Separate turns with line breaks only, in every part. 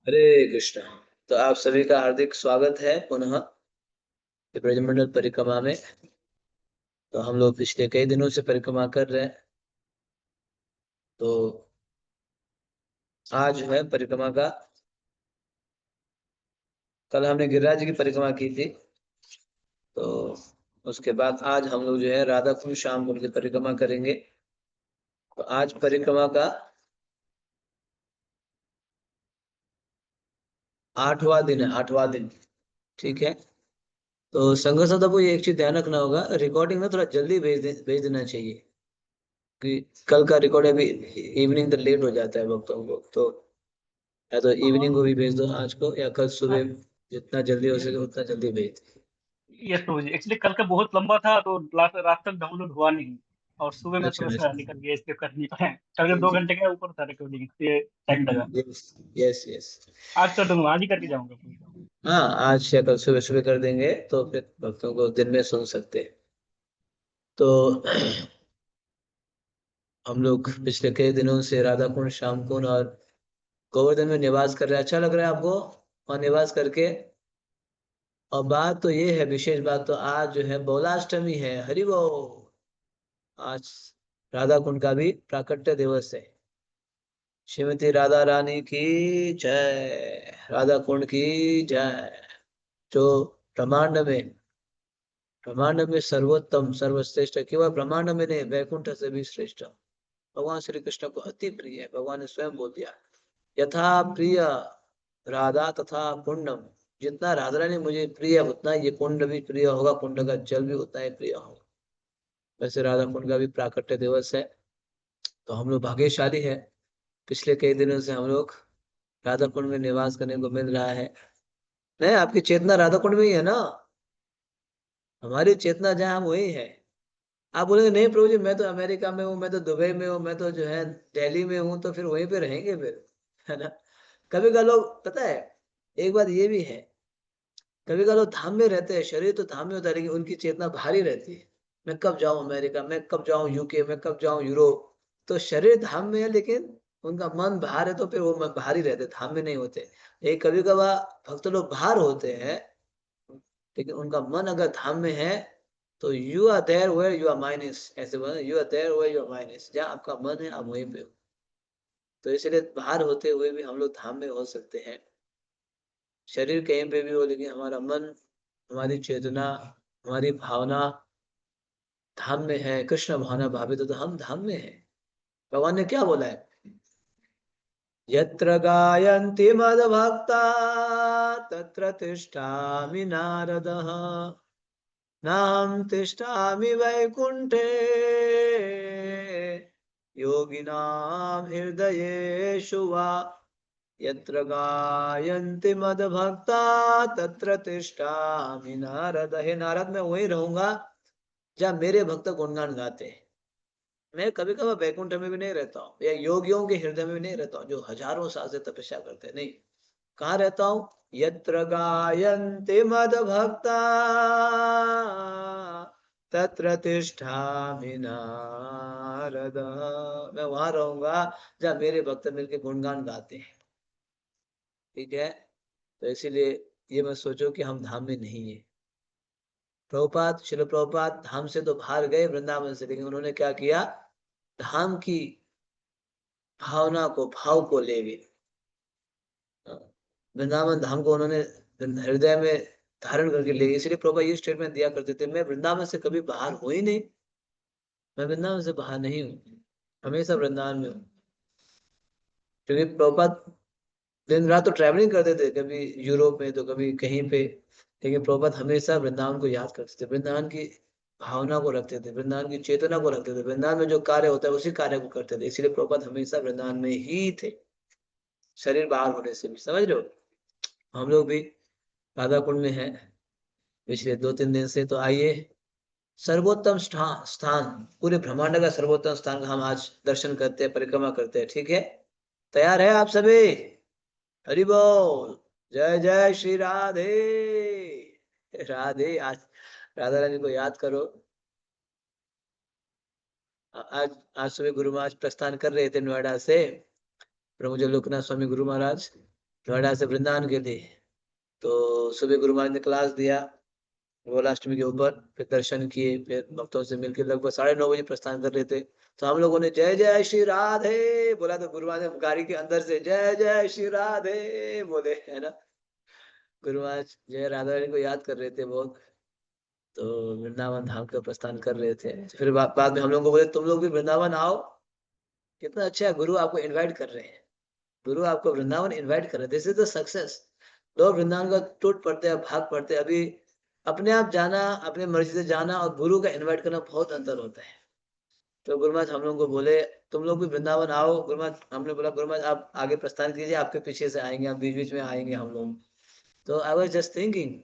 हरे कृष्णा। तो आप सभी का हार्दिक स्वागत है पुनः ये ब्रजमंडल परिक्रमा में। तो हम लोग पिछले कई दिनों से परिक्रमा कर रहे हैं। तो आज है परिक्रमा का। कल हमने गिरिराज की परिक्रमा की थी। तो उसके बाद आज हम लोग जो है राधा कुंड श्याम कुंड की परिक्रमा करेंगे। तो आज परिक्रमा का 8वां दिन है, 8वां दिन। ठीक है। तो संघ सदा को ये एक चीज ध्यान रखना होगा, रिकॉर्डिंग में थोड़ा जल्दी भेज देना चाहिए कि कल का रिकॉर्ड अभी इवनिंग तक लेट हो जाता है वक्तों को। तो या तो
हाँ।
इवनिंग को भी भेज दो आज को, या कल सुबह
हाँ,
जितना जल्दी हो सके उतना जल्दी भेज दो।
ये तो एक्चुअली कल का बहुत लंबा था तो रात तक डाउनलोड हुआ नहीं। और सुबह में
अच्छा
थोड़ा सा
अच्छा।
निकल गया इसलिए कर नहीं पाए। कल के
जी
दो
जी।
घंटे के ऊपर था रिकॉर्डिंग इसलिए टाइम लगा।
Yes yes yes.
आज कर दूंगा, आज ही करके जाऊंगा पूरी।
हाँ, आज या कल सुबह सुबह कर देंगे तो फिर भक्तों को दिन में सुन सकते हैं। तो हम लोग पिछले कई दिनों से राधा कुंड श्याम कुंड और गोवर्धन में निवास कर रहे हैं। अच्छा लग रहा है आपको और निवास करके? और बात तो ये है, विशेष बात तो आज जो है बौलाष्टमी है। हरि बोल। आज राधा कुंड का भी प्राकट्य दिवस है। श्रीमती राधा रानी की जय, राधा कुंड की जय। जो ब्रह्मांड में ब्रह्मांड में सर्वोत्तम सर्वश्रेष्ठ, केवल ब्रह्मांड में नहीं, वैकुंठ से भी श्रेष्ठ भगवान श्री कृष्ण को अति प्रिय है। भगवान ने स्वयं बोल दिया, यथा प्रिय राधा तथा कुंडम। जितना राधा रानी मुझे प्रिय है उतना ये कुंड भी प्रिय होगा, कुंड का जल भी उतना ही प्रिय होगा। वैसे राधा कुंड का भी प्राकट्य दिवस है। तो हम लोग भाग्यशाली है, पिछले कई दिनों से हम लोग राधा कुंड में निवास करने को मिल रहा है। नहीं, आपकी चेतना राधा कुंड में ही है ना? हमारी चेतना जहाँ, हम वही है। आप बोलेंगे नहीं प्रभु जी, मैं तो अमेरिका में हूँ, मैं तो दुबई में हूँ, मैं तो जो है दिल्ली में हूँ, तो फिर वहीं पे रहेंगे फिर, है ना? कभी कभी लोग, पता है, एक बात ये भी है, कभी कभी लोग धाम में रहते हैं, शरीर तो धाम में होता है लेकिन उनकी चेतना भारी रहती है। मैं कब जाऊं अमेरिका, मैं कब जाऊं यूके, मैं कब जाऊं यूरोप। तो शरीर धाम में है लेकिन उनका मन बाहर है, तो फिर वो मन बाहर ही रहते, धाम में नहीं होते। एक कभी कभार भक्त लोग बाहर होते हैं लेकिन उनका मन अगर धाम में है, तो you are there where your mind is. ऐसे बोला, you are there where your mind is, जहाँ आपका मन है आप वहीं पे हो। तो इसलिए बाहर होते हुए भी हम लोग धाम में हो सकते हैं। शरीर कहीं पे भी हो लेकिन हमारा मन, हमारी चेतना, हमारी भावना धाम में है। कृष्ण भावना भावित तो हम धाम में है। भगवान ने क्या बोला है, यत्र गायन्ति मद्भक्ता तत्र तिष्ठामि नारदः, नाहं तिष्ठामि वैकुंठे योगिनां हृदयेषु वा। यत्र गायन्ति मद्भक्ता तत्र तिष्ठामि नारद। हे नारद, मैं वहीं रहूंगा जहाँ मेरे भक्त गुणगान गाते हैं। मैं कभी कभी वैकुंठ में भी नहीं रहता हूँ, या योगियों के हृदय में भी नहीं रहता हूँ जो हजारों साल से तपस्या करते हैं, नहीं। कहाँ रहता हूँ? यत्र गायन्ति मद्भक्ता तत्र तिष्ठामि नारद। मैं वहां रहूंगा जहाँ मेरे भक्त मिलके गुणगान गाते हैं। ठीक है। तो इसीलिए ये मत सोचो कि हम धाम में नहीं है। प्रभुपाद, शिल प्रभुपाद धाम से तो बाहर गए वृंदावन से, लेकिन उन्होंने क्या किया, धाम की भावना को, भाव को ले गए। वृंदावन धाम को उन्होंने हृदय में धारण करके ले गए। इसलिए प्रभुपाद ये स्टेटमेंट दिया करते थे, मैं वृंदावन से कभी बाहर हो ही नहीं, मैं वृंदावन से बाहर नहीं हूँ, हमेशा वृंदावन में हूँ। क्योंकि प्रभुपाद दिन रात तो ट्रैवलिंग करते थे, कभी यूरोप में तो कभी कहीं पे, लेकिन प्रभुपाद हमेशा वृंदावन को याद करते थे, वृंदावन की भावना को रखते थे, वृंदावन की चेतना को रखते थे, वृंदावन में जो कार्य होता है उसी कार्य को करते थे। इसीलिए प्रभुपाद हमेशा वृंदावन में ही थे, शरीर बाहर होने से भी। समझ रहे हो? हम लोग भी राधा कुंड में हैं पिछले 2-3 दिन से। तो आइए, सर्वोत्तम स्थान, पूरे ब्रह्मांड का सर्वोत्तम स्थान का हम आज दर्शन करते हैं, परिक्रमा करते हैं। ठीक है? तैयार है आप सभी? हरि बोल। जय जय श्री राधे। राधे। आज राधा रानी को याद करो। आज आज सुबह गुरु महाराज प्रस्थान कर रहे थे नोएडा से, प्रभु लोकनाथ स्वामी गुरु महाराज। नोएडा से वृंदावन के लिए। तो सुबह गुरु महाराज ने क्लास दिया गोलाष्टमी के ऊपर, फिर दर्शन किए, फिर भक्तों से मिलकर लगभग 9:30 बजे प्रस्थान कर रहे थे। तो हम लोगों ने जय जय श्री राधे बोला, तो गुरु महाराज ने गाड़ी के अंदर से जय जय श्री राधे बोले, है ना। गुरु महाराज जय राधा रानी को याद कर रहे थे बहुत। तो वृंदावन धाम का प्रस्थान कर रहे थे। तो फिर बाद में हम लोगों को बोले तुम लोग भी वृंदावन आओ, कितना अच्छा है, गुरु आपको इनवाइट कर रहे हैं। गुरु आपको वृंदावन इनवाइट कर रहे हैं, दिस इज द सक्सेस। लोग वृंदावन का टूट पड़ते हैं, भाग पड़ते हैं। अभी अपने आप जाना, अपने मर्जी से जाना और गुरु का इनवाइट करना बहुत अंतर होता है। तो गुरु महाराज हम लोगों को बोले तुम लोग भी वृंदावन आओ। गुरु महाराज, हमने बोला गुरु महाराज आप आगे प्रस्थान कीजिए, आपके पीछे से आएंगे, आप बीच बीच में आएंगे हम लोग। तो आई वाज जस्ट थिंकिंग,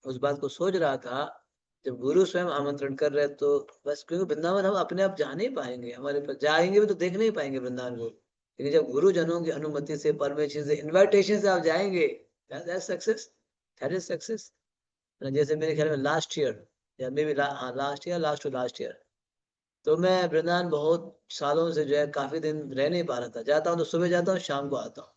उस बात को सोच रहा था, जब गुरु स्वयं आमंत्रण कर रहे हैं तो बस, क्योंकि वृंदावन हम अपने आप जा नहीं पाएंगे, हमारे पास जाएंगे भी तो देख नहीं पाएंगे वृंदावन को। लेकिन जब गुरुजनों की अनुमति से, परमिशन से, इनविटेशन से आप जाएंगे, that success, that is success. जैसे मेरे ख्याल में लास्ट ईयर या maybe last year, last to last year, तो मैं वृंदावन बहुत सालों से जो है काफी दिन रह नहीं पा रहा था। जाता हूँ तो सुबह जाता हूँ, शाम को आता हूँ,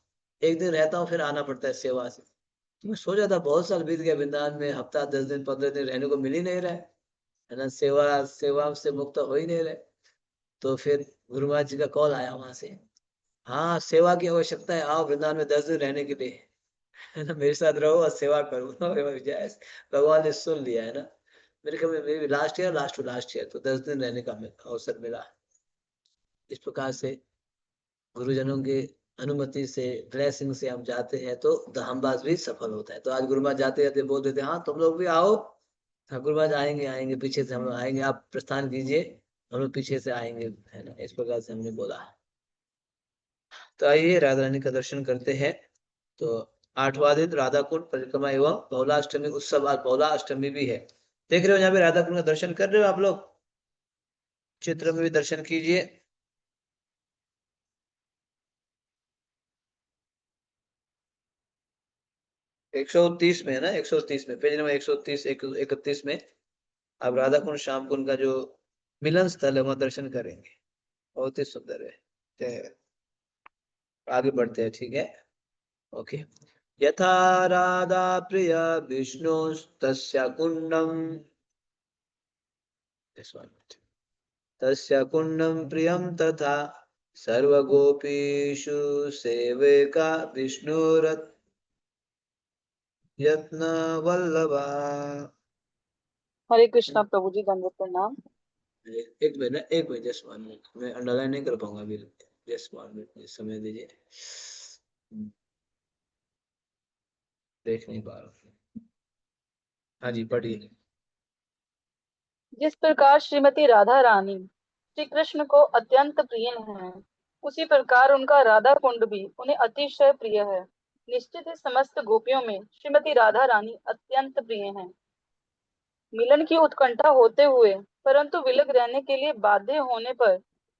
एक दिन रहता हूँ, फिर आना पड़ता है सेवा से। तो मैं सोचा था बहुत साल बीत गया वृंदावन में, हफ्ता 10 दिन 15 दिन रहने को मिल ही नहीं रहा है ना, सेवा सेवा से मुक्त हो ही नहीं रहे। तो फिर गुरु महाराज जी का कॉल आया वहां से, हाँ सेवा की आवश्यकता है, आओ वृंदावन में 10 दिन रहने के लिए, है ना, मेरे साथ रहो और सेवा करो। भगवान ने सुन लिया, है ना। मेरे ख्याल में मेरी last year, last to last year, तो 10 दिन रहने का अवसर मिला। इस प्रकार से गुरुजनों के अनुमति से, ब्लेसिंग से हम जाते हैं तो धामवास भी सफल होता है। तो आज गुरु महाराज जाते जाते बोल देते हाँ तुम लोग भी आओ। हाँ गुरु महाराज आएंगे, आएंगे पीछे से हम लोग आएंगे, आप प्रस्थान कीजिए, हम लोग पीछे से आएंगे, है ना। इस प्रकार से हमने बोला। तो आइए राधा रानी का दर्शन करते हैं। तो 8वां दिन राधा कुंड परिक्रमा एवं बहुलाष्टमी उत्सव, आज बहुला अष्टमी भी है। देख रहे हो यहाँ पे राधा कुंड का दर्शन कर रहे हो आप लोग, चित्र में भी दर्शन कीजिए। 130 में है ना, 130 में, पेज नंबर 130 31 में आप राधा कुंड श्याम कुंड का जो मिलन स्थल है वहां दर्शन करेंगे। बहुत ही सुंदर है। आगे बढ़ते हैं, ठीक है, ओके। यथा राधा प्रिय विष्णु तस्य कुंडम, तस्य कुंडम प्रियम तथा सर्वगोपीषु सेविका विष्णुरत् यत्न वल्लभा।
हरे कृष्णा प्रभु जी, दंडवत प्रणाम।
एक मिनट, एक मिनट, जस्ट 1 मिनट, मैं अंडरलाइन नहीं कर पाऊंगा अभी, जस्ट 1 मिनट समय दीजिए, देख नहीं पा रहा हूँ। हाँ जी पढ़िए।
जिस प्रकार श्रीमती राधा रानी श्री कृष्ण को अत्यंत प्रिय हैं, उसी प्रकार उनका राधा कुंड भी उन्हें अतिशय प्रिय है। निश्चित ही समस्त गोपियों में श्रीमती राधा रानी अत्यंत प्रिय हैं। मिलन की उत्कंठा होते हुए परंतु विलग रहने के लिए बाध्य होने पर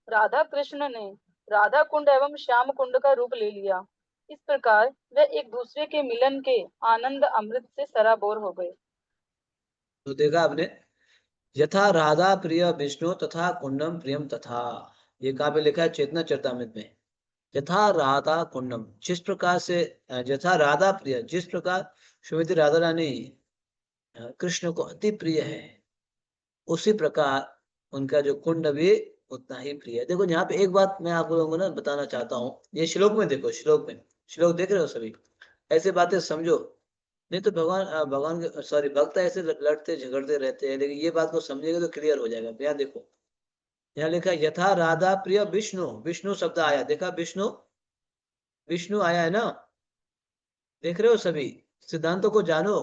राधा कृष्ण ने राधा कुंड एवं श्याम कुंड का रूप ले लिया। इस प्रकार वे एक दूसरे के मिलन के आनंद अमृत से सराबोर हो गए।
तो देखा आपने, यथा राधा प्रिय विष्णु तथा कुंडम प्रियम तथा, ये कहाँ पे लिखा है, चेतना चरितामृत में। यथा राधा कुंडम, जिस प्रकार से, यथा राधा प्रिय, जिस प्रकार श्रीमती राधा रानी कृष्ण को अति प्रिय है, उसी प्रकार उनका जो कुंड भी उतना ही प्रिय है। देखो यहाँ पे एक बात मैं आप लोगों को ना बताना चाहता हूँ, ये श्लोक में देखो, श्लोक में, श्लोक देख रहे हो सभी, ऐसे बातें समझो। नहीं तो भगवान के, सॉरी, भक्त ऐसे लड़ते झगड़ते रहते हैं, लेकिन ये बात को समझेंगे तो क्लियर हो जाएगा। यहाँ देखो, यहाँ लिखा है यथा राधा प्रिय विष्णु, विष्णु शब्द आया, देखा, विष्णु, विष्णु आया है ना, देख रहे हो सभी, सिद्धांतों को जानो।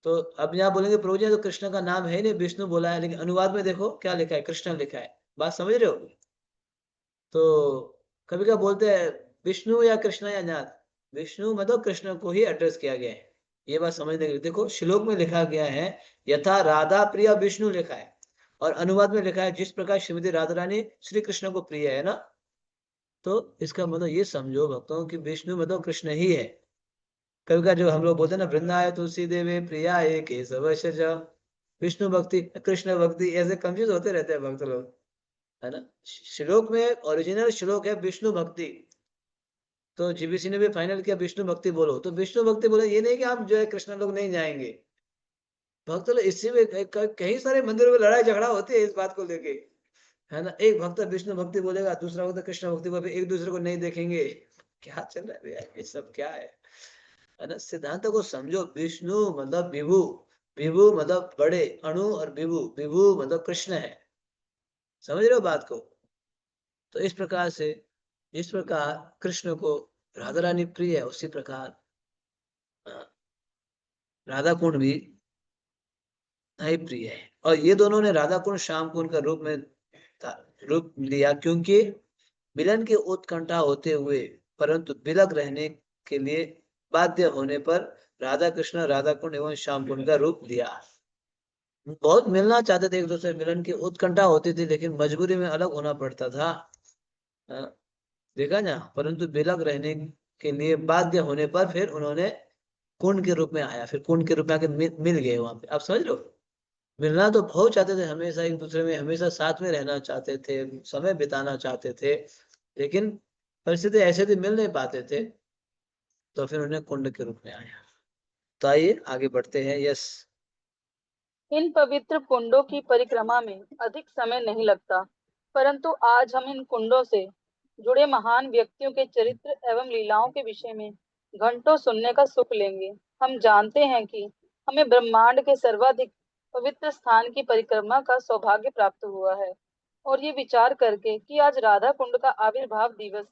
तो अब यहाँ बोलेंगे प्रभु जी तो कृष्ण का नाम है नहीं, विष्णु बोला है, लेकिन अनुवाद में देखो क्या लिखा है, कृष्ण लिखा है, बात समझ रहे हो। तो कभी क्या बोलते हैं विष्णु या कृष्ण या नाथ, विष्णु मतलब कृष्ण को ही एड्रेस किया गया है, ये बात समझने के लिए। देखो श्लोक में लिखा गया है यथा राधा प्रिय विष्णु लिखा है, और अनुवाद में लिखा है जिस प्रकार श्रीमती राधा रानी श्री कृष्ण को प्रिय है ना। तो इसका मतलब ये समझो भक्तों कि विष्णु मतलब कृष्ण ही है। कभी का जो हम लोग बोलते हैं ना, वृंदाय तुलसी देवे प्रिया केशव शज, विष्णु भक्ति कृष्ण भक्ति, ऐसे कंफ्यूज होते रहते हैं भक्त लोग, है ना। श्लोक में ओरिजिनल श्लोक है विष्णु भक्ति, तो जीबीसी ने भी फाइनल किया विष्णु भक्ति बोलो, तो विष्णु भक्ति बोलो ये नहीं कि हम जो है कृष्ण लोग नहीं जाएंगे। भक्त लोग इसी में कई सारे मंदिरों में लड़ाई झगड़ा होती है इस बात को लेके, है ना। एक भक्त विष्णु भक्ति बोलेगा, दूसरा भक्त कृष्ण भक्ति बोलेगा, एक दूसरे को नहीं देखेंगे। क्या चल रहा है भैया, ये सब क्या है ना। सिद्धांत को समझो। विष्णु मतलब विभु, विभु मतलब बड़े, अणु और विभु, विभु मतलब कृष्ण है। समझ रहे हो बात को। तो इस प्रकार से, इस प्रकार कृष्ण को राधा रानी प्रिय है, उसी प्रकार राधा कुंड भी ही प्रिय है। और ये दोनों ने राधा कुंड श्याम कुंड का रूप में रूप लिया, क्योंकि मिलन की उत्कंठा होते हुए परंतु विलग रहने के लिए बाध्य होने पर राधा कृष्ण राधा कुंड एवं श्याम कुंड का रूप लिया। बहुत मिलना चाहते थे एक दूसरे, मिलन की उत्कंठा होती थी, लेकिन मजबूरी में अलग होना पड़ता था। देखा ना, परंतु विलग रहने के लिए बाध्य होने पर फिर उन्होंने कुंड के रूप में आया, फिर कुंड के रूप में आके मिल गए वहां पे। आप समझ लो, मिलना तो बहुत चाहते थे, हमेशा एक दूसरे में, हमेशा साथ में रहना चाहते थे, समय बिताना चाहते थे, लेकिन परिस्थिति ऐसे थे मिल नहीं पाते थे, तो फिर उन्हें कुंड के रूप में आया। तो आइए आगे बढ़ते हैं। यस।
इन पवित्र कुंडों की परिक्रमा में अधिक समय नहीं लगता, परंतु आज हम इन कुंडों से जुड़े महान व्यक्तियों के चरित्र एवं लीलाओं के विषय में घंटों सुनने का सुख लेंगे। हम जानते हैं कि हमें ब्रह्मांड के सर्वाधिक पवित्र स्थान की परिक्रमा का सौभाग्य प्राप्त हुआ है, और ये विचार करके कि आज राधा कुंड का आविर्भाव दिवस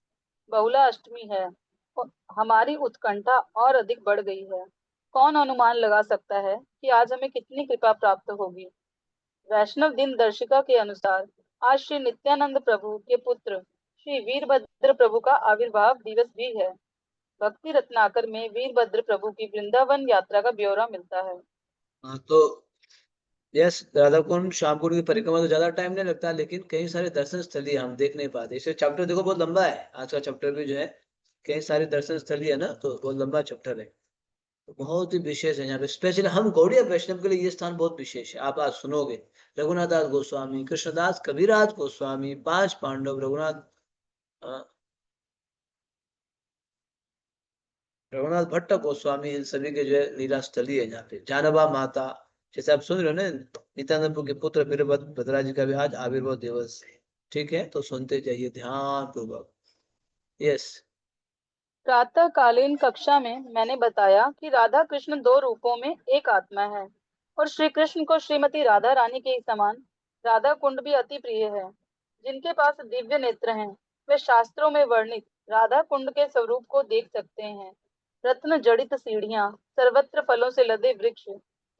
बहुला अष्टमी है, और हमारी उत्कंठा और अधिक बढ़ गई है। कौन अनुमान लगा सकता है कि आज हमें कितनी कृपा प्राप्त होगी। वैष्णव दिन दर्शिका के अनुसार आज श्री नित्यानंद प्रभु के पुत्र श्री वीरभद्र प्रभु का आविर्भाव दिवस भी है। भक्ति रत्नाकर में वीरभद्र प्रभु की वृंदावन यात्रा का ब्यौरा मिलता है।
हाँ, तो यस, राधा कुंड श्याम कुंड की परिक्रमा तो ज्यादा टाइम नहीं लगता, लेकिन कई सारे दर्शन स्थली हम देख नहीं पाते। इसे चैप्टर देखो बहुत लंबा है, आज का चैप्टर भी जो है कई सारे दर्शन स्थली है ना, तो बहुत लंबा चैप्टर है। तो बहुत ही विशेष है यहाँ पे, स्पेशली हम गौड़ीय वैष्णव के लिए ये स्थान बहुत विशेष है। आप आज सुनोगे रघुनाथदास गोस्वामी, कृष्णदास कविराज गोस्वामी, पांच पांडव, रघुनाथ भट्ट गोस्वामी, इन सभी के जो है लीला स्थली है यहाँ पे। जानवा माता, जैसे आप सुन रहे हो ना, नित्यानंद के पुत्र वीरभद्रा जी का भी आज आविर्भाव दिवस है। ठीक है, तो सुनते जाइए ध्यान पूर्वक। यस।
प्रातःकालीन कक्षा में मैंने बताया कि राधा कृष्ण दो रूपों में एक आत्मा है, और श्री कृष्ण को श्रीमती राधा रानी के समान राधा कुंड भी अति प्रिय है। जिनके पास दिव्य नेत्र हैं, वे शास्त्रों में वर्णित राधा कुंड के स्वरूप को देख सकते हैं। रत्न जड़ित सीढ़ियां, सर्वत्र फलों से लदे वृक्ष,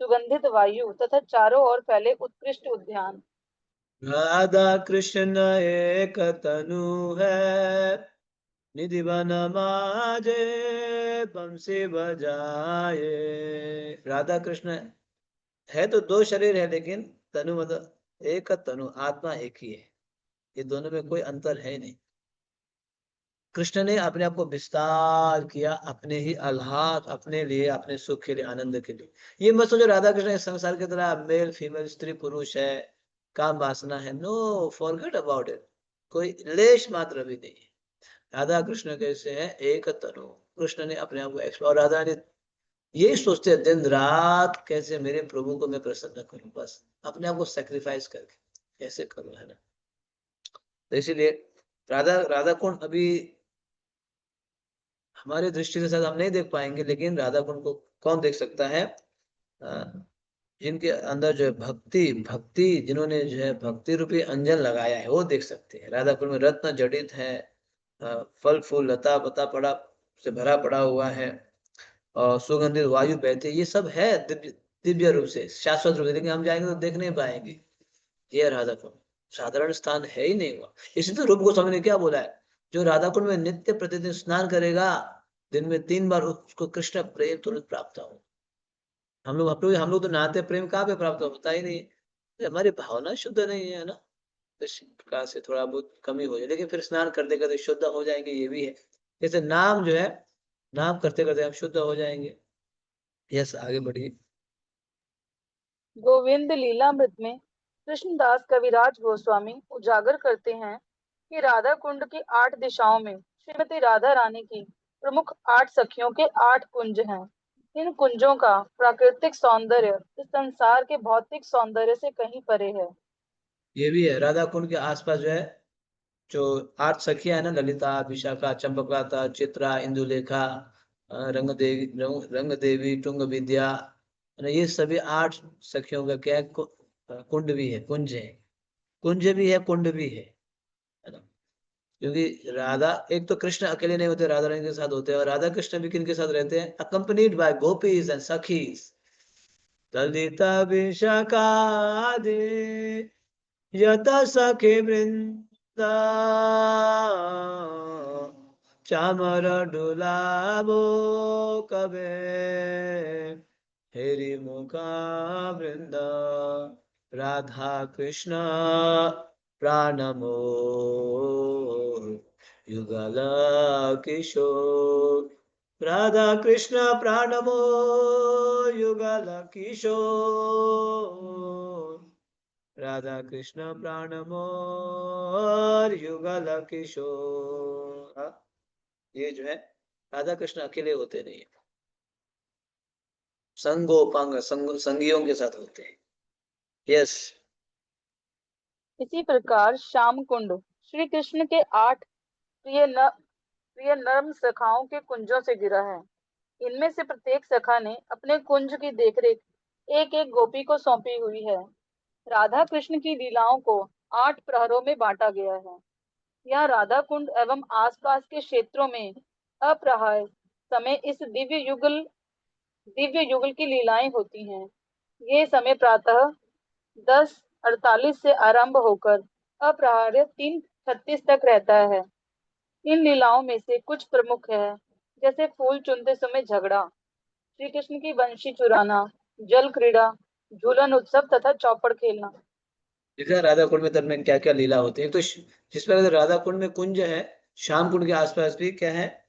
सुगंधित वायु तथा चारों ओर फैले उत्कृष्ट उद्यान।
राधा कृष्ण एक तनु है, निधि वन माजे बंसी बजाए। राधा कृष्ण है तो दो शरीर है, लेकिन तनु मतलब एक तनु, आत्मा एक ही है। ये दोनों में कोई अंतर है नहीं। कृष्ण ने अपने आप को विस्तार किया अपने ही आह्लाद, अपने लिए, अपने सुख के लिए, आनंद के लिए। ये मत सोचो राधा कृष्ण इस संसार की तरह मेल फीमेल, स्त्री पुरुष है, काम वासना है। No, forget about it. कोई लेश मात्र भी नहीं है। राधा कृष्ण कैसे हैं, एक तनु। कृष्ण ने अपने आप को एक्सप्लोर, राधा ने यही सोचते हैं दिन रात, कैसे मेरे प्रभु को मैं प्रसन्न करूं, बस अपने आप को सेक्रीफाइस करके कैसे करूं, है ना। तो इसीलिए राधा राधा कुंड अभी हमारे दृष्टि से शायद हम नहीं देख पाएंगे, लेकिन राधा कुंड को कौन देख सकता है, जिनके अंदर जो है भक्ति, भक्ति जिन्होंने जो है भक्ति रूपी अंजन लगाया है, वो देख सकते हैं। राधा कुंड में रत्न जड़ित है, फल फूल लता पता पड़ा से भरा पड़ा हुआ है, और सुगंधित वायु बहती है। ये सब है दिव्य, दिव्य रूप से, शाश्वत रूप से, लेकिन हम जाएंगे तो देख नहीं पाएंगे। ये राधा कुंड साधारण स्थान है ही नहीं हुआ। इसलिए तो रूप गोस्वामी ने क्या बोला है, जो राधा कुंड में नित्य प्रतिदिन स्नान करेगा, दिन में 3 बार, उसको कृष्ण प्रेम तुरंत प्राप्त हो। हम लोग तो नहाते प्रेम कहाँ पे प्राप्त होता ही नहीं है। हमारी भावना शुद्ध नहीं है ना, तो इस प्रकार से थोड़ा बहुत कमी हो जाए, लेकिन फिर स्नान करते करते शुद्ध हो जाएंगे, ये भी है। जैसे नाम जो है, नाम करते करते हम शुद्ध हो जाएंगे। यस, आगे बढ़िए।
गोविंद लीलामृत में कृष्णदास कविराज गोस्वामी उजागर करते हैं कि राधा कुंड की 8 दिशाओं में श्रीमती राधा रानी की प्रमुख 8 सखियों के 8 कुंज हैं। इन कुंजों का प्राकृतिक सौंदर्य इस संसार के भौतिक सौंदर्य से कहीं परे है।
ये भी है, राधा कुंड के आसपास जो है, जो 8 सखियां है ना, ललिता, विशाखा, चंपकलता, चित्रा, इंदुलेखा, रंग देवी, टुंग विद्या, है ना, ये सभी 8 सखियों का क्या है, कुंड भी है, कुंज है, कुंज भी है, कुंड भी है ना। क्योंकि राधा, एक तो कृष्ण अकेले नहीं होते, राधा रानी के साथ होते हैं, और राधा कृष्ण भी किन के साथ रहते हैं, accompanied by gopis and sakhis. Lalita Vishakha यथा सखे वृंदा चामर डुलाबो कबे हेरी मुखा वृंदा राधा कृष्ण प्राणमो युगल किशोर राधा कृष्ण प्राणमो युगल किशोर राधा कृष्ण प्राणमोर युगल किशोर। ये जो है, राधा कृष्ण अकेले होते नहीं है, संगोपांग संगियों के साथ होते हैं। यस।
इसी प्रकार श्याम कुंड श्री कृष्ण के 8 प्रिय नर्म सखाओं के कुंजों से घिरा है। इनमें से प्रत्येक सखा ने अपने कुंज की देखरेख एक एक गोपी को सौंपी हुई है। राधा कृष्ण की लीलाओं को 8 प्रहरों में बांटा गया है। यह राधा कुंड एवं आसपास के क्षेत्रों में अप्रहाय समय इस दिव्य युगल की लीलाएं होती हैं। ये समय प्रातः 10:48 से आरंभ होकर अपराह्न 3:36 तक रहता है। इन लीलाओं में से कुछ प्रमुख है, जैसे फूल चुनते समय झगड़ा, श्री कृष्ण की बंशी चुराना, जल क्रीड़ा, झूलन उत्सव तथा चौपड़ खेलना।
देखा राधा कुंड में तब में क्या क्या लीला होती है। एक तो जिस प्रकार राधा कुंड में कुंज है, श्याम कुंड के आसपास भी क्या है,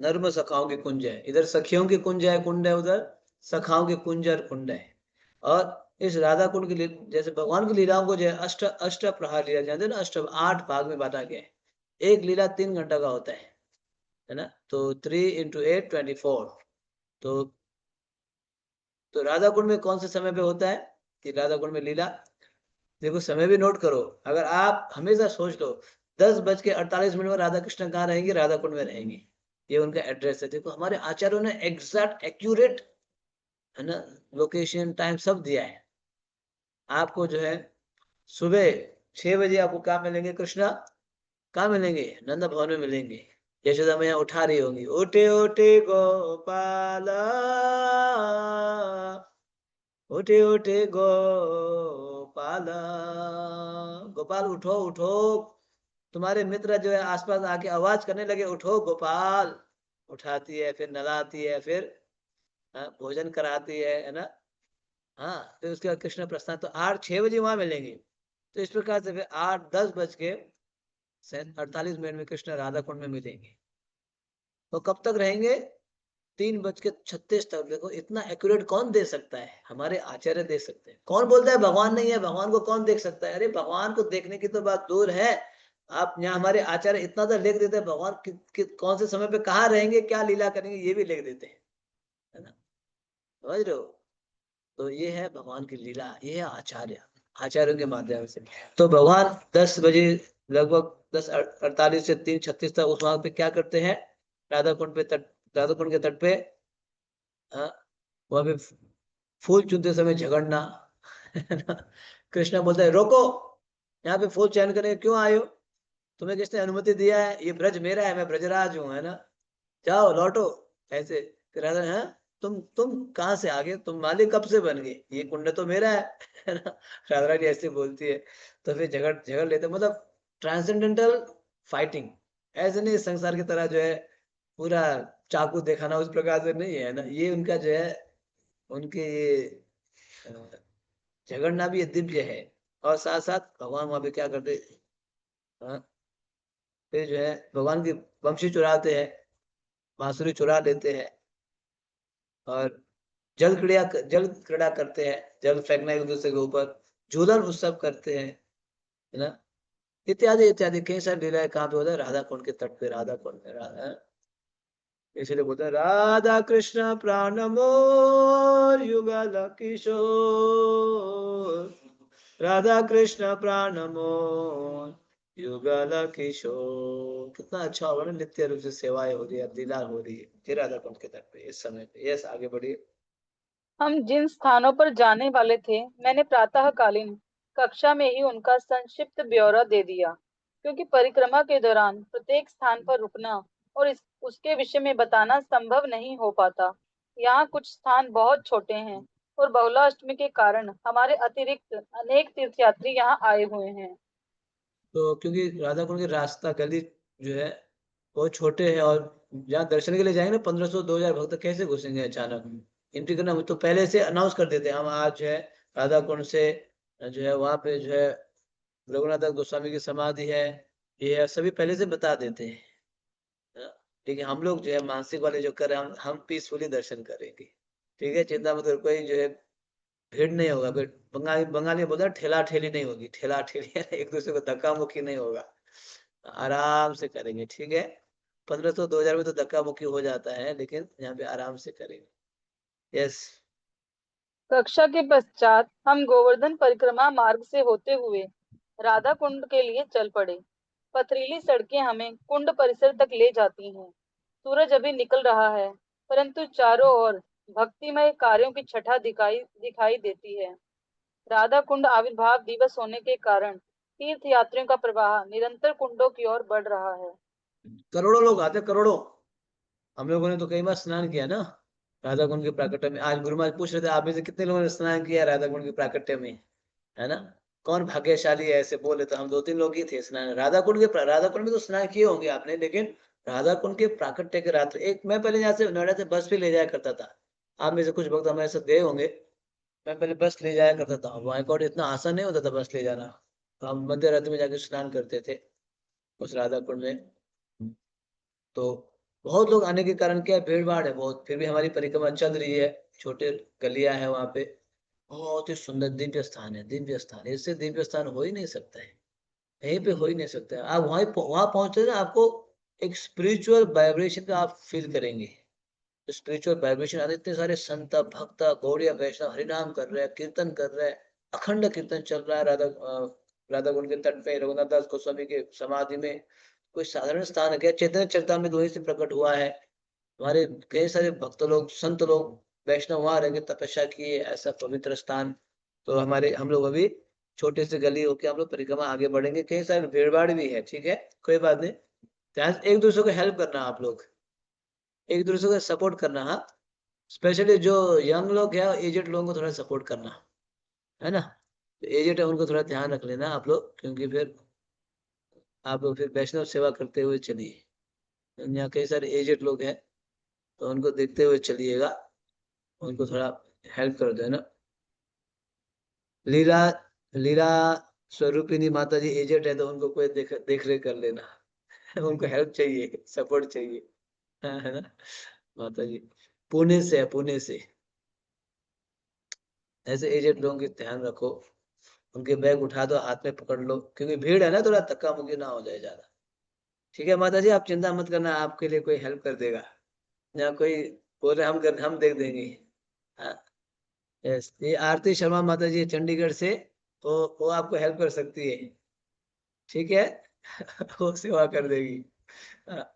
नर्म सखाओं के कुंज है। इधर सखियों के कुंज है, कुंड है, उधर सखाओं के कुंज और कुंड है। और इस राधा कुंड की जैसे भगवान की लीलाओं को जो है अष्ट अष्ट प्रहार लीला जानते हैं ना, 8 भाग में बांटा गया है। एक लीला 3 घंटा का होता है ना, तो 3 × 8 = 24। तो राधा कुंड में कौन से समय पे होता है कि राधा कुंड में लीला, देखो समय भी नोट करो। अगर आप हमेशा सोच लो 10:48 में राधा कृष्ण कहाँ रहेंगे, राधा कुंड में रहेंगे, ये उनका एड्रेस है। देखो हमारे आचार्यों ने एग्जैक्ट एक्यूरेट, है ना, लोकेशन टाइम सब दिया है। आपको जो है सुबह 6 बजे आपको कहाँ मिलेंगे, कृष्णा कहाँ मिलेंगे, नंद भवन में मिलेंगे। यशोदा मैया उठा रही होंगी, उठे उठे गोपाल, उठे उठे गोपाल, गोपाल उठो उठो। तुम्हारे मित्र जो है आसपास आके आवाज करने लगे, उठो गोपाल। उठाती है, फिर नलाती है, फिर भोजन कराती है ना। हाँ, फिर उसके बाद कृष्ण प्रस्थान, तो 8-6 बजे वहां मिलेंगे। तो इस प्रकार से फिर 8-10:48 में कृष्ण राधा कुंड में मिलेंगे। तो कब तक रहेंगे, 3:36 तक। देखो इतना एक्यूरेट कौन दे सकता है, हमारे आचार्य दे सकते हैं। कौन बोलता है भगवान नहीं है, भगवान को कौन देख सकता है, अरे भगवान को देखने की तो बात दूर है। आप यहाँ हमारे आचार्य इतना तो लिख देते हैं, भगवान कौन से समय पे कहाँ रहेंगे, क्या लीला करेंगे, ये भी लिख देते हैं, है ना, समझ रहे हो। तो ये है भगवान की लीला, ये है आचार्य, आचार्यों के माध्यम से। तो भगवान 10 बजे लगभग 10:48 से 3:36 तक उस वहां पे क्या करते हैं, राधा कुंड पे तट, राधा कुंड के तट पे वहां पे फूल चुनते समय झगड़ना। कृष्णा बोलता है रोको, यहाँ पे फूल चयन करने क्यों आए हो, तुम्हें किसने अनुमति दिया है, ये ब्रज मेरा है, मैं ब्रजराज हूँ, है ना, जाओ लौटो। ऐसे फिर राधा है, तुम कहाँ से आ गए, तुम मालिक कब से बन गए, ये कुंड तो मेरा है ना। राधा रानी ऐसे बोलती है। तो फिर झगड़ झगड़ लेते, मतलब ट्रांसेंडेंटल फाइटिंग। ऐसे नहीं संसार की तरह जो है पूरा चाकू दिखाना, उस प्रकार से नहीं है ना, ये उनका जो है, उनके ये झगड़ना भी ये दिव्य है। और साथ साथ भगवान वहां पे क्या करते, हाँ, फिर जो है भगवान की वंशी चुराते हैं, बांसुरी चुरा लेते हैं, और जल क्रीड़ा करते हैं, जल फेंकना एक दूसरे के ऊपर, झूलन उत्सव करते हैं, है ना। इत्यादि इत्यादि कई सारी लीलाएं कहाँ पे होता है, राधा कुंड के तट पे, राधा कुंड में राधा, इसलिए बोलते हैं राधा कृष्ण प्राण मोर युगल किशोर, राधा कृष्ण प्राण मोर युगल किशोर। कितना अच्छा होगा ना, नित्य रूप से सेवाएं हो रही है, लीला हो रही है ये राधा कुंड के तट पे इस समय पे। यस, आगे बढ़िए।
हम जिन स्थानों पर जाने वाले थे, मैंने प्रातःकालीन कक्षा में ही उनका संक्षिप्त ब्यौरा दे दिया, क्योंकि परिक्रमा के दौरान प्रत्येक स्थान पर रुकना और उसके विषय में बताना संभव नहीं हो पाता। यहाँ कुछ स्थान बहुत छोटे हैं और बहुलाष्टमी के कारण हमारे अतिरिक्त अनेक तीर्थयात्री यहाँ आए हुए हैं।
तो क्योंकि राधा कुंड की रास्ता गली जो है बहुत छोटे हैं, और जहाँ दर्शन के लिए जाएंगे ना 1500-2000 भक्त कैसे घुसेंगे अचानक, एंट्री करना तो पहले से अनाउंस कर देते हैं, हम आज जो है राधा कुंड से जो है वहां पे जो है रघुनाथ दास गोस्वामी की समाधि है, ये है, सभी पहले से बता देते हैं। हाँ, लेकिन हम लोग जो है मानसिक वाले जो कर रहे हैं, हम पीसफुली दर्शन करेंगे। ठीक है, चिंता मत करो, कोई जो है भीड़ नहीं होगा, कोई बंगाली बंगाली बोलता है ठेला ठेली नहीं होगी, ठेला ठेली एक दूसरे को धक्का मुक्की नहीं होगा, आराम से करेंगे। ठीक है, 1500-2000 में तो धक्का मुक्की हो जाता है, लेकिन यहाँ पे आराम से करेंगे। यस।
कक्षा के पश्चात हम गोवर्धन परिक्रमा मार्ग से होते हुए राधा कुंड के लिए चल पड़े। पथरीली सड़कें हमें कुंड परिसर तक ले जाती हैं। सूरज अभी निकल रहा है, परंतु चारों ओर भक्तिमय कार्यों की छटा दिखाई दिखाई देती है। राधा कुंड आविर्भाव दिवस होने के कारण तीर्थ यात्रियों का प्रवाह निरंतर कुंडों की ओर बढ़ रहा है।
करोड़ों लोग आते हैं, करोड़ों। हम लोगों ने तो कई बार स्नान किया ना राधा कुंड के प्राकट्य में। आज गुरु महाराज पूछ रहे थे आप में से कितने लोगों ने स्नान किया राधा कुंड के प्राकट्य में, है ना। कौन भाग्यशाली है ऐसे बोले, तो हम 2-3 लोग ही थे स्नान राधा कुंड के। राधा कुंड में तो स्नान किए होंगे आपने, लेकिन राधा कुंड के प्राकट्य के रात्र एक, मैं पहले यहाँ से नोएडा से बस पे ले जाया करता था, आप में से कुछ भक्त हमारे साथ गए होंगे। मैं पहले बस ले जाया करता था, वहां को इतना आसान नहीं होता था बस ले जाना, तो हम मध्य रात्रि में जाके स्नान करते थे उस राधा कुंड में। तो बहुत लोग आने के कारण क्या है, भीड़ भाड़ है बहुत, फिर भी हमारी परिक्रमा चल रही है, छोटे गलियां है वहां पे। बहुत ही सुंदर दिव्य स्थान है, दिव्य स्थान, इससे दिव्य स्थान हो ही नहीं सकता है, कहीं पे हो ही नहीं सकता है। आप वहां पहुंचते ना, आपको एक स्पिरिचुअल वाइब्रेशन का आप फील करेंगे। स्पिरिचुअल वाइब्रेशन आते, इतने सारे संत भक्त गौड़िया वैष्णव हरिनाम कर रहे हैं, कीर्तन कर रहे हैं, अखंड कीर्तन चल रहा है राधा कुंड के तट पे रघुनाथ दास गोस्वामी के समाधि में। कोई साधारण स्थान है क्या, चैतन्य चरितामृत वहीं से प्रकट हुआ है। हमारे कई सारे भक्त लोग संत लोग वैष्णव वहां रह के तपस्या किए, ऐसा पवित्र स्थान। तो हम लोग अभी छोटे से गली होके हम लोग परिक्रमा आगे बढ़ेंगे, कई सारे भीड़ भाड़ भी है। ठीक है, कोई बात नहीं, ध्यान एक दूसरे को हेल्प करना, आप लोग एक दूसरे को सपोर्ट करना। हाँ, स्पेशली जो यंग लोग हैं, एजेड लोगों को थोड़ा सपोर्ट करना, है ना। एजेड है उनको थोड़ा ध्यान रख लेना आप लोग, क्योंकि फिर आप लोग फिर वैष्णव सेवा करते हुए चलिए। यहाँ कई सारे एजेड लोग हैं, तो उनको देखते हुए चलिएगा, उनको थोड़ा हेल्प कर देना। लीला लीला स्वरूपिणी माता जी एजेड है, तो उनको कोई देख रेख कर लेना उनको हेल्प चाहिए, सपोर्ट चाहिए, है ना। माता जी पुणे से है, पुणे से। ऐसे एजेड लोगों की ध्यान रखो, उनके बैग उठा दो, हाथ में पकड़ लो, क्योंकि भीड़ है ना, थोड़ा धक्का मुक्की ना हो जाए ज्यादा। ठीक है माता जी, आप चिंता मत करना, आपके लिए कोई हेल्प कर देगा। यहाँ कोई बोल रहे हम देख देंगे। हाँ, यस, ये आरती शर्मा माता जी है चंडीगढ़ से, तो वो आपको हेल्प कर सकती है। ठीक है वो सेवा कर देगी। हाँ,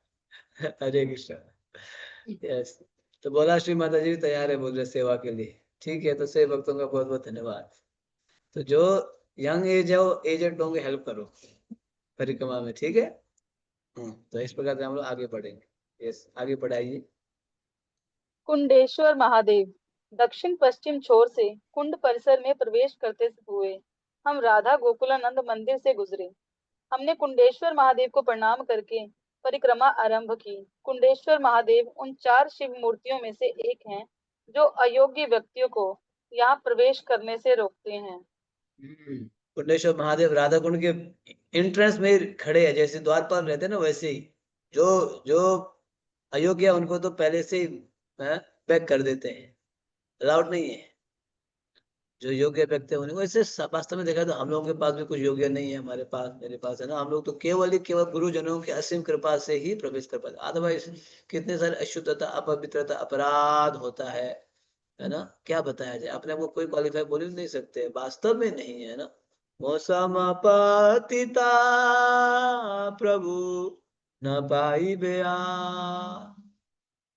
हरे कृष्ण। यस, तो बोला श्री माता जी भी तैयार है, बोल रहे सेवा के लिए। ठीक है, तो सभी भक्तों का बहुत बहुत धन्यवाद। तो जो यंग एज है वो एजेड लोगों की हेल्प करो परिक्रमा में। ठीक है, तो इस प्रकार से हम लोग आगे बढ़ेंगे। यस, आगे बढ़ाइए।
कुंडेश्वर महादेव। दक्षिण पश्चिम छोर से कुंड परिसर में प्रवेश करते हुए हम राधा गोकुलानंद मंदिर से गुजरे। हमने कुंडेश्वर महादेव को प्रणाम करके परिक्रमा आरंभ की। कुंडेश्वर महादेव उन 4 शिव मूर्तियों में से एक हैं, जो अयोग्य व्यक्तियों को यहाँ प्रवेश करने से रोकते हैं।
कुंडेश्वर महादेव राधा कुंड के एंट्रेंस में खड़े हैं, जैसे द्वारपाल रहते हैं ना, वैसे ही। जो जो अयोग्य है, उनको तो पहले से ही पैक कर देते हैं, अलाउड नहीं है। जो योग्य व्यक्ति होने वैसे वास्तव में देखा तो हम लोगों के पास भी कुछ योग्य नहीं है, हमारे पास मेरे पास है ना, हम लोग तो केवल गुरुजनों की असीम कृपा से ही प्रवेश कर पाते, अदरवाइज कितने सारे अशुद्धता अपवित्रता अपराध होता है ना, क्या बताया जाए, अपने आप को कोई क्वालिफाई बोल ही नहीं सकते, वास्तव में नहीं है ना। मौसम पतिता प्रभु न पाई बया,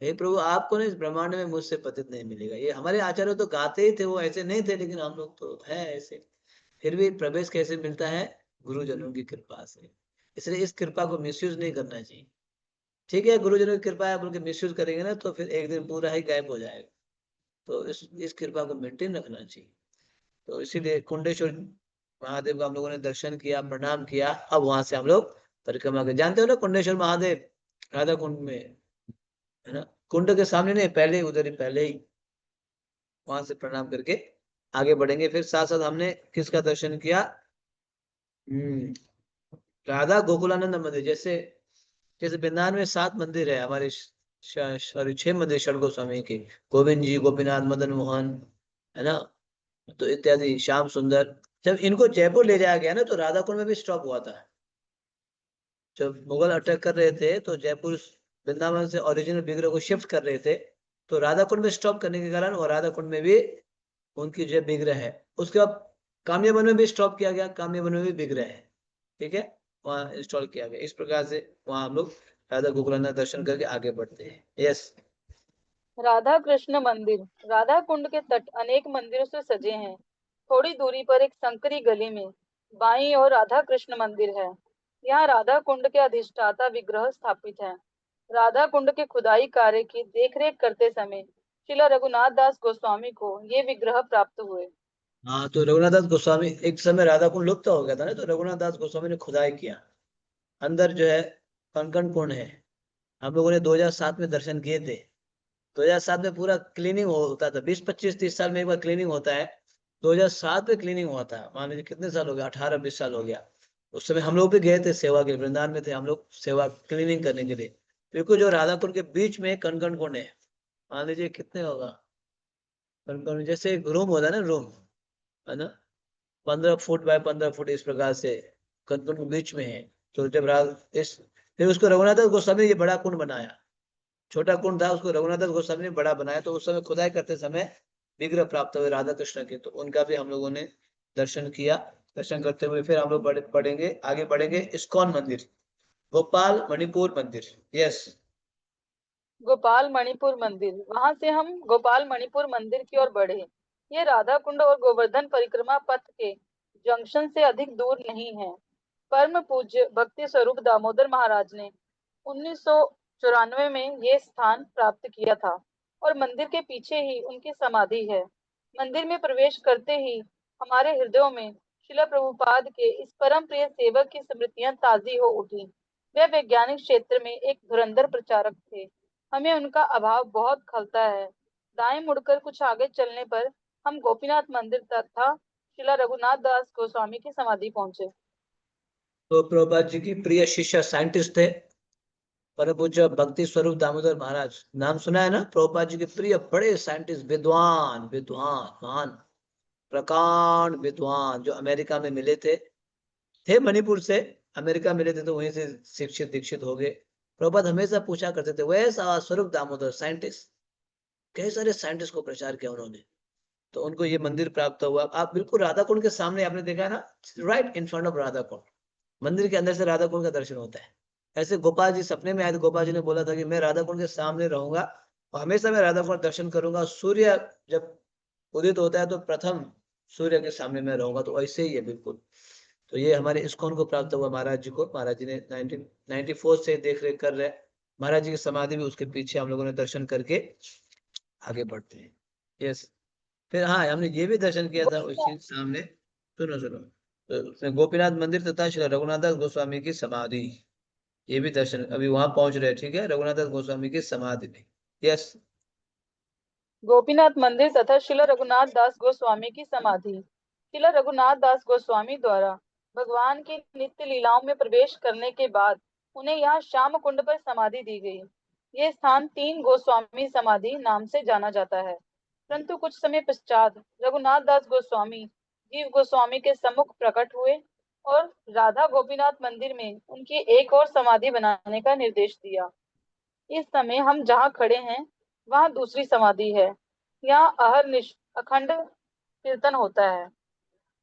हे प्रभु आपको ना इस ब्रह्मांड में मुझसे पतित नहीं मिलेगा। ये हमारे आचार्य तो गाते ही थे, वो ऐसे नहीं थे, लेकिन हम लोग तो है ऐसे। फिर भी प्रवेश कैसे मिलता है? गुरुजनों की कृपा से। इसलिए इस कृपा को मिसयूज नहीं करना चाहिए। ठीक है, गुरुजनों की कृपा है, बोल के मिसयूज करेंगे ना तो फिर एक दिन पूरा ही गायब हो जाएगा। तो इस कृपा को मेंटेन रखना चाहिए। तो इसीलिए कुंडेश्वर महादेव का हम लोगों ने दर्शन किया, प्रणाम किया। अब वहां से हम लोग परिक्रमा कर, जानते हो ना कुंडेश्वर महादेव राधा कुंड में है ना, कुंड के सामने नहीं, पहले उधर ही, पहले ही वहां से प्रणाम करके आगे बढ़ेंगे। फिर साथ साथ हमने किसका दर्शन किया? राधा गोकुलानंद मंदिर। जैसे जैसे वृंदावन में 7 मंदिर है हमारे, सॉरी 6 मंदिर षड गोस्वामी के, गोविंद जी, गोपीनाथ, मदन मोहन, है ना, तो इत्यादि, श्याम सुंदर। जब इनको जयपुर ले जाया गया ना तो राधा कुंड में भी स्टॉप हुआ था। जब मुगल अटैक कर रहे थे तो जयपुर वृंदावन से ओरिजिनल विग्रह को शिफ्ट कर रहे थे, तो राधा कुंड में स्टॉप करने के कारण और राधा कुंड में भी उनकी जो विग्रह है। उसके बाद कामयाबन में भी स्टॉप किया गया, कामयाबन में भी विग्रह है, ठीक है, वहाँ इंस्टॉल किया गया। इस प्रकार से वहाँ हम लोग राधा गोकुलानंद दर्शन करके आगे बढ़ते हैं। यस।
राधा कृष्ण मंदिर। राधा कुंड के तट अनेक मंदिरों से सजे हैं। थोड़ी दूरी पर एक संकरी गली में बाईं ओर राधा कृष्ण मंदिर है। यहाँ राधा कुंड के अधिष्ठाता विग्रह स्थापित है। राधा कुंड के खुदाई कार्य की देखरेख करते समय श्रील रघुनाथ दास गोस्वामी को ये विग्रह प्राप्त हुए।
हाँ, तो रघुनाथ दास गोस्वामी, एक समय राधा कुंड लुप्त हो गया था ना, तो रघुनाथ दास गोस्वामी ने खुदाई किया। अंदर जो है कंकण कुंड है, हम लोगों ने 2007 में दर्शन किए थे। 2007 में पूरा क्लीनिंग होता था, 20 25 30 साल में एक बार क्लीनिंग होता है। 2007 में क्लीनिंग हुआ था, मान लीजिए कितने साल हो गया, 18 20 साल हो गया। उस समय हम लोग भी गए थे सेवा के, वृंदावन में थे हम लोग सेवा क्लीनिंग करने के लिए। बिल्कुल जो राधा कुंड के बीच में कनकन कुंड है, मान लीजिए कितने होगा, कनकन जैसे एक रूम होता है ना, रूम है ना, 15 फुट बाय 15 फुट इस प्रकार से कनकन के बीच में है। तो जब इस फिर उसको रघुनाथ दास गोस्वामी ने ये बड़ा कुंड बनाया। छोटा कुंड था, उसको रघुनाथ दास गोस्वामी ने बड़ा बनाया। तो उस समय खुदाई करते समय विग्रह प्राप्त हुए राधा कृष्ण के, तो उनका भी हम लोगों ने दर्शन किया। दर्शन करते हुए फिर हम लोग बढ़ेंगे, आगे बढ़ेंगे इस्कॉन मंदिर, गोपाल मणिपुर मंदिर। यस।
गोपाल मणिपुर मंदिर। वहां से हम गोपाल मणिपुर मंदिर की ओर बढ़े। ये राधा कुंड और गोवर्धन परिक्रमा पथ के जंक्शन से अधिक दूर नहीं है। परम पूज्य भक्ति स्वरूप दामोदर महाराज ने 1994 में ये स्थान प्राप्त किया था और मंदिर के पीछे ही उनकी समाधि है। मंदिर में प्रवेश करते ही हमारे हृदयों में शिला प्रभुपाद के इस परम प्रिय सेवक की स्मृतियां ताजी हो उठी। वे वैज्ञानिक क्षेत्र में एक धुरंधर प्रचारक थे। हमें उनका अभाव बहुत खलता है। दाएं मुड़कर कुछ आगे चलने पर हम गोपीनाथ मंदिर तथा शिला रघुनाथ दास गोस्वामी की समाधि पहुंचे।
तो प्रभुपाद जी की प्रिय शिष्य साइंटिस्ट थे परम पूज्य भक्ति स्वरूप दामोदर महाराज, नाम सुना है ना, प्रभुपाद जी के प्रिय बड़े साइंटिस्ट, विद्वान विद्वान महान प्रकांड विद्वान, जो अमेरिका में मिले थे मणिपुर से अमेरिका मिले थे, तो वहीं से शिक्षित दीक्षित हो गए। प्रभुपाद हमेशा पूछा करते थे, वैसा स्वरूप दामोदर साइंटिस्ट, कई सारे साइंटिस्ट को प्रचार किया उन्होंने, तो उनको ये मंदिर प्राप्त हुआ। आप बिल्कुल राधा कुंड के सामने आपने देखा है ना, right in front of Radha Kund, मंदिर के अंदर से राधा कुंड का दर्शन होता है। ऐसे गोपाल जी सपने में आए थे, गोपाल जी ने बोला था कि मैं राधा कुंड के सामने रहूंगा और हमेशा मैं राधा कुंड दर्शन करूंगा, सूर्य जब उदित होता है तो प्रथम सूर्य के सामने मैं रहूंगा। तो ऐसे ही है बिल्कुल। तो ये हमारे इस्कॉन को प्राप्त हुआ महाराज जी को, महाराज जी ने 1994 से देख रेख कर रहे हैं। महाराज जी की समाधि भी उसके पीछे हम लोगों ने दर्शन करके आगे बढ़ते हैं। यस। फिर हाँ, हमने ये भी दर्शन किया था उसी सामने, सुनो सुनो, तो उसमें गोपीनाथ मंदिर तथा श्री रघुनाथ दास गोस्वामी की समाधि, ये भी दर्शन, अभी वहां पहुंच रहे हैं, ठीक है, रघुनाथ दास गोस्वामी की समाधि में। यस।
गोपीनाथ मंदिर तथा शिला रघुनाथ दास गोस्वामी की समाधि। शिला रघुनाथ दास गोस्वामी द्वारा भगवान की नित्य लीलाओं में प्रवेश करने के बाद उन्हें यहाँ श्याम कुंड पर समाधि दी गई। ये स्थान 3 गोस्वामी समाधि नाम से जाना जाता है। परंतु कुछ समय पश्चात रघुनाथ दास गोस्वामी जीव गोस्वामी के सम्मुख प्रकट हुए और राधा गोपीनाथ मंदिर में उनकी एक और समाधि बनाने का निर्देश दिया। इस समय हम जहाँ खड़े हैं वहाँ दूसरी समाधि है। यहाँ अहरनिश अखंड कीर्तन होता है।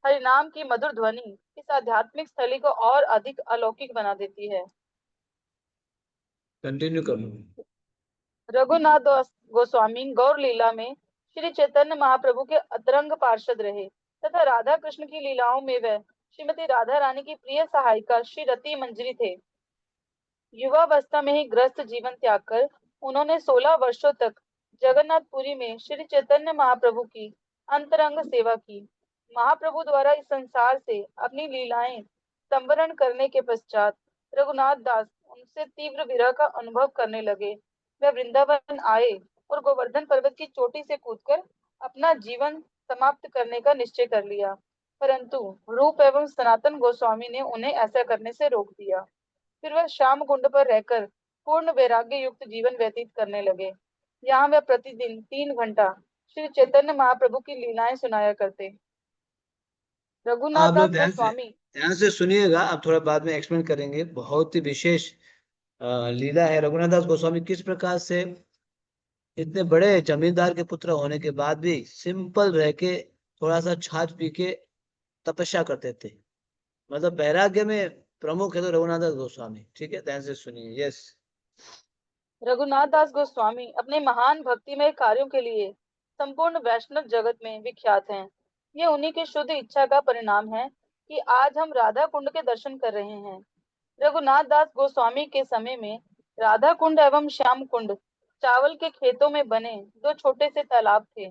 हरिनाम की मधुर ध्वनि इस आध्यात्मिक स्थली को और अधिक अलौकिक बना देती है।
कंटिन्यू करो।
रघुनाथ दास गोस्वामी गौर लीला में श्री चैतन्य महाप्रभु के अतरंग पार्षद रहे तथा राधा कृष्ण की लीलाओं में वह श्रीमती राधा रानी की प्रिय सहायिका श्री रति मंजरी थे। युवावस्था में ही गृहस्थ जीवन त्याग कर उन्होंने 16 वर्षों तक जगन्नाथपुरी में श्री चैतन्य महाप्रभु की अंतरंग सेवा की। महाप्रभु द्वारा इस संसार से अपनी लीलाएं संवरण करने के पश्चात रघुनाथ दास उनसे तीव्र विरह का अनुभव करने लगे। वे वृंदावन आए और गोवर्धन पर्वत की चोटी से कूदकर अपना जीवन समाप्त करने का निश्चय कर लिया, परंतु रूप एवं सनातन गोस्वामी ने उन्हें ऐसा करने से रोक दिया। फिर वह श्याम कुंड पर रहकर पूर्ण वैराग्य युक्त जीवन व्यतीत करने लगे। यहाँ वह प्रतिदिन 3 घंटा श्री चैतन्य महाप्रभु की लीलाएं सुनाया करते। रघुनाथ
आप
दास
लोग
गोस्वामी
ध्यान से सुनिएगा, आप थोड़ा बाद में एक्सप्लेन करेंगे। बहुत ही विशेष लीला है। रघुनाथ दास गोस्वामी किस प्रकार से इतने बड़े जमींदार के पुत्र होने के बाद भी सिंपल रह के थोड़ा सा छाछ पी के तपस्या करते थे। मतलब वैराग्य में प्रमुख है तो रघुनाथ दास गोस्वामी। ठीक है, ध्यान से सुनिए। यस।
रघुनाथ दास गोस्वामी अपने महान भक्तिमय कार्यों के लिए संपूर्ण वैष्णव जगत में विख्यात हैं। ये उन्हीं की शुद्ध इच्छा का परिणाम है कि आज हम राधा कुंड के दर्शन कर रहे हैं। रघुनाथ दास गोस्वामी के समय में राधा कुंड एवं श्याम कुंड चावल के खेतों में बने 2 छोटे से तालाब थे।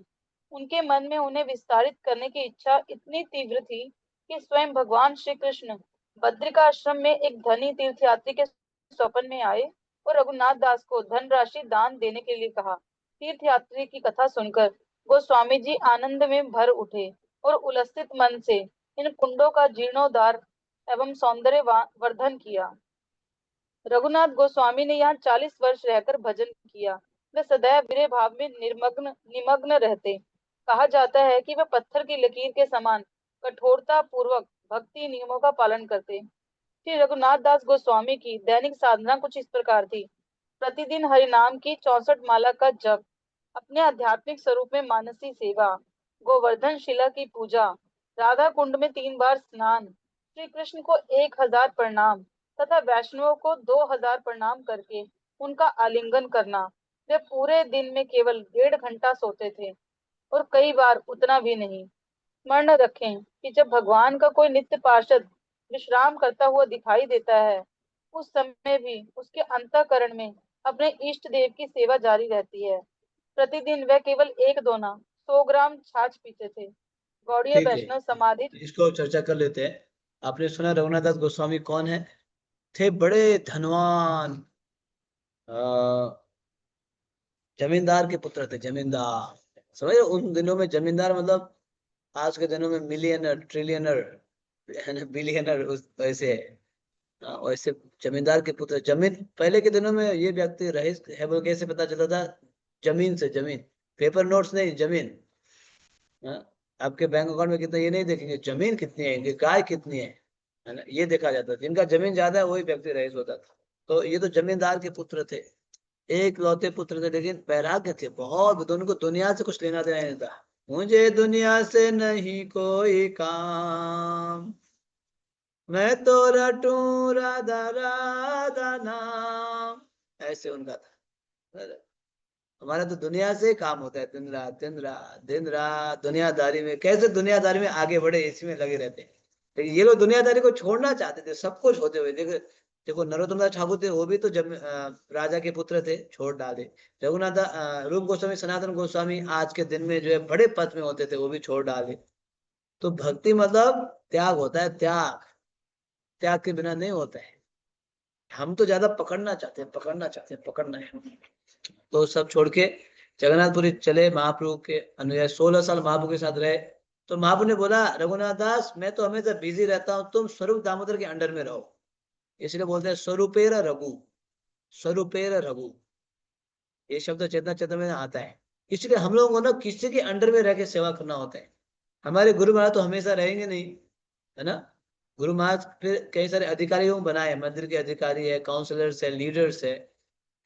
उनके मन में उन्हें विस्तारित करने की इच्छा इतनी तीव्र थी कि स्वयं भगवान श्री कृष्ण बद्रिकाश्रम में एक धनी तीर्थयात्री के स्वप्न में आए और रघुनाथ दास को धनराशि दान देने के लिए कहा। तीर्थयात्री की कथा सुनकर गोस्वामी जी आनंद में भर उठे और उल्लसित मन से इन कुंडों का जीर्णोद्धार एवं सौंदर्य वर्धन किया। रघुनाथ गोस्वामी ने यहाँ 40 वर्ष रहकर भजन किया। वे सदैव विरह भाव में निमग्न रहते। कहा जाता है कि वे पत्थर की लकीर के समान कठोरता पूर्वक भक्ति नियमों का पालन करते। श्री रघुनाथ दास गोस्वामी की दैनिक साधना कुछ इस प्रकार थी। प्रतिदिन हरिनाम की 64 माला का जप, अपने आध्यात्मिक स्वरूप में मानसी सेवा, गोवर्धन शिला की पूजा, राधा कुंड में 3 बार स्नान, श्री कृष्ण को 1000 प्रणाम तथा वैष्णवों को 2000 प्रणाम करके उनका आलिंगन करना। वे पूरे दिन में केवल 1.5 घंटा सोते थे और कई बार उतना भी नहीं। स्मरण रखें कि जब भगवान का कोई नित्य पार्षद विश्राम करता हुआ दिखाई देता है, उस समय भी उसके अंतःकरण में अपने इष्ट देव की सेवा जारी रहती है। प्रतिदिन वह केवल 1 दोना 100 ग्राम छाछ पीते थे। गौड़ीय
ठीक है,
वैष्णव समाधि
इसको चर्चा कर लेते हैं। आपने सुना रघुनाथ दास गोस्वामी कौन है? थे बड़े धनवान जमींदार के पुत्र थे। जमींदार, समझ रहे? उन दिनों में जमींदार मतलब आज के दिनों में मिलियनर, ट्रिलियनर, बिलियनर, उस वैसे है। वैसे जमींदार के पुत्र। जमीन पहले के दिनों में ये व्यक्ति रईस है बोल कैसे पता चलता था? जमीन से। जमीन, पेपर नोट्स नहीं, जमीन। हाँ, आपके बैंक अकाउंट में कितना ये नहीं देखेंगे, जमीन कितनी है, इनकी गाय कितनी है ना, ये देखा जाता था। जिनका जमीन ज्यादा है वही व्यक्ति रईस होता था। तो ये तो जमींदार के पुत्र थे, एक लौते पुत्र थे, लेकिन वैराग्य थे बहुत। दोनों को दुनिया से कुछ लेना देना नहीं था। मुझे दुनिया से नहीं कोई काम, मैं तो रटूं राधा राधा नाम, ऐसे उनका था। हमारा तो दुनिया से काम होता है, दिन रात दिन रात दिन रात दुनियादारी में। कैसे दुनियादारी में आगे बढ़े इसी में लगे रहते हैं। लेकिन ये लोग दुनियादारी को छोड़ना चाहते थे, सब कुछ होते हुए। देखो देखो, नरोत्तम दास ठाकुर थे, वो भी तो राजा के पुत्र थे, छोड़ डाले। रघुनाथ रूप गोस्वामी, सनातन गोस्वामी आज के दिन में जो है बड़े पद में होते थे, वो भी छोड़ डाले। तो भक्ति मतलब त्याग होता है, त्याग। त्याग के बिना नहीं होता है। हम तो ज्यादा पकड़ना चाहते हैं, पकड़ना चाहते हैं, पकड़ना है। तो सब छोड़ के जगन्नाथपुरी चले। महाप्रभु के अनुयायी 16 साल महाप्रभु के साथ रहे। तो महाप्रभु ने बोला, रघुनाथ दास मैं तो हमेशा बिजी रहता हूँ, तुम स्वरूप दामोदर के अंडर में रहो। इसलिए बोलते हैं स्वरूपेर रघु, स्वरूपेर रघु। ये शब्द चेतना चेतना में आता है। इसलिए हम लोगों को ना किसी के अंडर में रह के सेवा करना होता है। हमारे गुरु महाराज तो हमेशा रहेंगे नहीं, है ना। गुरु महाराज फिर कई सारे अधिकारियों बनाए, मंदिर के अधिकारी है, काउंसलर्स है, लीडर्स है।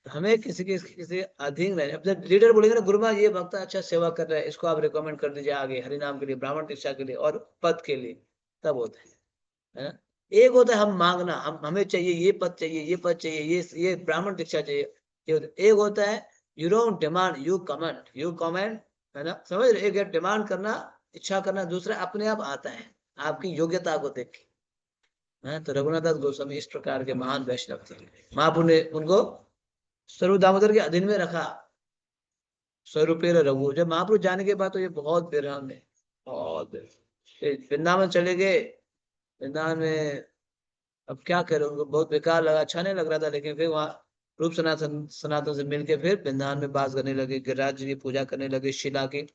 हमें किसी अधीन रहने, अपने लीडर बोलेंगे ना गुरु महाराज ये भक्त अच्छा सेवा कर रहा है, इसको आप रिकमेंड कर दीजिए आगे हरि नाम के लिए, ब्राह्मण दीक्षा के लिए और पद के लिए, तब होता है ना। एक होता है हम मांगना, हमें चाहिए ये पद चाहिए, ये पद चाहिए, ये ब्राह्मण दीक्षा चाहिए, एक होता है you don't demand, you commend, है ना, समझ रहे। एक है डिमांड करना, इच्छा करना, दूसरा अपने आप आता है आपकी योग्यता को देख के। तो रघुनाथ दास गोस्वामी इस प्रकार के महान वैष्णव थे। महाप्रभु ने उनको स्वरूप दामोदर के अधीन में रखा। स्वरूपे रघु, जब महाप्रभु जाने के बाद तो ये बहुत बेरहम है, बहुत वृंदावन चले गए। वृंदावन में अब क्या करें, उनको बहुत बेकार लगा, अच्छा नहीं लग रहा था। लेकिन फिर वहाँ रूप सनातन सनातन से मिलके फिर वृंदावन में बास करने लगे, गिरिराज जी की पूजा करने लगे, शिला की।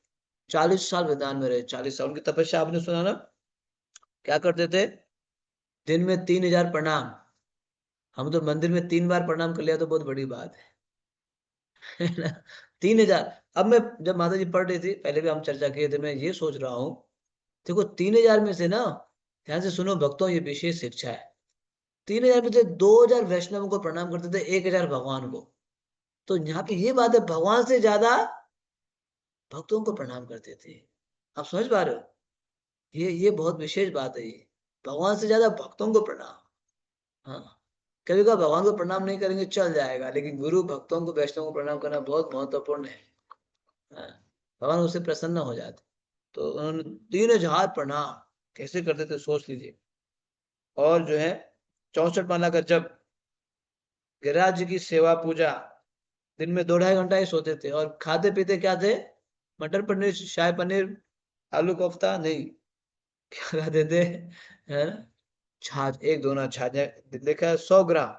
40 साल वृंदावन में रहे, 40 साल। उनकी तपस्या आपने सुना ना, क्या करते थे, दिन में 3000 प्रणाम। हम तो मंदिर में 3 बार प्रणाम कर लिया तो बहुत बड़ी बात है ना। 3000। अब मैं जब माता जी पढ़ रही थी, पहले भी हम चर्चा किए थे, मैं ये सोच रहा हूँ, देखो 3000 में से ना, ध्यान से सुनो भक्तों, ये विशेष शिक्षा है। 3000 में से 2000 वैष्णवों को प्रणाम करते थे, 1000 भगवान को। तो यहाँ पे ये बात है, भगवान से ज्यादा भक्तों को प्रणाम करते थे। आप समझ पा रहे हो, ये बहुत विशेष बात है ये, भगवान से ज्यादा भक्तों को प्रणाम। हाँ, कभी कभी भगवान को प्रणाम नहीं करेंगे चल जाएगा, लेकिन गुरु भक्तों को वैष्णव को प्रणाम करना बहुत महत्वपूर्ण है। हाँ, भगवान उससे प्रसन्न हो जाते। तो उन्होंने 3000 प्रणाम कैसे करते थे सोच लीजिए। और जो है 64 माला का जब, गिरिराज जी की सेवा पूजा, दिन में 2-2.5 घंटा ही सोते थे। और खाते पीते क्या थे, मटर पनीर, शाही पनीर, आलू कोफ्ता नहीं, क्या खाते थे, है ना, छाछ, एक दोना छाछ, देखा है 100 ग्राम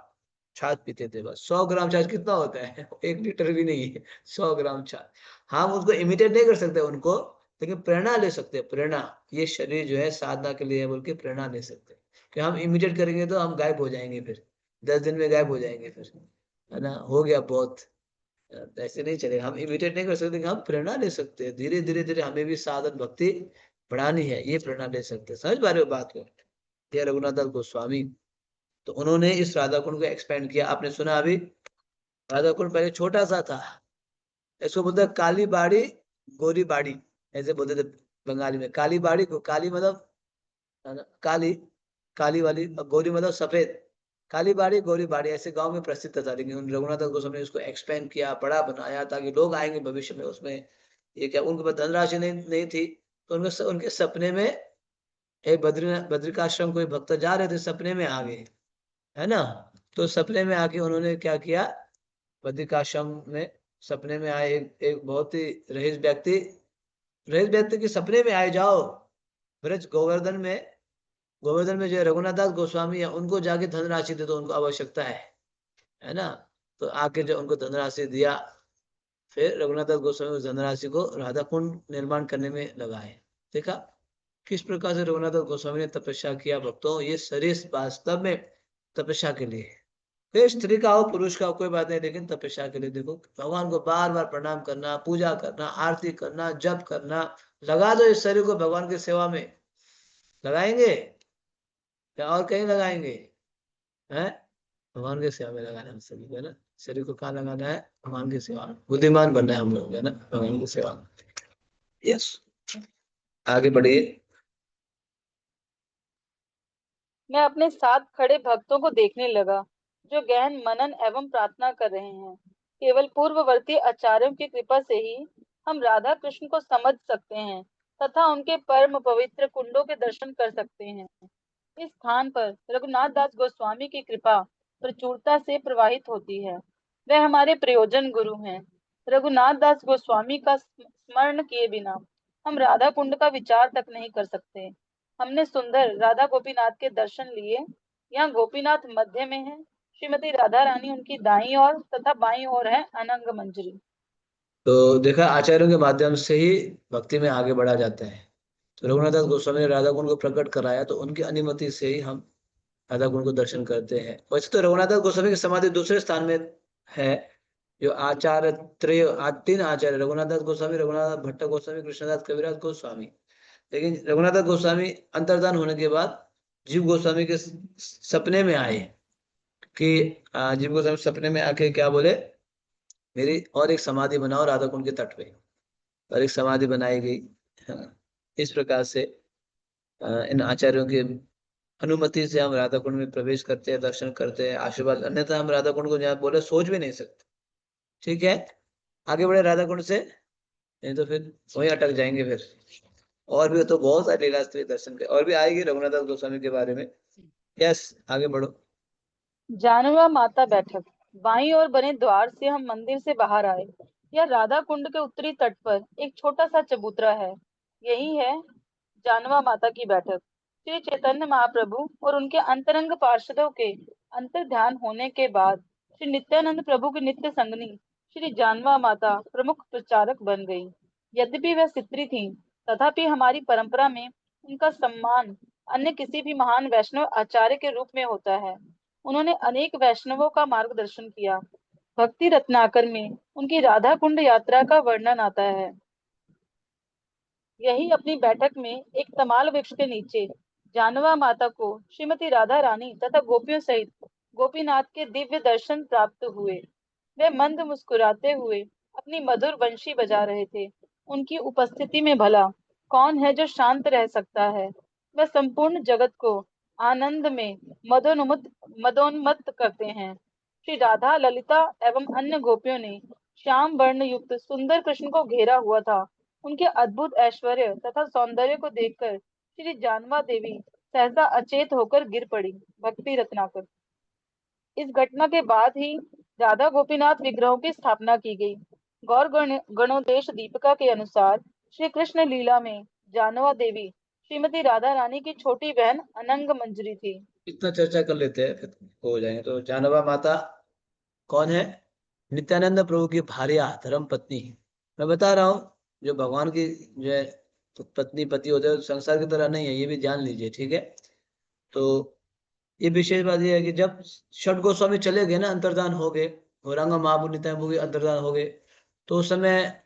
छाछ पीते थे बस। 100 ग्राम छाछ कितना होता है 1 लीटर भी नहीं है, 100 ग्राम छाछ। हम उसको इमिटेट नहीं कर सकते उनको, लेकिन प्रेरणा ले सकते हैं, प्रेरणा। ये शरीर जो है साधना के लिए है बोल के प्रेरणा ले सकते हैं। कि हम इमिटेट करेंगे तो हम गायब हो जाएंगे, फिर 10 दिन में गायब हो जाएंगे फिर, है ना, हो गया बहुत। ऐसे नहीं चलेगा, हम इमिटेट नहीं कर सकते, लेकिन हम प्रेरणा ले सकते हैं। धीरे धीरे धीरे हमें भी साधन भक्ति बढ़ानी है, ये प्रेरणा ले सकते हैं। समझ पा रहे हो बात को। ये रघुनाथ दास गोस्वामी, तो उन्होंने इस राधा कुंड को एक्सपेंड किया। आपने सुना अभी, राधा कुंड पहले छोटा सा था, इसको बोलते काली बाड़ी, गोरी बाड़ी, ऐसे बोलते थे बंगाली में। काली बाड़ी को, काली मतलब काली, काली वाली, और गोरी मतलब सफेद। काली बाड़ी गोरी बाड़ी ऐसे गांव में प्रसिद्ध था। लेकिन रघुनाथ दास गोस्वामी ने उसको एक्सपेंड किया, बड़ा बनाया, ताकि लोग आएंगे भविष्य में उसमें। ये क्या, उनके पास धनराशि नहीं थी, तो उनके सपने में एक बद्रिकाश्रम कोई भक्त जा रहे थे, सपने में आ गए, है ना। तो सपने में आके उन्होंने क्या किया, बद्रिकाश्रम में सपने में आए एक बहुत ही रईस व्यक्ति के सपने में आए, जाओ ब्रज गोवर्धन में जो रघुनाथ दास गोस्वामी है उनको जाके धनराशि दे दो, उनको आवश्यकता है ना। तो आके जो उनको धनराशि दिया, फिर रघुनाथ दास गोस्वामी उस धनराशि को राधा कुंड निर्माण करने में लगाए। देखा किस प्रकार से रघुनाथ दास गोस्वामी ने तपस्या किया। भक्तों, ये शरीर वास्तव में तपस्या के लिए, फिर स्त्री का हो पुरुष का हो कोई बात नहीं, लेकिन तपस्या के लिए। देखो भगवान को बार बार प्रणाम करना, पूजा करना, आरती करना, जप करना, लगा दो इस शरीर को भगवान की सेवा में। लगाएंगे या और कहीं लगाएंगे, हैं, भगवान की सेवा में लगाना है हम सभी को, है ना। शरीर को कहाँ लगाना है, भगवान की सेवा में। बुद्धिमान बनना है हम लोग, है ना, भगवान की सेवा में। यस, आगे बढ़िए।
मैं अपने साथ खड़े भक्तों को देखने लगा, जो गहन मनन एवं प्रार्थना कर रहे हैं। केवल पूर्ववर्ती आचार्यों की कृपा से ही हम राधा कृष्ण को समझ सकते हैं तथा उनके परम पवित्र कुंडों के दर्शन कर सकते हैं। इस स्थान पर रघुनाथ दास गोस्वामी की कृपा प्रचुरता से प्रवाहित होती है। वे हमारे प्रयोजन गुरु हैं। रघुनाथ दास गोस्वामी का स्मरण किए बिना हम राधा कुंड का विचार तक नहीं कर सकते। हमने सुंदर राधा गोपीनाथ के दर्शन लिए। यहाँ गोपीनाथ मध्य में है, श्रीमती राधा रानी उनकी दाईं ओर तथा बाईं ओर है अनंग मंजरी।
तो देखा, आचार्यों के माध्यम से ही भक्ति में आगे बढ़ा जाता है। तो रघुनाथ दास गोस्वामी ने राधा कुंड को प्रकट कराया, तो उनकी अनुमति से ही हम राधा कुंड को दर्शन करते हैं। वैसे तो रघुनाथ दास गोस्वामी की समाधि दूसरे स्थान में है, जो आचार्य त्रय, तीन आचार्य, रघुनाथ दास गोस्वामी, रघुनाथ भट्ट गोस्वामी, कृष्णदास कविराज गोस्वामी। लेकिन रघुनाथ दास गोस्वामी अंतर्धान होने के बाद जीव गोस्वामी के सपने में आए कि जीव गोस्वामी सपने में आके क्या बोले, मेरी और एक समाधि बनाओ राधा कुंड के तट पे, और एक समाधि बनाई गई। इस प्रकार से इन आचार्यों के अनुमति से हम राधा कुंड में प्रवेश करते हैं, दर्शन करते हैं, आशीर्वाद, अन्यथा हम राधा कुंड को जहाँ बोले सोच भी नहीं सकते। ठीक है, आगे बढ़े राधा कुंड से, नहीं तो फिर वहीं अटक जाएंगे फिर। और भी तो बहुत सारे लीला स्थली दर्शन के और भी आएगी रघुनाथ दास गोस्वामी के बारे में। यस, आगे बढ़ो।
जानवा माता बैठक। बाईं ओर बने द्वार से हम मंदिर से बाहर आए। यह राधा कुंड के उत्तरी तट पर एक छोटा सा चबूतरा है। यही है जानवा माता की बैठक। श्री चैतन्य महाप्रभु और उनके अंतरंग पार्षदों के अंतर ध्यान होने के बाद श्री नित्यानंद प्रभु की नित्य संगनी श्री जानवा माता प्रमुख प्रचारक बन गई। यद्यपि वह स्त्री थी, तथापि हमारी परंपरा में उनका सम्मान अन्य किसी भी महान वैष्णव आचार्य के रूप में होता है। उन्होंने अनेक वैष्णवों का मार्गदर्शन किया। भक्ति रत्नाकर में उनकी राधा कुंड यात्रा का वर्णन आता है। यही अपनी बैठक में एक तमाल वृक्ष के नीचे जानवा माता को श्रीमती राधा रानी तथा गोपियों सहित गोपीनाथ के दिव्य दर्शन प्राप्त हुए। वे मंद मुस्कुराते हुए अपनी मधुर बंशी बजा रहे थे। उनकी उपस्थिति में भला कौन है जो शांत रह सकता है। वह संपूर्ण जगत को आनंद में मदोन्मत्त करते हैं। श्री राधा, ललिता एवं अन्य गोपियों ने श्याम वर्ण युक्त सुंदर कृष्ण को घेरा हुआ था। उनके अद्भुत ऐश्वर्य तथा सौंदर्य को देखकर श्री जानवा देवी सहसा अचेत होकर गिर पड़ी। भक्ति रत्नाकर। इस घटना के बाद ही राधा गोपीनाथ विग्रहों की स्थापना की गई। गौर गणोदेश दीपिका के अनुसार श्री कृष्ण लीला में जानवा देवी श्रीमती राधा रानी की छोटी बहन अनंग मंजरी थी।
इतना चर्चा कर लेते हैं फिर हो जाएंगे। तो जानवा माता कौन है? नित्यानंद प्रभु की भार्या, धर्म पत्नी। मैं बता रहा हूँ, जो भगवान की जो है तो पत्नी पति होते हैं, संसार की तरह नहीं है, ये भी जान लीजिए। ठीक है, तो ये विशेष बात यह है कि जब षट गोस्वामी चले गए ना, अंतर्धान हो गए, गौरांग महाप्रभु नित्यानंद प्रभु भी अंतर्धान हो गए, तो उस समय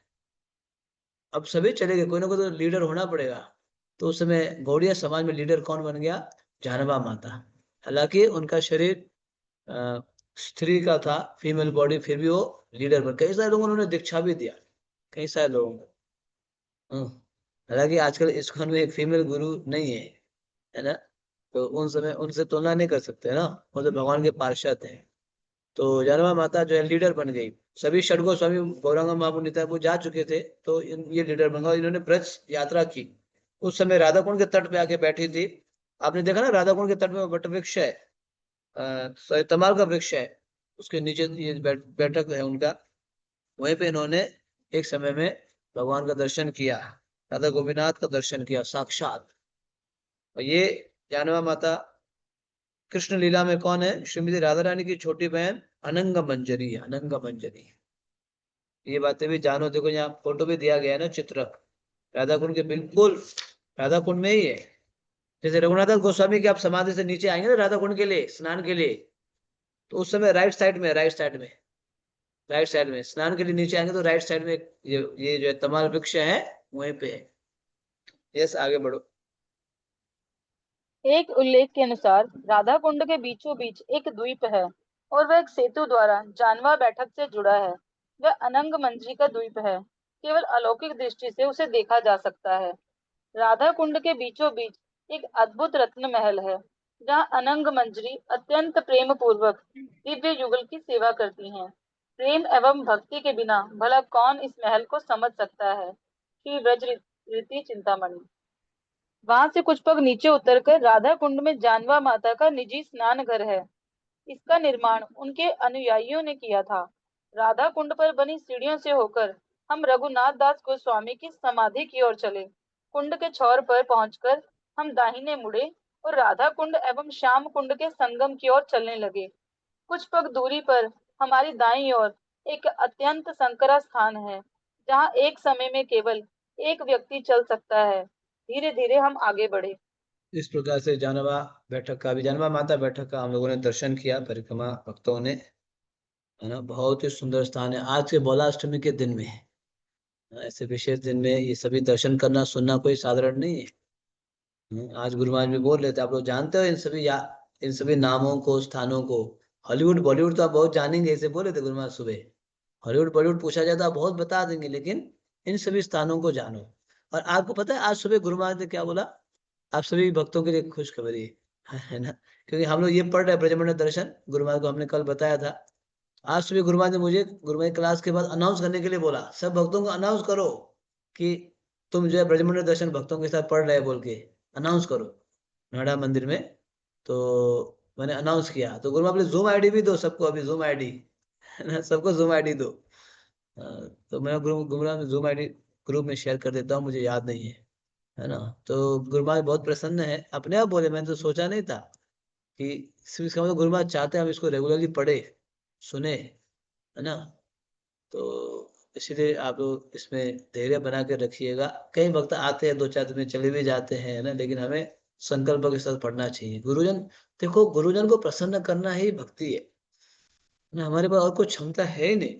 अब सभी चले गए, कोई ना कोई तो लीडर होना पड़ेगा। तो उस समय गौड़िया समाज में लीडर कौन बन गया? जानवा माता। हालांकि उनका शरीर स्त्री का था, फीमेल बॉडी, फिर भी वो लीडर बन। कई सारे लोगों ने उन्हें दीक्षा भी दिया, कई सारे लोगों को। हालांकि आजकल इस्कॉन में एक फीमेल गुरु नहीं है ना, तो उन समय उनसे तुलना नहीं कर सकते ना, वो तो भगवान के पार्षद हैं। तो जानवा माता जो है लीडर बन गई। सभी षट गोस्वामी गौरांग महाप्रभु नित्यानंद प्रभु जा चुके थे, तो ये लीडर बन गए। इन्होंने ब्रज यात्रा की। उस समय राधा कुंड के तट पे आके बैठी थी। आपने देखा ना, राधा कुंड के तट में वट वृक्ष है, तमाल का वृक्ष है, उसके नीचे ये बैठक है उनका। वहीं पे इन्होंने एक समय में भगवान का दर्शन किया, राधा गोपीनाथ का दर्शन किया साक्षात। और ये जानवा माता कृष्ण लीला में कौन है? श्रीमती राधा रानी की छोटी बहन अनंग मंजरी है, अनंग मंजरी। ये बातें भी जानो। देखो यहाँ फोटो भी दिया गया है ना, चित्र राधा कुंड के बिल्कुल राधा कुंड में ही है। जैसे रघुनाथ गोस्वामी की आप समाधि से नीचे आएंगे ना राधा कुंड के लिए स्नान के लिए, तो उस समय राइट साइड में स्नान के लिए नीचे आएंगे तो राइट साइड में ये जो है तमाल वृक्ष है, वहीं पे है। यस, आगे बढ़ो।
एक उल्लेख के अनुसार राधा कुंड के बीचों बीच एक द्वीप है और वह एक सेतु द्वारा जानवा बैठक से जुड़ा है। वह अनंग मंजरी का द्वीप है। केवल अलौकिक दृष्टि से उसे देखा जा सकता है। राधा कुंड के बीचों बीच एक अद्भुत रत्न महल है, जहाँ अनंग मंजरी अत्यंत प्रेम पूर्वक दिव्य युगल की सेवा करती हैं। प्रेम एवं भक्ति के बिना भला कौन इस महल को समझ सकता है। श्री ब्रज रीति चिंतामणि। वहां से कुछ पग नीचे उतरकर राधा कुंड में जानवा माता का निजी स्नान घर है। इसका निर्माण उनके अनुयायियों ने किया था। राधा कुंड पर बनी सीढ़ियों से होकर हम रघुनाथ दास गोस्वामी की समाधि की ओर चले। कुंड के छोर पर पहुंचकर हम दाहिने मुड़े और राधा कुंड एवं श्याम कुंड के संगम की ओर चलने लगे। कुछ पग दूरी पर हमारी दाईं ओर एक अत्यंत संकरा स्थान है, जहाँ एक समय में केवल एक व्यक्ति चल सकता है। धीरे धीरे हम आगे बढ़े।
इस प्रकार से जानवा माता बैठक का हम लोगों ने दर्शन किया, परिक्रमा भक्तों ने। है ना, बहुत ही सुंदर स्थान है। आज के बौलाष्टमी के दिन में है, ऐसे विशेष दिन में ये सभी दर्शन करना सुनना कोई साधारण नहीं है। आज गुरु महाराज भी बोल रहे थे, आप लोग जानते हो इन सभी नामों को, स्थानों को। हॉलीवुड बॉलीवुड तो आप बहुत जानेंगे, ऐसे बोले थे गुरु महाराज सुबह। हॉलीवुड बॉलीवुड पूछा जाए तो आप बहुत बता देंगे, लेकिन इन सभी स्थानों को जानो। और आपको पता है आज सुबह गुरु महाराज ने क्या बोला? आप सभी भक्तों के लिए खुशखबरी है ना, क्योंकि हम लोग ये पढ़ रहे हैं ब्रजमंडल दर्शन, गुरु महाराज को हमने कल बताया था। आज सुबह गुरु महाराज ने मुझे गुरु महाराज क्लास के बाद अनाउंस करने के लिए बोला, सब भक्तों को अनाउंस करो कि तुम जो है ब्रजमंडल दर्शन भक्तों के साथ पढ़ रहे बोल के अनाउंस करो नोएडा मंदिर में। तो मैंने अनाउंस किया, तो गुरु महाराज बोले जूम आईडी भी दो सबको, अभी जूम आईडी है ना, सबको जूम आईडी दो। तो मैं गुरु महाराज में जूम आईडी ग्रुप में शेयर कर देता हूँ, मुझे याद नहीं है ना। तो गुरु महाराज बहुत प्रसन्न है, अपने आप बोले, मैंने तो सोचा नहीं था कि सिर्फ इसका मतलब गुरु महाराज चाहते हैं हम इसको रेगुलरली पढ़े सुने, है ना। तो इसलिए आप लोग इसमें धैर्य बना के रखिएगा। कई वक्त आते हैं, 2-4 दिन में चले भी जाते हैं, है ना, लेकिन हमें संकल्प के साथ पढ़ना चाहिए। गुरुजन, देखो गुरुजन को प्रसन्न करना ही भक्ति है ना, हमारे पास और कोई क्षमता है ही नहीं।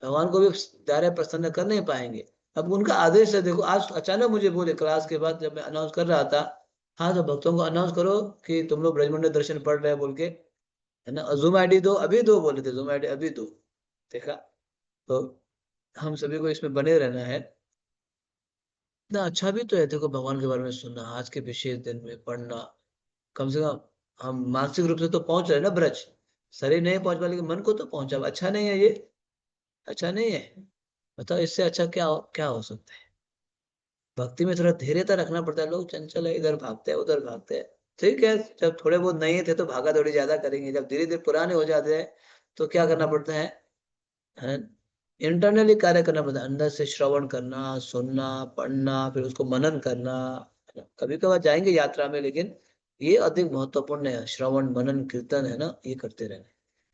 भगवान को भी डायरेक्ट प्रसन्न कर नहीं पाएंगे। अब उनका आदेश है, देखो आज अचानक मुझे बोले क्लास के बाद जब मैं अनाउंस कर रहा था, हाँ तो भक्तों को अनाउंस करो कि तुम लोग ब्रजमंडल दर्शन पढ़ रहे हैं बोल के, है ना। जूम आईडी दो, अभी दो बोले थे, जूम आईडी अभी दो। देखा, तो हम सभी को इसमें बने रहना है ना। अच्छा भी तो है, देखो भगवान के बारे में सुनना, आज के विशेष दिन में पढ़ना, कम से कम हम मानसिक रूप से तो पहुंच रहे हैं ना ब्रज। शरीर नहीं पहुंच पा, लेकिन मन को तो पहुंचा। अच्छा नहीं है ये? अच्छा नहीं है? बताओ इससे अच्छा क्या हो सकता है? भक्ति में थोड़ा धैर्यता रखना पड़ता है। लोग चंचल है, इधर भागते हैं उधर भागते हैं। ठीक है, जब थोड़े बहुत नए थे तो भागा दौड़ी ज्यादा करेंगे, जब धीरे धीरे पुराने हो जाते हैं तो क्या करना पड़ता है, इंटरनली कार्य करना पड़ता है, अंदर से श्रवण करना, सुनना, पढ़ना, फिर उसको मनन करना। कभी कभार जाएंगे यात्रा में, लेकिन ये अधिक महत्वपूर्ण है, श्रवण मनन कीर्तन, है ना, ये करते रहना।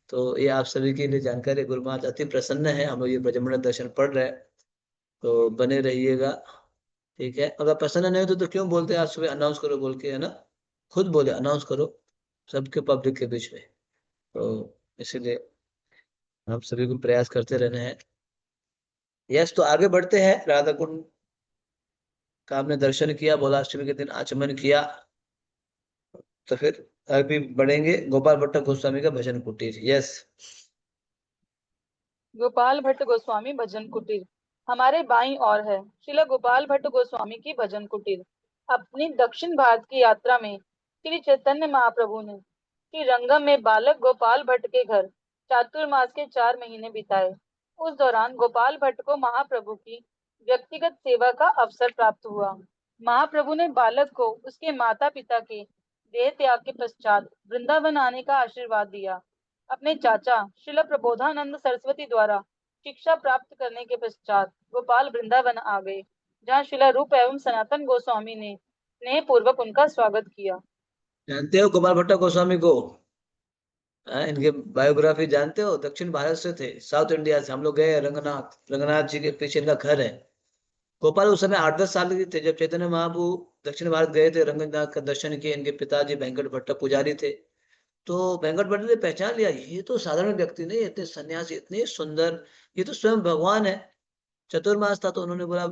तो ये आप सभी के लिए जानकारी। गुरु महाराज अति प्रसन्न है, हम लोग ये ब्रजमंडल दर्शन पढ़ रहे हैं, तो बने रहिएगा। ठीक है, अगर प्रसन्न नहीं हो तो क्यों बोलते हैं आज सुबह अनाउंस करो बोल के, है ना। खुद बोले अनाउंस करो सबके, पब्लिक के बीच में। तो इसीलिए हम सभी को प्रयास करते रहना है। यस, तो आगे बढ़ते हैं। राधा कुंड का हमने दर्शन किया, बोलाष्टमी के दिन आचमन किया, तो फिर अभी बढ़ेंगे गोपाल भट्ट गोस्वामी का भजन कुटीर। यस।
गोपाल भट्ट गोस्वामी भजन कुटीर हमारे बाईं ओर है। श्रील गोपाल भट्ट गोस्वामी की भजन कुटीर। अपनी दक्षिण भारत की यात्रा में श्री चैतन्य महाप्रभु ने श्री रंगम में बालक गोपाल भट्ट के घर चातुर्मास के 4 महीने बिताए। उस दौरान गोपाल भट्ट को महाप्रभु की व्यक्तिगत सेवा का अवसर प्राप्त हुआ। महाप्रभु ने बालक को उसके माता पिता के देह त्याग के पश्चात वृंदावन आने का आशीर्वाद दिया। अपने चाचा श्रील प्रबोधानंद सरस्वती द्वारा शिक्षा प्राप्त करने के पश्चात गोपाल वृंदावन आ गए, जहाँ श्रील रूप एवं सनातन गोस्वामी ने स्नेह पूर्वक उनका स्वागत किया।
जानते हो गोपाल भट्ट गोस्वामी को? इनके बायोग्राफी जानते हो? दक्षिण भारत से थे, साउथ इंडिया से। हम लोग गए रंगनाथ, रंगनाथ जी के पीछे इनका घर है। गोपाल उस समय 8-10 साल के थे जब चैतन्य महाप्रभु दक्षिण भारत गए थे, रंगनाथ का दर्शन किए। इनके पिताजी वेंकट भट्ट पुजारी थे। तो वेंकट भट्ट ने पहचान लिया, ये तो साधारण व्यक्ति नहीं, इतने सन्यासी, इतने सुंदर, ये तो स्वयं भगवान है। चतुर्मास था तो उन्होंने बोला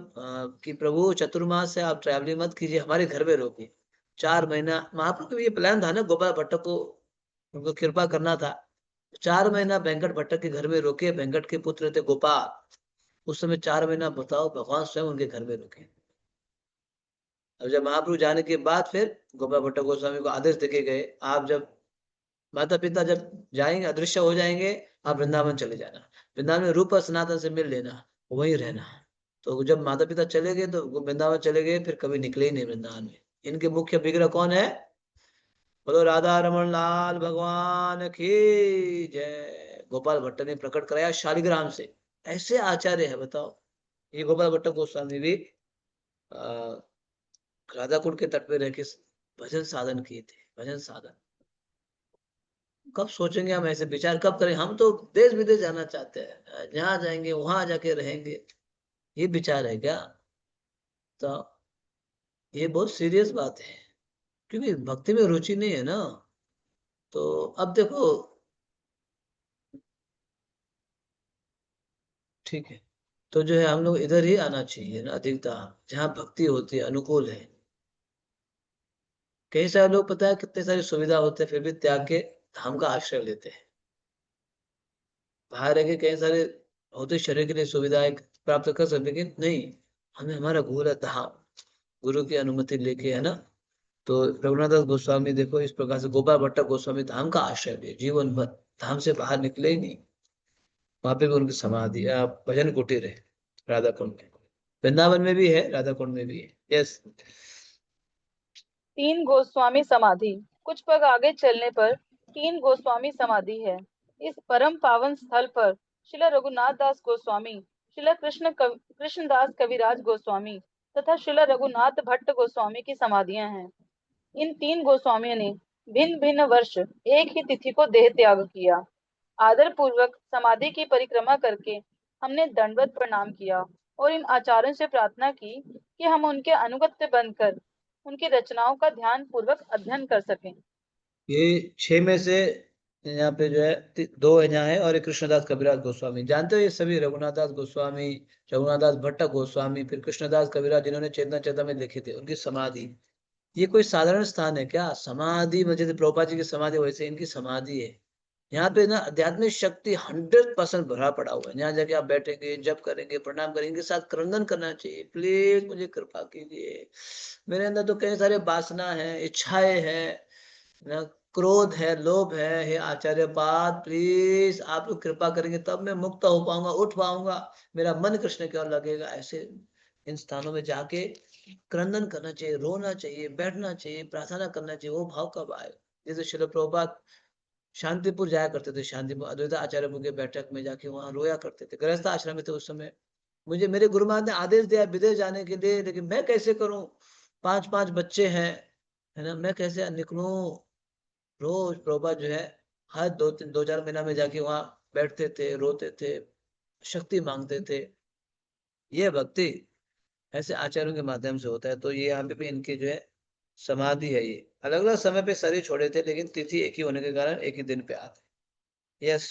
कि प्रभु चतुर्मास से आप ट्रैवलिंग मत कीजिए, हमारे घर में रोकिए 4 महीना। महाप्रभु का ये प्लान था ना, गोपाल भट्ट को उनको कृपा करना था। 4 महीना वेंकट भट्ट के घर में रोके। वेंकट के पुत्र थे गोपाल। उस समय 4 महीना, बताओ, भगवान स्वयं उनके घर में रुके। अब जब महाप्रभु जाने के बाद फिर गोपाल भट्ट गोस्वामी को आदेश देके गए, आप जब माता पिता जब जाएंगे, अदृश्य हो जाएंगे, आप वृंदावन चले जाना, वृंदावन में रूप और सनातन से मिल लेना, वहीं रहना। तो जब माता पिता चले गए तो वो वृंदावन चले गए, फिर कभी निकले ही नहीं वृंदावन में। इनके मुख्य विग्रह कौन है? बोलो राधा रमन लाल भगवान की जय। गोपाल भट्ट ने प्रकट कराया शालिग्राम से। ऐसे आचार्य है, बताओ। ये गोपाल भट्ट गोस्वामी भी राधा कुंड के तट पे रह के भजन साधन किए थे, भजन साधन। कब सोचेंगे हम, ऐसे विचार कब करें? हम तो देश विदेश जाना चाहते हैं, जहां जाएंगे वहां जाके रहेंगे, ये विचार है क्या? तो ये बहुत सीरियस बात है, क्योंकि भक्ति में रुचि नहीं है ना। तो अब देखो, ठीक है, तो जो है हम लोग इधर ही आना चाहिए ना, अधिकता जहाँ भक्ति होती है, अनुकूल है। कई सारे लोग पता है कितने सारी सुविधा होते हैं फिर भी त्याग के धाम का आश्रय लेते हैं। बाहर रह के कई सारे होते शरीर के लिए सुविधाएं प्राप्त कर सकते, लेकिन नहीं, हमें हमारा गुरु है धाम, गुरु की अनुमति लेके, है ना। तो रघुनाथ दास गोस्वामी देखो इस प्रकार से, गोपाल भट्ट गोस्वामी धाम का आश्रय लिए, जीवन भर धाम से बाहर निकले ही नहीं। वहां पे भी उनकी समाधि भजन कुटीर है राधा कुंड में, वृंदावन में भी है, राधा कुंड में भी है। यस।
तीन गोस्वामी समाधि। कुछ पग आगे चलने पर तीन गोस्वामी समाधि है। इस परम पावन स्थल पर श्रील रघुनाथ दास गोस्वामी, श्रील कृष्णदास कविराज गोस्वामी तथा श्रील रघुनाथ भट्ट गोस्वामी की समाधियां हैं। इन तीन गोस्वामियों ने भिन्न भिन्न वर्ष एक ही तिथि को देह त्याग किया। आदर पूर्वक समाधि की परिक्रमा करके हमने दंडवत प्रणाम किया और इन आचार्यों से प्रार्थना की कि हम उनके अनुगत्य बनकर उनकी रचनाओं का ध्यान पूर्वक अध्ययन कर सकें।
ये 6 में से यहाँ पे जो है 2 यहाँ है, और एक कृष्णदास कविराज गोस्वामी। जानते हो ये सभी रघुनाथ दास गोस्वामी, रघुनाथ दास भट्ट गोस्वामी, फिर कृष्णदास कविराज जिन्होंने चेतना चेतना में लिखे थे, उनकी समाधि। ये कोई साधारण स्थान है क्या? समाधि में जैसे प्रभुपाद जी की समाधि वैसे इनकी समाधि है। यहाँ पे ना आध्यात्मिक शक्ति 100% भरा पड़ा हुआ है। यहाँ जाके आप बैठेंगे, जप करेंगे, प्रणाम करेंगे, इनके साथ क्रंदन करना चाहिए, प्लीज मुझे कृपा कीजिए, मेरे अंदर तो कई सारे वासना है, इच्छाएं हैं ना, क्रोध है, लोभ है, हे आचार्य पाद प्लीज आप लोग कृपा करेंगे तब मैं मुक्त हो पाऊंगा, उठ पाऊंगा, मेरा मन कृष्ण की ओर लगेगा। ऐसे इन स्थानों में जाके क्रंदन करना चाहिए, रोना चाहिए, बैठना चाहिए, प्रार्थना करना चाहिए। वो भाव कब आए? जैसे शिल प्रभुपाद शांतिपुर जाया करते थे, शांतिपुर अद्वैत आचार्य के बैठक में जाके वहां रोया करते थे। गृहस्थ आश्रम में थे उस समय। मुझे मेरे गुरु महाराज ने आदेश दिया विदेश जाने के लिए, लेकिन मैं कैसे करूं, 5 बच्चे हैं, है ना, मैं कैसे निकलूं। रोज प्रभुपाद जो है हर 2-4 महीना में जाके वहां बैठते थे, रोते थे, शक्ति मांगते थे। ये भक्ति ऐसे आचार्यों के माध्यम से होता है। तो ये यहाँ पे भी इनकी जो है समाधि है। ये अलग अलग समय पे शरीर छोड़े थे, लेकिन तिथि एक ही होने के कारण एक ही दिन पे आते। यस।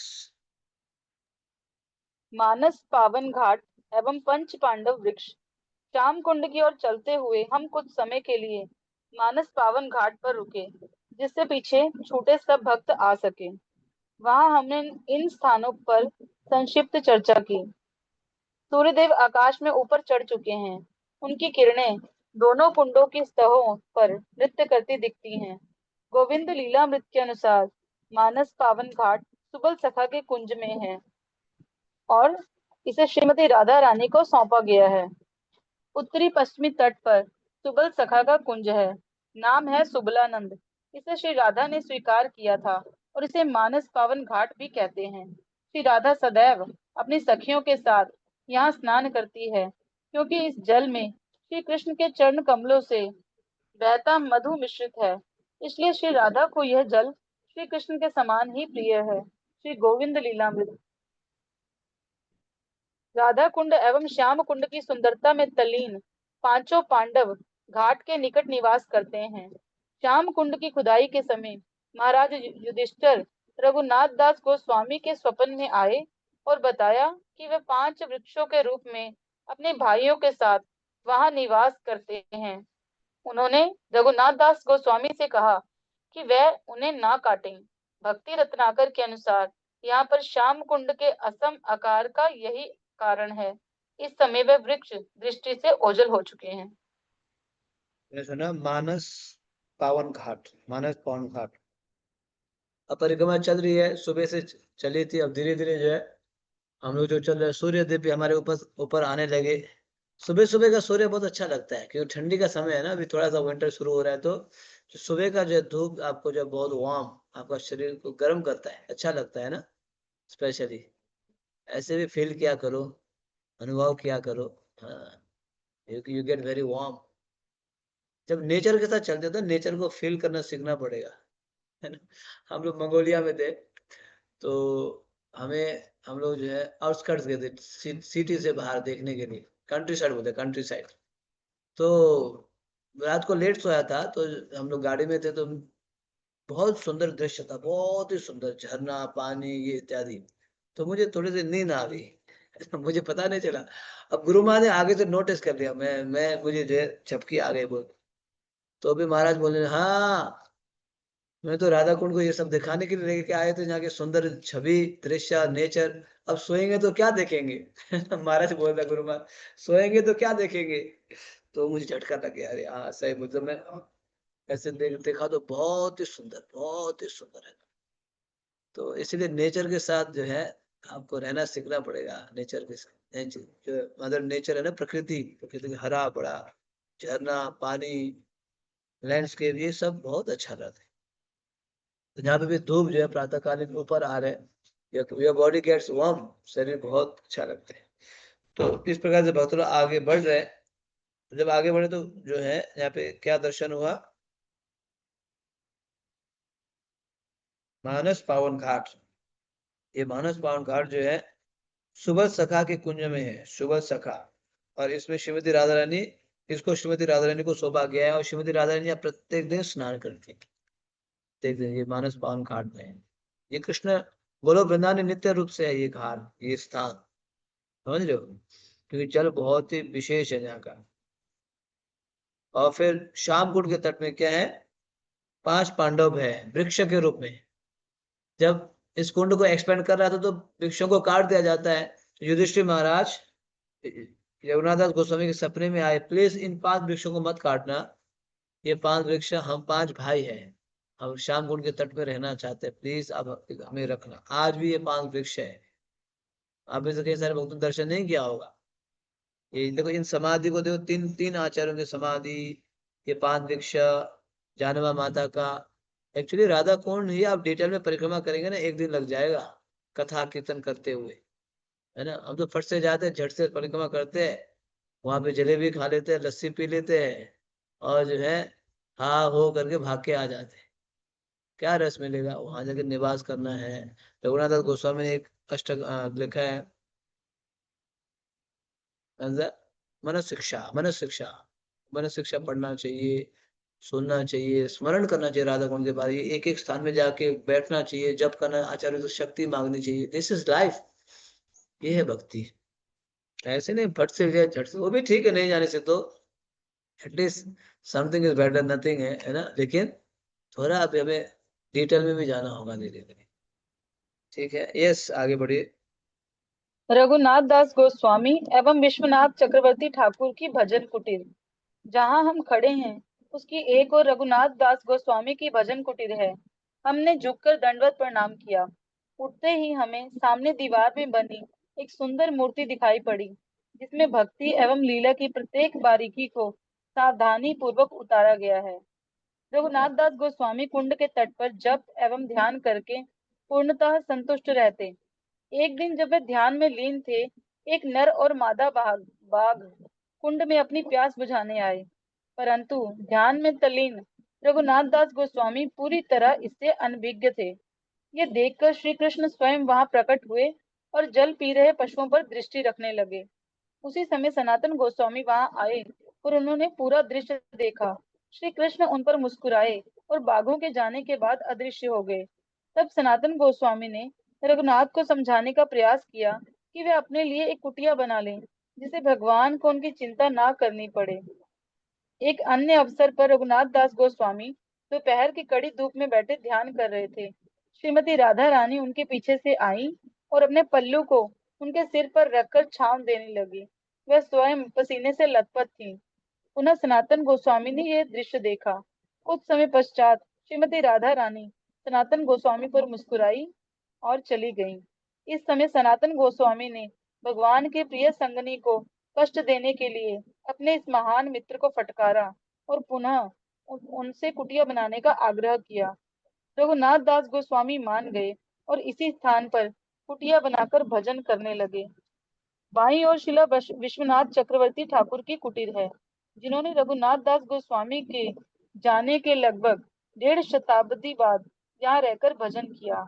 मानस पावन घाट एवं पंच पांडव वृक्ष। श्याम कुंड की ओर चलते हुए हम कुछ समय के लिए मानस पावन घाट पर रुके, जिससे पीछे छूटे सब भक्त आ सके। वहां हमने इन स्थानों पर संक्षिप्त चर्चा की। सूर्यदेव आकाश में ऊपर चढ़ चुके हैं। उनकी किरणें दोनों कुंडों की सतहों पर नृत्य करती दिखती हैं। गोविंद लीलामृत के अनुसार मानस पावन घाट सुबल सखा के कुंज में है और इसे श्रीमती राधा रानी को सौंपा गया है। उत्तरी पश्चिमी तट पर सुबल सखा का कुंज है। नाम है सुबलानंद। इसे श्री राधा ने स्वीकार किया था और इसे मानस पावन घाट भी कहते हैं। श्री राधा सदैव अपनी सखियों के साथ यहाँ स्नान करती है, क्योंकि इस जल में श्री कृष्ण के चरण कमलों से बहता मधु मिश्रित है। इसलिए श्री राधा को यह जल श्री कृष्ण के समान ही प्रिय है। श्री गोविंद लीलामृत। राधा कुंड एवं श्याम कुंड की सुंदरता में तल्लीन पांचों पांडव घाट के निकट निवास करते हैं। श्याम कुंड की खुदाई के समय महाराज युधिष्ठिर रघुनाथ दास गोस्वामी के स्वप्न में आए और बताया कि वे 5 वृक्षों के रूप में अपने भाइयों के साथ वहां निवास करते हैं। उन्होंने रघुनाथ दास गोस्वामी से कहा कि वह उन्हें ना काटें। भक्ति रत्नाकर के अनुसार यहाँ पर श्याम कुंड के असम आकार का यही कारण है। इस समय वे वृक्ष दृष्टि से ओझल हो चुके हैं।
मैंने सुना मानस पावन घाट, मानस पावन घाट। अब परिक्रमा चल रही है, सुबह से चली थी, अब धीरे धीरे जो है हम लोग जो चल रहे हैं, सूर्य देव भी हमारे ऊपर ऊपर आने लगे। सुबह सुबह का सूर्य बहुत अच्छा लगता है, क्योंकि ठंडी का समय है ना, अभी थोड़ा सा विंटर शुरू हो रहा है। तो जो सुबह का जो धूप आपको जो बहुत वार्म, आपका शरीर को गर्म करता है, अच्छा लगता है ना। स्पेशली ऐसे भी फील किया करो, अनुभव किया करो। हाँ, यू गेट वेरी वार्म। जब नेचर के साथ चलते तो नेचर को फील करना सीखना पड़ेगा, है ना। हम लोग मंगोलिया में थे, तो हम लोग जो है आउटस्कर्ट्स गए थे, सिटी से बाहर देखने के लिए, कंट्री साइड बोलते, कंट्री साइड। तो रात को लेट सोया था, तो हम लोग गाड़ी में थे, तो बहुत सुंदर दृश्य था, बहुत ही सुंदर, झरना, पानी, ये इत्यादि। तो मुझे थोड़ी सी नींद आ गई, मुझे पता नहीं चला। अब गुरु महाराज ने आगे से नोटिस कर लिया, मैं मुझे जो है झपकी आ गई बोल। तो भी महाराज बोले, हाँ मैं तो राधा कुंड को ये सब दिखाने के लिए लेके आए थे, यहाँ की सुंदर छवि, दृश्य, नेचर। अब सोएंगे तो क्या देखेंगे? महाराज बोल रहा, गुरु महाराज सोएंगे तो क्या देखेंगे? तो मुझे झटका लग गया, अरे हाँ सही, मतलब मैं ऐसे देखा तो बहुत ही सुंदर है। तो इसीलिए नेचर के साथ जो है आपको रहना सीखना पड़ेगा। नेचर के साथ, जो मदर नेचर है ना, प्रकृति, प्रकृति का हरा भरा झरना, पानी, लैंडस्केप, ये सब बहुत अच्छा रहता है। तो जहाँ पे भी धूप जो है प्रातःकालीन ऊपर आ रहे हैं, योर बॉडी गेट्स वार्म, शरीर बहुत अच्छा लगता है। तो इस प्रकार से भक्त लोग आगे बढ़ रहे हैं। जब आगे बढ़े तो जो है यहाँ पे क्या दर्शन हुआ, मानस पावन घाट। ये मानस पावन घाट जो है सुबह सखा के कुंज में है, सुबह सखा। और इसमें श्रीमती राधा रानी, इसको श्रीमती राधा रानी को सौंपा गया है, और श्रीमती राधा रानी यहाँ प्रत्येक दिन स्नान करती है। प्रत्येक दिन ये मानस पावन घाट में है। ये कृष्ण गोलोक वृंदावन में नित्य रूप से है ये घाट, ये स्थान, समझ रहे हो? क्योंकि जल बहुत ही विशेष है यहाँ का। और फिर श्याम कुंड के तट में क्या है, 5 पांडव है वृक्ष के रूप में। जब इस कुंड को एक्सपेंड कर रहा था तो वृक्षों को काट दिया जाता है। तो युधिष्ठिर महाराज रघुनाथ दास गोस्वामी के सपने में आए, प्लीज इन 5 वृक्षों को मत काटना, ये 5 वृक्ष, हम 5 भाई हैं, हम श्याम कुंड के तट पे रहना चाहते हैं, प्लीज अब हमें रखना। आज भी ये 5 वृक्ष है। आप में से कई सारे भक्तों ने दर्शन नहीं किया होगा। ये देखो, इन समाधि को देखो, 3 आचार्यों की समाधि, ये 5 वृक्ष, जानवा माता का। एक्चुअली राधा कुंड ही आप डिटेल में परिक्रमा करेंगे ना, एक दिन लग जाएगा कथा कीर्तन करते हुए, है ना। हम तो फट से जाते हैं, झट से परिक्रमा करते हैं, वहां पे जलेबी खा लेते हैं, लस्सी पी लेते हैं, और जो है हाँ हो करके भाग के आ जाते हैं। क्या रस मिलेगा? वहां जाके निवास करना है। रघुनाथ दास गोस्वामी ने एक अष्ट लिखा है, मनस शिक्षा, मनस शिक्षा, मनस शिक्षा पढ़ना चाहिए, सुनना चाहिए, स्मरण करना चाहिए राधा कुंड के बारे में, एक एक स्थान में जाके बैठना चाहिए, जप करना, आचार्य से शक्ति मांगनी चाहिए। दिस इज लाइफ, ये है भक्ति। ऐसे नहीं फट से जाए झट से, वो भी ठीक है नहीं जाने से तो at least something is better nothing, है ना। लेकिन थोड़ा अभी हमें डिटेल में भी जाना होगा धीरे धीरे। ठीक है, यस आगे बढ़िए।
रघुनाथ दास गोस्वामी एवं विश्वनाथ चक्रवर्ती ठाकुर की भजन कुटीर। जहाँ हम खड़े हैं उसकी एक और रघुनाथ दास गोस्वामी की भजन कुटीर है। हमने झुककर दंडवत प्रणाम किया। उठते ही हमें सामने दीवार में बनी एक सुंदर मूर्ति दिखाई पड़ी, जिसमें भक्ति एवं लीला की प्रत्येक बारीकी को सावधानी पूर्वक उतारा गया है। रघुनाथ दास गोस्वामी कुंड के तट पर जप एवं ध्यान करके पूर्णतः संतुष्ट रहते। एक दिन जब वे ध्यान में लीन थे, एक नर और मादा बाघ कुंड में अपनी प्यास बुझाने आए, परंतु ध्यान में तल्लीन रघुनाथ दास गोस्वामी पूरी तरह इससे अनभिज्ञ थे। ये देखकर श्री कृष्ण स्वयं वहां प्रकट हुए और जल पी रहे पशुओं पर दृष्टि रखने लगे। उसी समय सनातन गोस्वामी वहां आए और उन्होंने पूरा दृश्य देखा। श्री कृष्ण उन पर मुस्कुराए और बाघों के जाने के बाद अदृश्य हो गए। तब सनातन गोस्वामी ने रघुनाथ को समझाने का प्रयास किया कि वे अपने लिए एक कुटिया बना लें, जिसे भगवान को उनकी चिंता ना करनी पड़े। एक अन्य अवसर पर रघुनाथ दास गोस्वामी दोपहर की कड़ी धूप में बैठे ध्यान कर रहे थे। श्रीमती राधा रानी उनके पीछे से आई और अपने पल्लू को उनके सिर पर रखकर छांव देने लगी। वह स्वयं पसीने से लथपथ थीं। पुनः सनातन गोस्वामी ने यह दृश्य देखा। कुछ समय पश्चात श्रीमती राधा रानी सनातन गोस्वामी पर मुस्कुराई और चली गईं। इस समय सनातन गोस्वामी ने भगवान के प्रिय संगनी को कष्ट देने के लिए अपने इस महान मित्र को फटकारा और पुनः उनसे कुटिया बनाने का आग्रह किया। रघुनाथ दास गोस्वामी मान गए और इसी स्थान पर कुटिया बनाकर भजन करने लगे। बाईं ओर शिला विश्वनाथ चक्रवर्ती ठाकुर की कुटीर है, जिन्होंने रघुनाथ दास गोस्वामी के जाने के लगभग 1.5 शताब्दी बाद यहाँ रहकर भजन किया।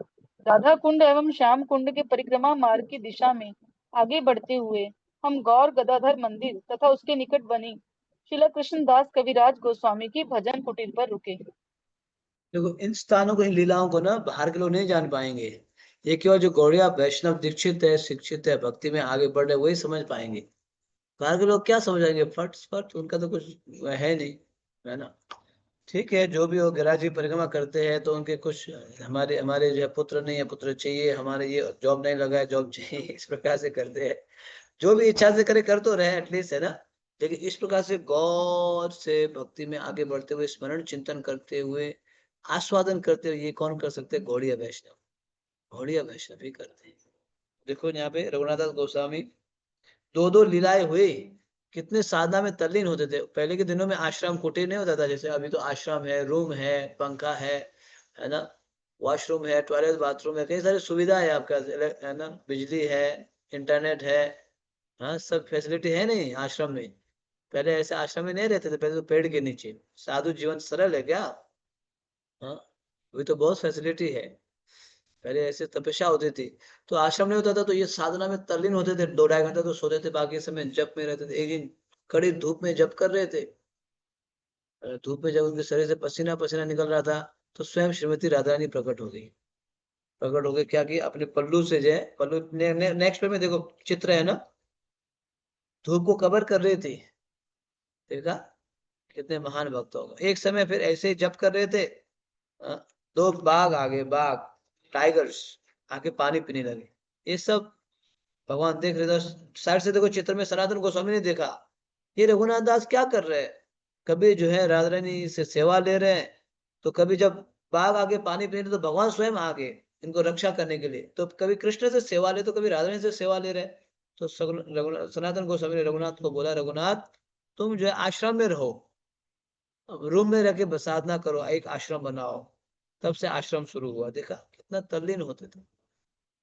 राधा कुंड एवं श्याम कुंड के परिक्रमा मार्ग की दिशा में आगे बढ़ते हुए हम गौर गदाधर मंदिर तथा उसके निकट बनी शिला कृष्णदास कविराज गोस्वामी की भजन कुटीर पर रुके।
देखो इन स्थानों को, इन लीलाओं को ना बाहर के लोग नहीं जान पाएंगे, ये केवल जो गौड़िया वैष्णव दीक्षित है, शिक्षित है, भक्ति में आगे बढ़ रहे, वही समझ पाएंगे। बाहर के लोग क्या समझाएंगे, फट फट, उनका तो कुछ है नहीं, है ना। ठीक है, जो भी हो, गिरिराज की परिक्रमा करते हैं तो उनके कुछ, हमारे हमारे जो है पुत्र नहीं है, पुत्र चाहिए, हमारे ये जॉब नहीं लगा है, जॉब चाहिए, इस प्रकार से करते हैं। जो भी इच्छा से करे, कर तो रहे एटलीस्ट, है ना। लेकिन इस प्रकार से गौर से भक्ति में आगे बढ़ते हुए, स्मरण चिंतन करते हुए, आस्वादन करते हुए, ये कौन कर सकते हैं? गौड़िया वैष्णव, गौड़िया वैष्णव ही करते हैं। देखो यहाँ पे रघुनाथ दास गोस्वामी, दो दो लीलाएं हुई, कितने साधना में तल्लीन होते थे। पहले के दिनों में आश्रम कुटीर नहीं होता था, जैसे अभी तो आश्रम है, रूम है, पंखा है ना, वॉशरूम है, टॉयलेट बाथरूम है, कई सारी सुविधा है आपका, है ना, बिजली है, इंटरनेट है, हाँ, सब फैसिलिटी है नहीं आश्रम में। पहले ऐसे आश्रम में नहीं रहते थे, पहले तो पेड़ के नीचे, साधु जीवन सरल है क्या? हाँ, अभी तो बहुत फैसिलिटी है। पहले ऐसे तपस्या होती थी, तो आश्रम नहीं होता था, तो ये साधना में तल्लीन होते थे, 2-2.5 घंटे तो सोते थे, बाकी समय जप में रहते थे। एक दिन कड़ी धूप में जप कर रहे थे, धूप में जब उनके शरीर से पसीना पसीना निकल रहा था, तो स्वयं श्रीमती राधा रानी प्रकट हो गई। प्रकट हो गई, क्या की, अपने पल्लू से जो है, पल्लू नेक्स्ट पे में देखो चित्र है ना, धूप को कवर कर रही थी। देखा, कितने महान भक्त हो गए। एक समय फिर ऐसे ही जप कर रहे थे, अ, दो बाघ आ गए, बाघ, टाइगर्स आके पानी पीने लगे। ये सब भगवान देख रहे थे साइड से। देखो चित्र में सनातन गोस्वामी ने देखा, ये रघुनाथ दास क्या कर रहे हैं। कभी जो है राधा रानी से सेवा ले रहे हैं, तो कभी जब बाघ आगे पानी पीने, तो भगवान स्वयं आगे इनको रक्षा करने के लिए, तो कभी कृष्ण से सेवा ले, तो कभी राधा रानी से सेवा ले रहे हैं। तो सनातन गोस्वामी ने रघुनाथ को बोला, रघुनाथ, तुम जो है आश्रम में रहो, रूम में रह के साधना करो, एक आश्रम बनाओ। तब से आश्रम शुरू हुआ। देखा कितना तल्लीन होते थे,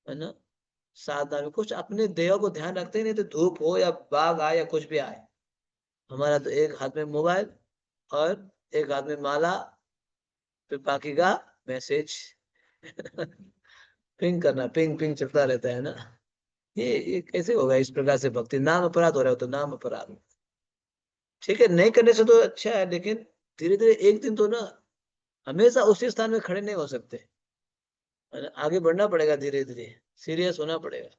है ना। साधना में कुछ अपने देह को ध्यान रखते ही नहीं थे, धूप हो या बाघ आए या कुछ भी आए। हमारा तो एक हाथ में मोबाइल और एक हाथ में माला, फिर बाकी का मैसेज। पिंग करना, पिंग पिंग चलता रहता है ना। ये कैसे होगा इस प्रकार से भक्ति? नाम अपराध हो रहा है, तो नाम अपराध। ठीक है, नहीं करने से तो अच्छा है, लेकिन धीरे धीरे एक दिन तो ना, हमेशा उसी स्थान में खड़े नहीं हो सकते, है ना? आगे बढ़ना पड़ेगा, धीरे धीरे सीरियस होना पड़ेगा।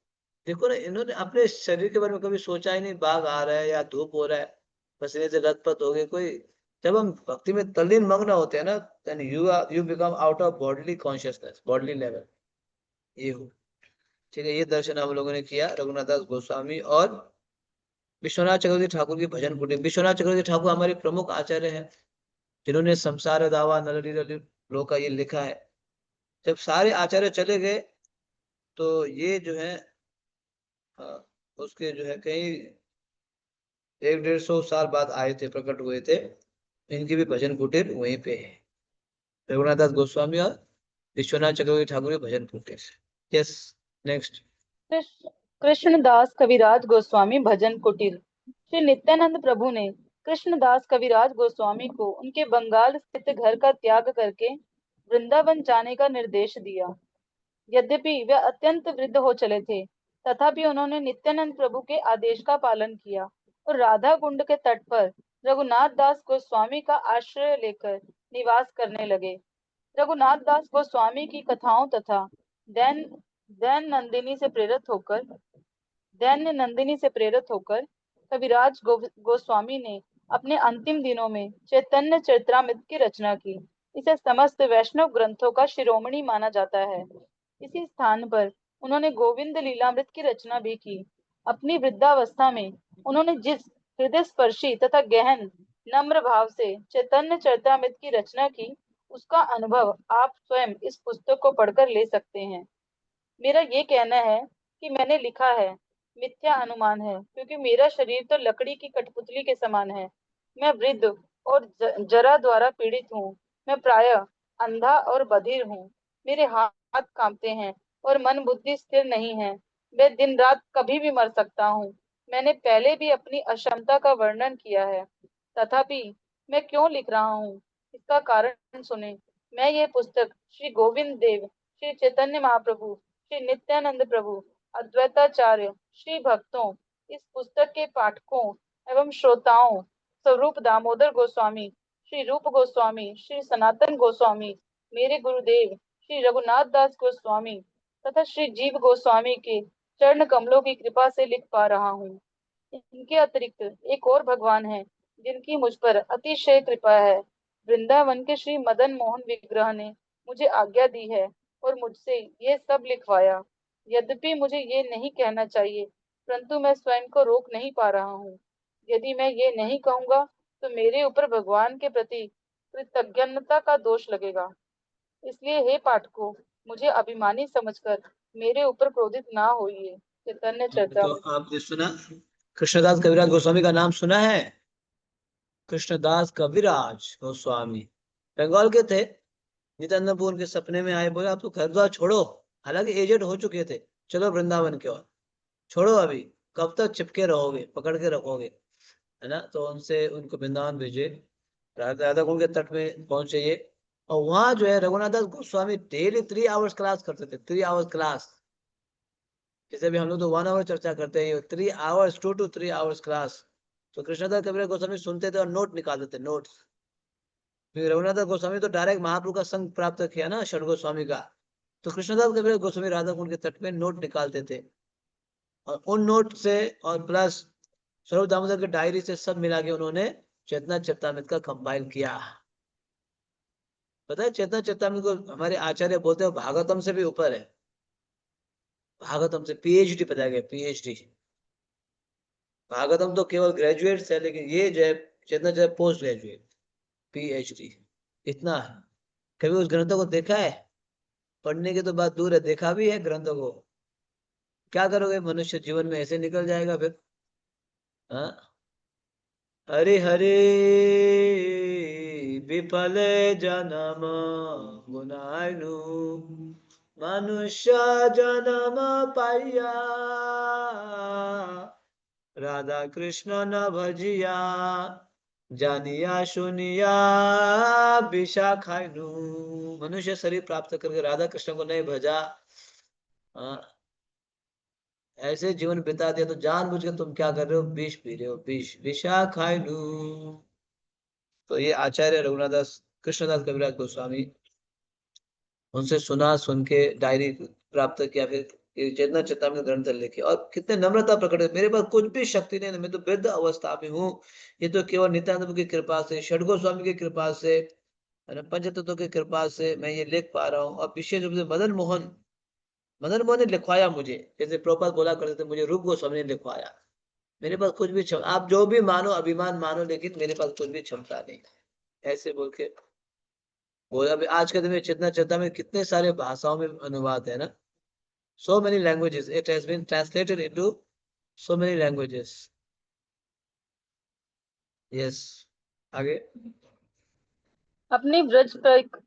देखो ना, इन्होंने अपने शरीर के बारे में कभी सोचा ही नहीं, बाघ आ रहा है या धूप हो रहा है, पसीने से लथपथ हो गए कोई। जब हम भक्ति में तल्लीन मग्न होते हैं ना, then you become out of bodily consciousness, bodily level, ये हो। ठीक है, ये दर्शन हम लोगों ने किया रघुनाथ दास गोस्वामी और विश्वनाथ चक्रवर्ती ठाकुर की भजन कुटीर। विश्वनाथ चक्रवर्ती ठाकुर हमारे प्रमुख आचार्य हैं, जिन्होंने संसार दावा नलरी लोका ये लिखा है। जब सारे आचार्य चले गए, तो ये जो है, उसके जो है कई 100-150 साल बाद आए थे, प्रकट हुए थे। इनकी भी भजन कुटीर वहीं पे है, रघुनाथ दास गोस्वामी और विश्वनाथ चक्रवर्ती ठाकुर के भजन कुटीर। Yes, next.
कृष्णदास कविराज गोस्वामी भजन कुटीर। श्री नित्यानंद प्रभु ने कृष्णदास कविराज गोस्वामी को उनके बंगाल स्थित घर का त्याग करके वृंदावन जाने का निर्देश दिया। यद्यपि वे अत्यंत वृद्ध हो चले थे, तथापि उन्होंने नित्यानंद प्रभु के आदेश का पालन किया और राधा कुंड के तट पर रघुनाथ दास गोस्वामी का आश्रय लेकर निवास करने लगे। रघुनाथ दास गोस्वामी की कथाओं तथा दैन दैन नंदिनी से प्रेरित होकर दैन्य नंदिनी से प्रेरित होकर कविराज गोस्वामी ने अपने अंतिम दिनों में चैतन्य चरितमृत की रचना की। इसे समस्त वैष्णव ग्रंथों का शिरोमणि माना जाता है। इसी स्थान पर उन्होंने गोविंद लीलामृत की रचना भी की। अपनी वृद्धावस्था में उन्होंने जिस हृदय स्पर्शी तथा गहन नम्र भाव से चैतन्य चरितमृत की रचना की, उसका अनुभव आप स्वयं इस पुस्तक को पढ़कर ले सकते हैं। मेरा ये कहना है कि मैंने लिखा है मिथ्या अनुमान है, क्योंकि मेरा शरीर तो लकड़ी की कठपुतली के समान है। मैं वृद्ध और जरा द्वारा पीड़ित हूँ। मैं प्रायः अंधा और बधिर हूँ। मेरे हाथ कांपते हैं और मन बुद्धि स्थिर नहीं है। मैं दिन रात कभी भी मर सकता हूँ। मैंने पहले भी अपनी अक्षमता का वर्णन किया है, तथापि मैं क्यों लिख रहा हूँ, इसका कारण सुने। मैं ये पुस्तक श्री गोविंद देव, श्री चैतन्य महाप्रभु, श्री नित्यानंद प्रभु, अद्वैताचार्य, श्री भक्तों, इस पुस्तक के पाठकों एवं श्रोताओं, स्वरूप दामोदर गोस्वामी, श्री रूप गोस्वामी, श्री सनातन गोस्वामी, मेरे गुरुदेव श्री रघुनाथ दास गोस्वामी तथा श्री जीव गोस्वामी के चरण कमलों की कृपा से लिख पा रहा हूँ। इनके अतिरिक्त एक और भगवान है जिनकी मुझ पर अतिशय कृपा है। वृंदावन के श्री मदन मोहन विग्रह ने मुझे आज्ञा दी है और मुझसे ये सब लिखवाया। यद्यपि मुझे ये नहीं कहना चाहिए, परंतु मैं स्वयं को रोक नहीं पा रहा हूँ। यदि मैं ये नहीं कहूँगा तो मेरे ऊपर भगवान के प्रति कृतज्ञता का दोष लगेगा। इसलिए हे पाठकों, मुझे अभिमानी समझकर मेरे ऊपर क्रोधित ना होइए। चैतन्य
तो
चरितामृत।
आपने सुना, कृष्णदास कविराज गोस्वामी का नाम सुना है? कृष्णदास कविराज गोस्वामी बंगाल के थे। नित्यानंद उनके सपने में आए, बोले आप तो घर द्वार छोड़ो, हालांकि एजेड हो चुके थे, चलो वृंदावन की ओर, छोड़ो अभी, कब तक चिपके रहोगे, पकड़ के रखोगे, है ना। तो उनसे उनको वृंदावन भेजे, राधा कुंड के तट में पहुंचे ये। और वहां जो है रघुनाथ दास गोस्वामी डेली 3 आवर्स क्लास करते थे, 3 आवर्स क्लास। जैसे भी हम लोग तो 1 आवर चर्चा करते हैं, 3 आवर्स, 2 to 3 आवर्स क्लास। तो कृष्णदास कविराज गोस्वामी सुनते थे और नोट निकालते थे, नोट्स। रघुनाथ दास गोस्वामी तो डायरेक्ट महाप्रभु का संग प्राप्त किया ना, षड गोस्वामी का। तो कृष्णदास कविराज गोस्वामी राधा कुंड के तट में नोट निकालते थे, और उन नोट से और प्लस स्वरूप दामोदर की डायरी से सब मिला के उन्होंने चेतना चेतामृत का कंपाइल किया। पता है, चेतना चेतामृत को हमारे आचार्य बोलते हैं भागवतम से भी ऊपर है। भागवतम से पीएचडी बताया गया, पीएचडी। भागवतम तो केवल ग्रेजुएट है, लेकिन ये जो है चेतना जो है पोस्ट ग्रेजुएट, पीएचडी, इतना है। कभी उस ग्रंथों को देखा है? पढ़ने की तो बात दूर है, देखा भी है ग्रंथों को। क्या करोगे, मनुष्य जीवन में ऐसे निकल जाएगा फिर। हाँ, हरे हरे विफल जन्म गुनानु, मनुष्य जन्म पाइया, राधा कृष्ण न भजिया, जानिया सुनिया विषा खाइनु। मनुष्य शरीर प्राप्त करके राधा कृष्ण को नहीं भजा, ऐसे जीवन बिता दिया, तो जानबूझ के तुम क्या कर रहे हो, विष पी रहे हो, विष, विषा खाइनु। तो ये आचार्य रघुनाथ दास कृष्णदास कविराज गोस्वामी, उनसे सुना, सुन के डायरी प्राप्त किया, फिर ये चेतना चेतावनी ग्रंथ लिखे, और कितने नम्रता प्रकट है। मेरे पास कुछ भी शक्ति नहीं है, मैं तो वृद्ध अवस्था में हूँ, ये तो केवल नित्यानंद की कृपा से, षड गोस्वामी की कृपा से, है ना, पंचतत्व की कृपा से मैं ये लिख पा रहा हूँ। और विशेष रूप से मदन मोहन ने लिखवाया मुझे, जैसे प्रभुपाद बोला करते थे, मुझे रूप गोस्वामी ने लिखवाया। मेरे पास कुछ भी क्षमता, आप जो भी मानो, अभिमान मानो, लेकिन मेरे पास कुछ भी क्षमता नहीं, ऐसे बोल के बोला। अभी आज के दिन में चेतना चेता में कितने सारे भाषाओं में अनुवाद है ना, so many languages, it has been translated into so many languages. Yes, आगे।
अपनी ब्रज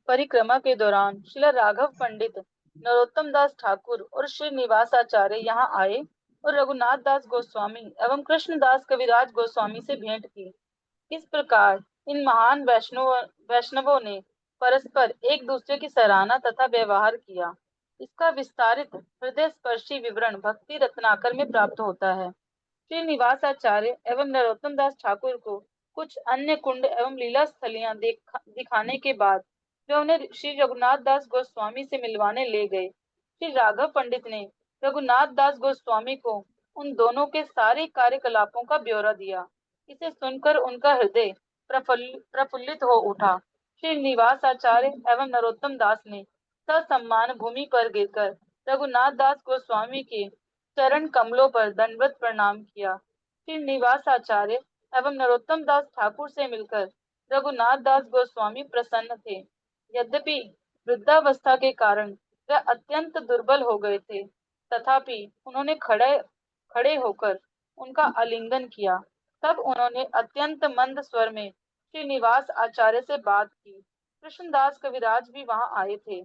परिक्रमा के दौरान श्रील राघव पंडित, नरोत्तम दास ठाकुर और श्री निवासाचार्य यहाँ आए और रघुनाथ दास गोस्वामी एवं कृष्णदास कविराज गोस्वामी से भेंट की। इस प्रकार इन महान वैष्णवों ने परस्पर एक दूसरे की सराहना तथा व्यवहार किया। इसका विस्तारित हृदय स्पर्शी विवरण भक्ति रत्नाकर में प्राप्त होता है। श्री निवासाचार्य एवं नरोत्तम दास ठाकुर को कुछ अन्य कुंड एवं लीला स्थलियां दिखाने के बाद वे उन्हें श्री रघुनाथ दास गोस्वामी से मिलवाने ले गए। श्री राघव पंडित ने रघुनाथ दास गोस्वामी को उन दोनों के सारे कार्यकलापों का ब्यौरा दिया। इसे सुनकर उनका हृदय प्रफुल्लित हो उठा। श्री निवास आचार्य एवं नरोत्तम दास ने ससम्मान भूमि पर गिरकर रघुनाथ दास गोस्वामी के चरण कमलों पर दंडवत प्रणाम किया। श्री निवास आचार्य एवं नरोत्तम दास ठाकुर से मिलकर रघुनाथ दास गोस्वामी प्रसन्न थे। यद्यपि वृद्धावस्था के कारण वे अत्यंत दुर्बल हो गए थे, तथापि उन्होंने खड़े होकर उनका आलिंगन किया। तब उन्होंने अत्यंत मंद स्वर में श्रीनिवास आचार्य से बात की। कृष्णदास कविराज भी वहां आए थे।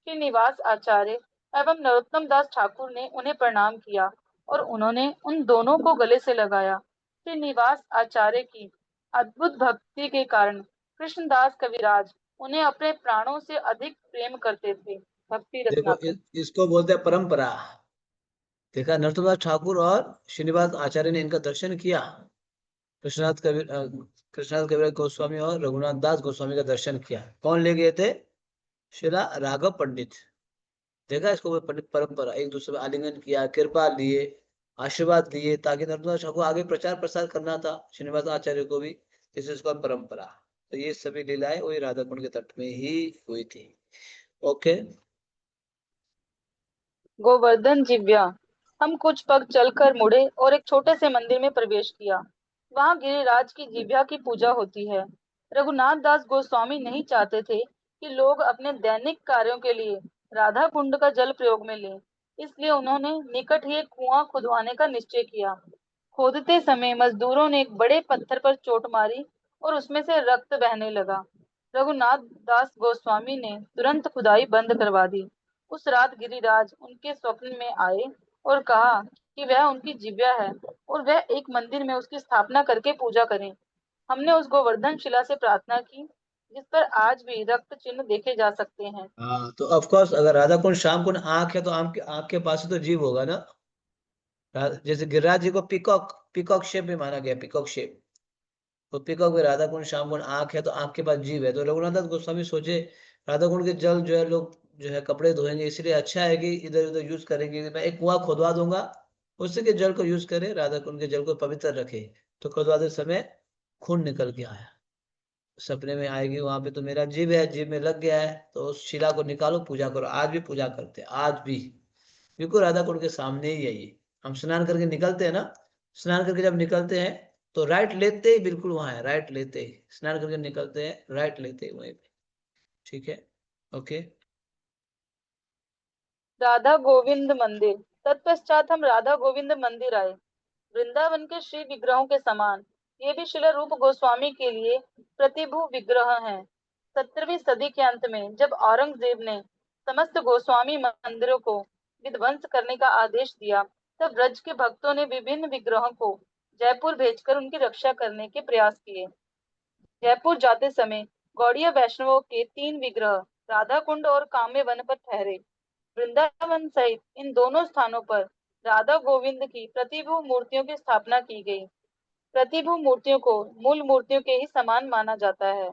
श्रीनिवास आचार्य एवं नरोत्तम दास ठाकुर ने उन्हें प्रणाम किया और उन्होंने उन दोनों को गले से लगाया। श्रीनिवास आचार्य की अद्भुत भक्ति के कारण कृष्णदास कविराज उन्हें अपने प्राणों से अधिक प्रेम करते थे। भक्ति
देखो
रत्नाकर।
इसको बोलते हैं परंपरा। देखा, नरसिम्हा ठाकुर और श्रीनिवास आचार्य ने इनका दर्शन किया। कृष्णनाथ कविराज गोस्वामी और रघुनाथ दास गोस्वामी का दर्शन किया। कौन ले गए थे? श्रीला राघव पंडित। देखा इसको परंपरा, एक दूसरे में आलिंगन किया, कृपा लिए, आशीर्वाद लिए, ताकि नर्मदा शाह को आगे प्रचार प्रसार करना था, श्रीनिवास आचार्य को भी, इसे इसका परंपरा। तो ये सभी लीलाएं वही राधा कुंड के तट में ही हुई थी। ओके।
गोवर्धन जिव्या। हम कुछ पग चलकर मुड़े और एक छोटे से मंदिर में प्रवेश किया। वहां गिरिराज की जिव्या की पूजा होती है। रघुनाथ दास गोस्वामी नहीं चाहते थे कि लोग अपने दैनिक कार्यों के लिए राधा कुंड का जल प्रयोग में लें, इसलिए उन्होंने निकट ही एक कुआं खुदवाने का निश्चय किया। खोदते समय मजदूरों ने एक बड़े पत्थर पर चोट मारी और उसमें से रक्त बहने लगा। रघुनाथ दास गोस्वामी ने तुरंत खुदाई बंद करवा दी। उस रात गिरिराज उनके स्वप्न में आए और कहा कि वह उनकी जिव्या है और वह एक मंदिर में उसकी स्थापना करके पूजा करें। हमने उस गोवर्धन शिला से प्रार्थना की, जिस पर आज भी रक्त चिन्ह देखे जा सकते हैं।
हाँ, तो ऑफ कोर्स अगर राधा कुंड श्याम कुंड आंख है, तो आंख आंख के पास ही तो जीव होगा ना। जैसे गिरिराज जी को पीकॉक, पीकॉक शेप में माना गया, पीकॉक शेप। तो पीकॉक में राधा कुंड श्याम कुंड आंख है, तो आंख के पास जीव है। तो रघुनाथ दास गोस्वामी सोचे राधा कुंड के जल जो है लोग जो है कपड़े धोएंगे, इसलिए अच्छा है कि इधर उधर यूज करेंगे, मैं एक कुआं खोदवा दूंगा, उसी के जल को यूज करें, राधा कुंड के जल को पवित्र रखे। तो खोदवाते समय खून निकल के आया। सपने में आएगी वहां पे, तो मेरा जीव है, जीव में लग गया है, तो उस शिला को निकालो, पूजा करो। आज भी पूजा करते हैं, आज भी, बिल्कुल राधा कुंड के सामने ही है ये। हम स्नान करके निकलते हैं ना, स्नान करके जब निकलते हैं तो राइट लेते ही बिल्कुल वहां है, राइट लेते ही स्नान करके निकलते हैं, राइट लेते ही वहीं पे। ठीक है। ओके।
राधा गोविंद मंदिर। तत्पश्चात हम राधा गोविंद मंदिर आए। वृंदावन के श्री विग्रहों के समान ये भी शिला रूप गोस्वामी के लिए प्रतिभू विग्रह हैं। 17वीं सदी के अंत में जब औरंगजेब ने समस्त गोस्वामी मंदिरों को विध्वंस करने का आदेश दिया, तब ब्रज के भक्तों ने विभिन्न विग्रहों को जयपुर भेजकर उनकी रक्षा करने के प्रयास किए। जयपुर जाते समय गौड़ीय वैष्णवों के 3 विग्रह राधा कुंड और काम्य वन पर ठहरे। वृंदावन सहित इन दोनों स्थानों पर राधा गोविंद की प्रतिभू मूर्तियों की स्थापना की गई। प्रतिभू मूर्तियों को मूल मूर्तियों के ही समान माना जाता है।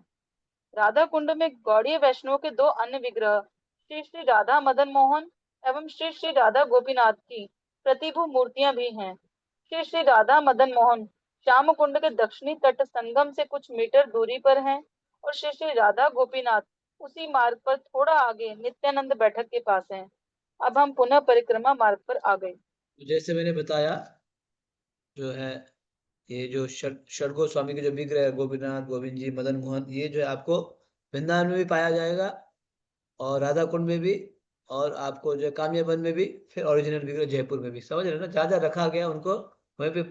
राधा कुंड में गौड़ीय वैष्णव के 2 अन्य विग्रह श्री श्री राधा मदन मोहन एवं श्री श्री राधा गोपीनाथ की प्रतिभू मूर्तियां भी हैं। श्री श्री राधा मदन मोहन श्याम कुंड के दक्षिणी तट संगम से कुछ मीटर दूरी पर हैं और श्री श्री राधा गोपीनाथ उसी मार्ग पर थोड़ा आगे नित्यानंद बैठक के पास हैं। अब हम पुनः परिक्रमा मार्ग पर आ गए।
जैसे मैंने बताया, जो है ये जो षडगो स्वामी के जो विग्रह है, गोपीनाथ, गोविंद जी, मदन मोहन, ये जो है आपको वृंदावन में भी पाया जाएगा, और राधा कुंड में भी, और आपको जो कामयाबन में भी, फिर ओरिजिनल विग्रह जयपुर में भी। समझ रहे हो ना, जहाँ जहाँ रखा गया उनको वहीं पे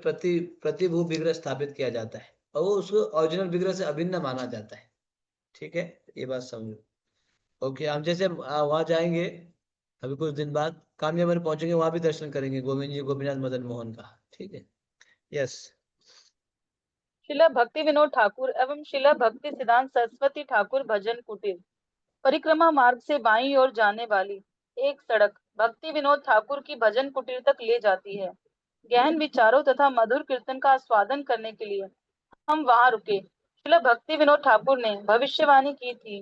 प्रतिभू विग्रह स्थापित किया जाता है, और वो उसको ओरिजिनल विग्रह से अभिन्न माना जाता है। ठीक है, ये बात समझो। ओके, हम जैसे वहां जाएंगे अभी कुछ दिन बाद, कामयाबन पहुंचेंगे, वहां भी दर्शन करेंगे गोविंद जी, गोपीनाथ, मदन मोहन का। ठीक है। यस।
शिला भक्ति विनोद ठाकुर एवं शिला भक्ति सिद्धांत सरस्वती ठाकुर भजन कुटीर। परिक्रमा मार्ग से बाईं ओर जाने वाली एक सड़क भक्ति विनोद ठाकुर की भजन कुटीर तक ले जाती है। गहन विचारों तथा मधुर कीर्तन का आस्वादन करने के लिए हम वहां रुके। श्रील भक्ति विनोद ठाकुर ने भविष्यवाणी की थी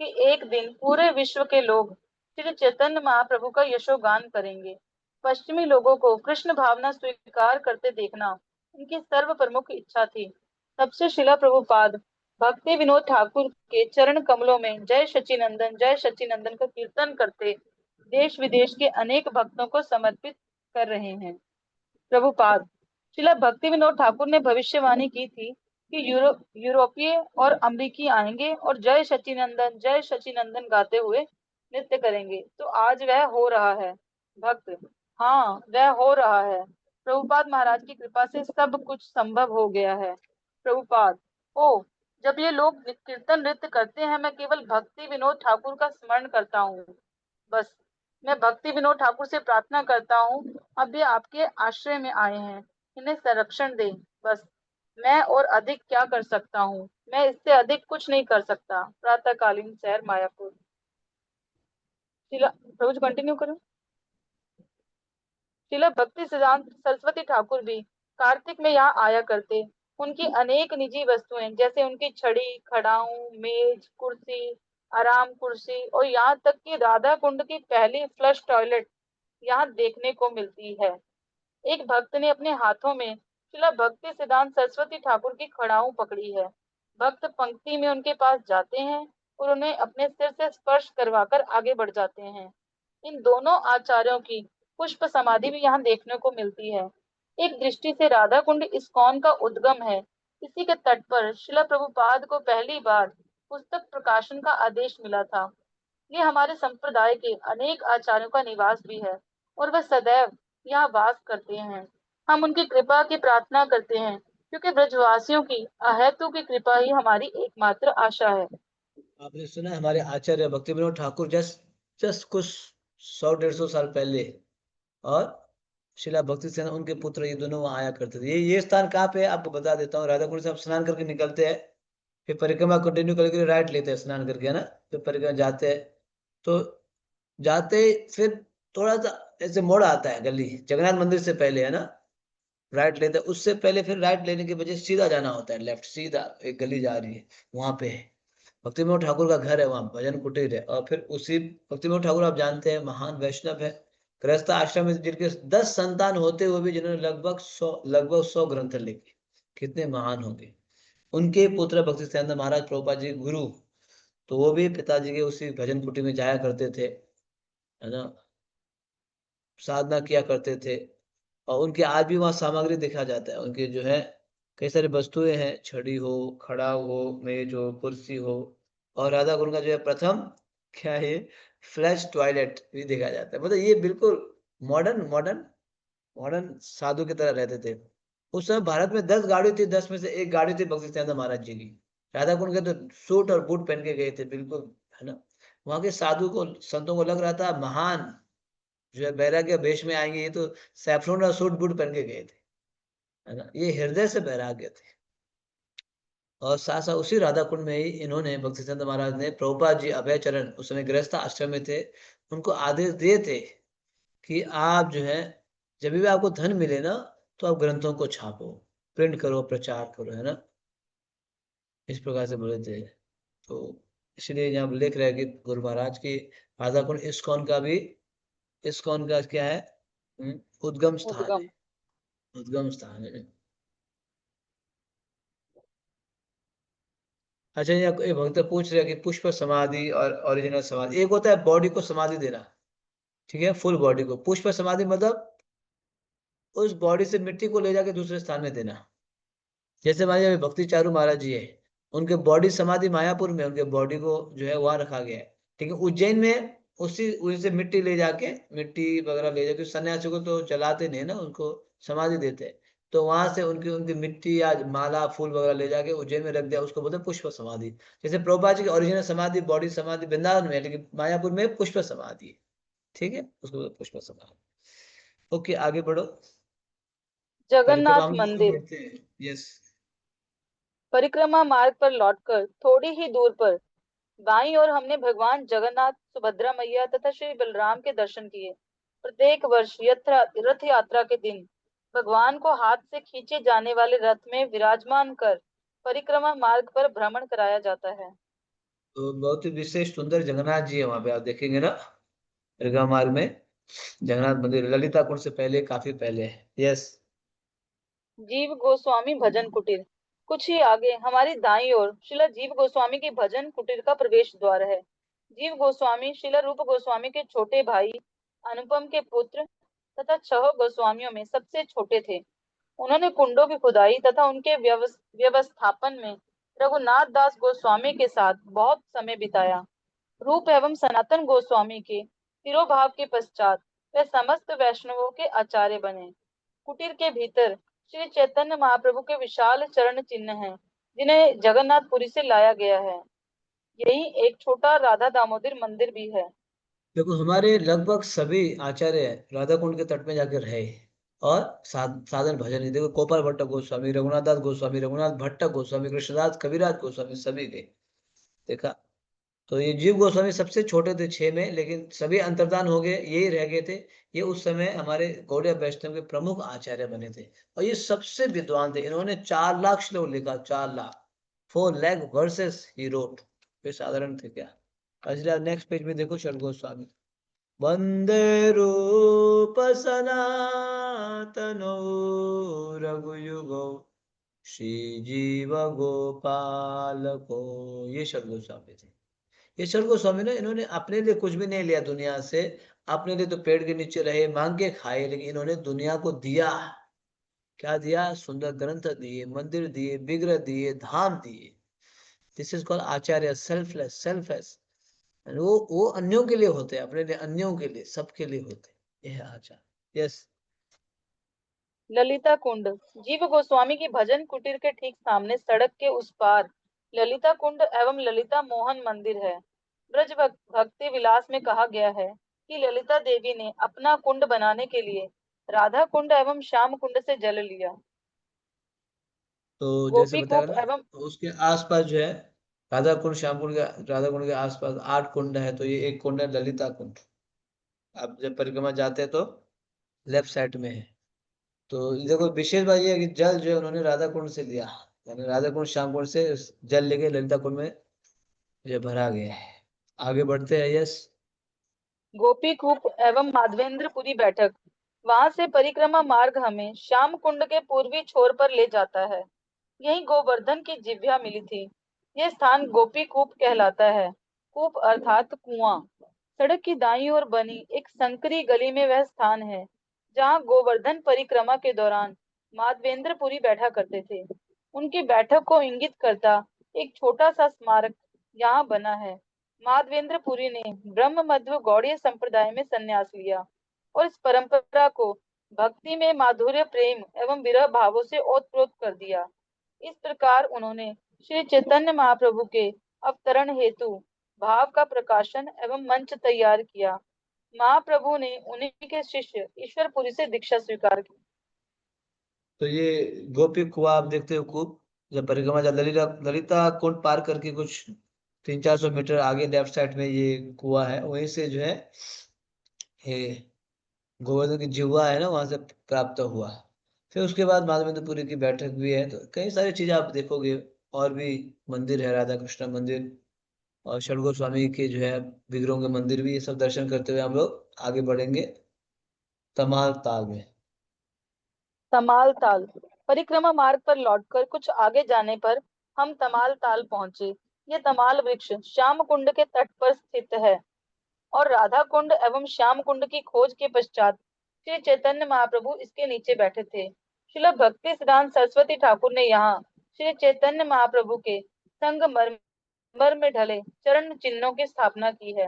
कि एक दिन पूरे विश्व के लोग श्री चैतन्य महाप्रभु का यशोगान करेंगे। पश्चिमी लोगों को कृष्ण भावना स्वीकार करते देखना उनकी सर्व प्रमुख इच्छा थी। तब से शिला प्रभुपाद भक्ति विनोद ठाकुर के चरण कमलों में जय सचिनंदन का कीर्तन करते देश विदेश के अनेक भक्तों को समर्पित कर रहे हैं। प्रभुपाद शिला भक्ति विनोद ठाकुर ने भविष्यवाणी की थी कि यूरोपीय और अमेरिकी आएंगे और जय सचिनंदन गाते हुए नृत्य करेंगे। तो आज वह हो रहा है। भक्त हाँ, वह हो रहा है। प्रभुपाद महाराज की कृपा से सब कुछ संभव हो गया है। प्रभुपाद ओ, जब ये लोग कीर्तन नृत्य करते हैं, मैं केवल भक्ति विनोद ठाकुर का स्मरण करता हूँ। बस मैं भक्ति विनोद ठाकुर से प्रार्थना करता हूँ, अब ये आपके आश्रय में आए हैं, इन्हें संरक्षण दें। बस मैं और अधिक क्या कर सकता हूँ, मैं इससे अधिक कुछ नहीं कर सकता। प्रातःकालीन सैर मायापुर। प्रभु जी कंटिन्यू करूं। शिला भक्ति सिद्धांत सरस्वती ठाकुर भी कार्तिक में यहाँ आया करते। उनकी अनेक निजी वस्तुएं जैसे उनकी छड़ी, खड़ाऊ, मेज, कुर्सी आराम कुर्सी और यहाँ तक कि राधा कुंड की पहली फ्लश टॉयलेट यहाँ देखने को मिलती है। एक भक्त ने अपने हाथों में शिला भक्ति सिद्धांत सरस्वती ठाकुर की खड़ाऊ पकड़ी है। भक्त पंक्ति में उनके पास जाते हैं और उन्हें अपने सिर से स्पर्श करवाकर आगे बढ़ जाते हैं। इन दोनों आचार्यों की पुष्प समाधि भी यहाँ देखने को मिलती है। एक दृष्टि से राधा कुंड इस्कॉन का उद्गम है। इसी के तट पर शिला प्रभुपाद को पहली बार पुस्तक प्रकाशन का आदेश मिला था। ये हमारे संप्रदाय के अनेक आचार्यों का निवास भी है और वह सदैव यहाँ वास करते हैं। हम उनकी कृपा की प्रार्थना करते हैं क्योंकि ब्रजवासियों की अहेतु की कृपा ही हमारी एकमात्र आशा है।
आपने सुना है हमारे आचार्य भक्ति विनोद ठाकुर जस्ट कुछ 100-150 साल पहले, और शिला भक्ति सेन उनके पुत्र, ये दोनों वहां आया करते थे। ये स्थान कहाँ पे है आपको बता देता हूँ। राधा कुंड से आप स्नान करके निकलते हैं, फिर परिक्रमा कंटिन्यू करके राइट लेते हैं स्नान करके, है ना। फिर परिक्रमा जाते हैं, तो जाते फिर थोड़ा सा ऐसे मोड़ आता है गली, जगन्नाथ मंदिर से पहले, है ना। राइट लेते हैं, उससे पहले फिर राइट लेने के बजाय सीधा जाना होता है, लेफ्ट सीधा एक गली जा रही है, वहां पे है भक्ति विनोद ठाकुर का घर है, वहां भजन कुटीर है। और फिर उसी भक्ति विनोद ठाकुर आप जानते हैं महान वैष्णव है, गृहस्थ आश्रम में जिनके 10 संतान होते हुए भी जिन्होंने लगभग 100 ग्रंथ लिखे, कितने महान होंगे। उनके पुत्र भक्ति सिद्धांत महाराज प्रभुपाद जी गुरु, तो वो भी पिताजी के उसी भजन कुटीर में जाया करते थे, है ना, साधना किया करते थे। और उनके आज भी वहाँ सामग्री देखा जाता है, उनके जो है कई सारी वस्तुएं हैं, छड़ी हो, खड़ा हो, मेज हो, कुर्सी हो। और राधा कुंड का जो है प्रथम क्या है, फ्लैश टॉयलेट भी देखा जाता है। मतलब ये बिल्कुल मॉडर्न मॉडर्न मॉडर्न साधु की तरह रहते थे। उस समय भारत में 10 गाड़ी थी, 10 में से एक गाड़ी थी भक्ति सिद्धांत महाराज जी की। राधा कुंड के तो सूट और बूट पहन के गए थे, बिल्कुल, है ना। वहां के साधु को, संतों को लग रहा था महान जो है वैराग्य वेश में आएंगे, ये तो सैफरोन और सूट बूट पहन के गए थे, है ना। ये हृदय से वैराग्य थे। और साथ साथ उसी राधा कुंड में ही इन्होंने भक्ति सिद्धांत महाराज ने, प्रभुपाद जी अभय चरण उस समय गृहस्थ आश्रम में थे, उनको आदेश दिए थे कि आप जो है जब भी आपको धन मिले ना, तो आप ग्रंथों को छापो, प्रिंट करो, प्रचार करो, है ना। इस प्रकार से बोले थे। तो इसलिए यहाँ लिख रहे हैं कि गुरु महाराज की राधा कुंड इस्कॉन का क्या है, उद्गम स्थान
उद्गम।
है, उद्गम स्थान है। अच्छा, यहाँ एक भक्त पूछ रहे हैं कि पुष्प समाधि और ओरिजिनल समाधि, एक होता है बॉडी को समाधि देना, ठीक है, फुल बॉडी को। पुष्प समाधि मतलब उस बॉडी से मिट्टी को ले जाके दूसरे स्थान में देना। जैसे मान लीजिए भक्ति चारू महाराज जी है, उनके बॉडी समाधि मायापुर में, उनके बॉडी को जो है वहां रखा गया है, ठीक है। उज्जैन में उसी उनसे मिट्टी ले जाके, मिट्टी वगैरह ले जाके, सन्यासी को तो जलाते नहीं ना, उनको समाधि देते हैं। तो वहां से उनकी उनकी मिट्टी या माला फूल वगैरह ले जाके उज्जैन में रख दिया, उसको बोलते हैं पुष्प समाधि। जैसे प्रभुपाद जी की ओरिजिनल समाधि, बॉडी समाधि वृंदावन में है, लेकिन मायापुर में पुष्प समाधि है, ठीक है, उसको बोलते हैं पुष्प समाधि। ओके, आगे बढ़ो। परिक्रमा
जगन्नाथ
हम आगे
मंदिर।
बढ़ते हैं। यस।
परिक्रमा मार्ग पर लौटकर थोड़ी ही दूर पर बाईं ओर हमने भगवान जगन्नाथ, सुभद्रा मैया तथा श्री बलराम के दर्शन किए। प्रत्येक वर्ष रथ यात्रा के दिन भगवान को हाथ से खींचे जाने वाले रथ में विराजमान कर परिक्रमा मार्ग पर भ्रमण कराया जाता है।
तो बहुत ही विशेष सुंदर जगन्नाथ जी है वहां पे, आप देखेंगे ना, परिक्रमा मार्ग में जगन्नाथ मंदिर ललिता कुंड से पहले, काफी पहले है। यस।
जीव गोस्वामी भजन कुटीर। कुछ ही आगे हमारी दाईं ओर शिला जीव गोस्वामी की भजन कुटीर का प्रवेश द्वार है। जीव गोस्वामी शिला रूप गोस्वामी के छोटे भाई अनुपम के पुत्र तथा 6 गोस्वामियों में सबसे छोटे थे। उन्होंने कुंडों की खुदाई तथा उनके व्यवस्थापन में रघुनाथ दास गोस्वामी के साथ बहुत समय बिताया। रूप एवं सनातन गोस्वामी के तिरोभाव के पश्चात वे समस्त वैष्णवों के आचार्य बने। कुटीर के भीतर श्री चैतन्य महाप्रभु के विशाल चरण चिन्ह हैं, जिन्हें जगन्नाथपुरी से लाया गया है। यही एक छोटा राधा दामोदर मंदिर भी है।
देखो हमारे लगभग सभी आचार्य राधा कुंड के तट में जाकर रहे, और साधन भजन ही, देखो गोपाल भट्ट गोस्वामी, रघुनाथ दास गोस्वामी, रघुनाथ भट्ट गोस्वामी, कृष्णदास कविराज गोस्वामी, सभी गए, देखा। तो ये जीव गोस्वामी सबसे छोटे थे 6 में, लेकिन सभी अंतर्धान हो गए, यही रह गए थे। ये उस समय हमारे गौड़िया वैष्णव के प्रमुख आचार्य बने थे, और ये सबसे विद्वान थे। इन्होंने 4 लाख श्लोक लिखा, 4 lakh, 4 lakh verses he wrote. वे साधारण थे क्या। इसलिए नेक्स्ट पेज में देखो षड गोस्वामी, वंदे रूप सनातनो रघुयुगो श्री जीव गोपाल को। ये षड गोस्वामी थे। ये षड गोस्वामी ने, इन्होंने अपने लिए कुछ भी नहीं लिया दुनिया से, अपने लिए तो पेड़ के नीचे रहे, मांग के खाए, लेकिन इन्होंने दुनिया को दिया। क्या दिया? सुंदर ग्रंथ दिए, मंदिर दिए, विग्रह दिए, धाम दिए। This is called Acharya, selfless, selfless. वो अन्यों के लिए होते हैं, अपने लिए, अन्यों के लिए, सबके लिए होते हैं। ये है आचार्य। यस।
ललिता कुंड। जीव गोस्वामी की भजन कुटीर के ठीक सामने सड़क के उस पार ललिता कुंड एवं ललिता मोहन मंदिर है। ब्रज भक्ति विलास में कहा गया है कि ललिता देवी ने अपना कुंड बनाने के लिए राधा कुंड एवं श्याम कुंड से जल लिया।
तो जैसे
गोपी
बताया
कूप
ना,
एवं
तो उसके आसपास जो है राधा कुंड, श्याम कुंड के, राधा कुंड के आसपास 8 कुंड है। तो ये एक कुंड है ललिता कुंड। आप जब परिक्रमा जाते हैं तो लेफ्ट साइड में है। तो देखो विशेष बात ये है कि जल जो है उन्होंने राधा कुंड से लिया, यानी राधा कुंड श्याम कुंड से जल लेके ललिता कुंड में जो भरा गया है। आगे बढ़ते हैं। यस।
गोपी कूप एवं माधवेंद्रपुरी बैठक। वहां से परिक्रमा मार्ग हमें श्याम कुंड के पूर्वी छोर पर ले जाता है। यहीं गोवर्धन की जिह्वा मिली थी। यह स्थान गोपी कूप कहलाता है। कूप अर्थात कुआं। सड़क की दाईं ओर बनी एक संकरी गली में वह स्थान है जहां गोवर्धन परिक्रमा के दौरान माधवेंद्रपुरी बैठा करते थे। उनकी बैठक को इंगित करता एक छोटा सा स्मारक यहाँ बना है। माधवेंद्रपुरी ने ब्रह्म मध्व गौड़ीय संप्रदाय में संन्यास लिया और इस परंपरा को भक्ति में माधुर्य, प्रेम एवं विरह भावों से ओतप्रोत कर दिया। इस प्रकार उन्होंने श्री चैतन्य महाप्रभु के अवतरण हेतु भाव का प्रकाशन एवं मंच तैयार किया। महाप्रभु ने उन्हीं के शिष्य ईश्वरपुरी से दीक्षा स्वीकार की।
तो ये गोपी कुआं आप देखते हो, कूप। जब परिक्रमा जा ललिता ललिता कुंड पार करके कुछ 300-400 मीटर आगे लेफ्ट साइड में ये कुआं है। वहीं से जो है ये गोवर्धन की जिह्वा है ना, वहां से प्राप्त हुआ। फिर उसके बाद माधवेंद्रपुरी की बैठक भी है। तो कई सारी चीजें आप देखोगे। और भी मंदिर है, राधा कृष्ण मंदिर और षड गोस्वामी के जो है विग्रहों के मंदिर भी। ये सब दर्शन करते हुए हम लोग आगे बढ़ेंगे तमाल ताल में।
तमाल ताल। परिक्रमा मार्ग पर लौटकर कुछ आगे जाने पर हम तमाल ताल पहुंचे। ये तमाल वृक्ष श्याम कुंड के तट पर स्थित है और राधा कुंड एवं श्याम कुंड की खोज के पश्चात श्री चैतन्य महाप्रभु इसके नीचे बैठे थे। श्रील भक्ति सिद्धांत सरस्वती ठाकुर ने यहाँ श्री चैतन्य महाप्रभु के संगमरमर में ढले चरण चिन्हों की स्थापना की है।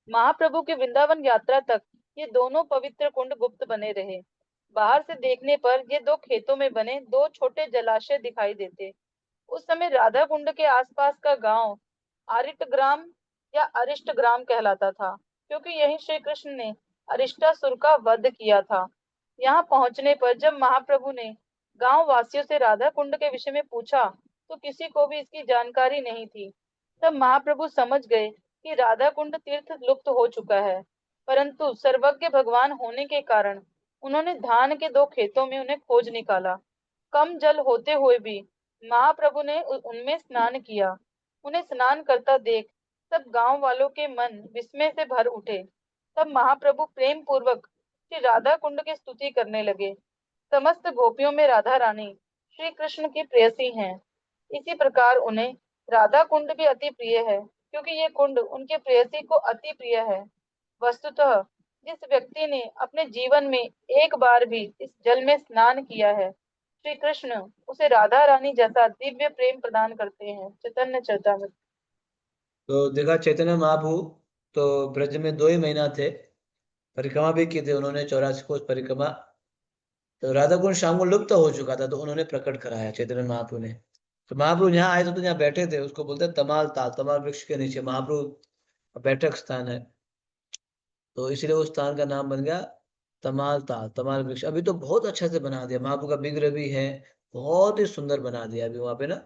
महाप्रभु की वृंदावन यात्रा तक ये दोनों पवित्र कुंड गुप्त बने रहे। बाहर से देखने पर ये दो खेतों में बने दो छोटे जलाशय दिखाई देते। उस समय राधा कुंड के आसपास का गांव आरिटग्राम या अरिष्टग्राम कहलाता था, क्योंकि यहीं श्री कृष्ण ने अरिष्टासुर का वध किया था। यहाँ पहुंचने पर जब महाप्रभु ने गांव वासियों से राधा कुंड के विषय में पूछा तो किसी को भी इसकी जानकारी नहीं थी। तब महाप्रभु समझ गए कि राधा कुंड तीर्थ लुप्त हो चुका है, परंतु सर्वज्ञ भगवान होने के कारण उन्होंने धान के दो खेतों में उन्हें खोज निकाला। कम जल होते हुए भी महाप्रभु ने उनमें स्नान किया। उन्हें स्नान करता देख सब गांव वालों के मन विस्मय से भर उठे। तब महाप्रभु प्रेम पूर्वक श्री राधा कुंड की स्तुति करने लगे। समस्त गोपियों में राधा रानी श्री कृष्ण की प्रेयसी हैं। इसी प्रकार उन्हें राधा कुंड भी अति प्रिय है, क्योंकि ये कुंड उनके प्रेयसी को अति प्रिय है। वस्तुतः जिस व्यक्ति ने अपने जीवन में एक बार भी इस जल में स्नान किया है, श्री कृष्ण उसे राधा रानी जैसा दिव्य प्रेम प्रदान करते हैं। चैतन्य चरितामृत।
तो देखा चैतन्य महाप्रभु तो ब्रज में 2 ही महीना थे, परिक्रमा भी की थी उन्होंने, 84 कोस परिक्रमा। तो राधा कुंड श्याम कुंड लुप्त हो चुका था, तो उन्होंने प्रकट कराया चैतन्य महाप्रभु ने। तो महाप्रभु यहाँ आए थे तो यहाँ बैठे थे, उसको बोलते हैं तमाल ताल। तमाल वृक्ष के नीचे महाप्रभु बैठक स्थान है, तो इसलिए उस स्थान का नाम बन गया तमाल ताल, तमाल वृक्ष। अभी तो बहुत अच्छा से बना दिया, महाप्रभु का विग्रह भी है, बहुत ही सुंदर बना दिया अभी वहां पे ना,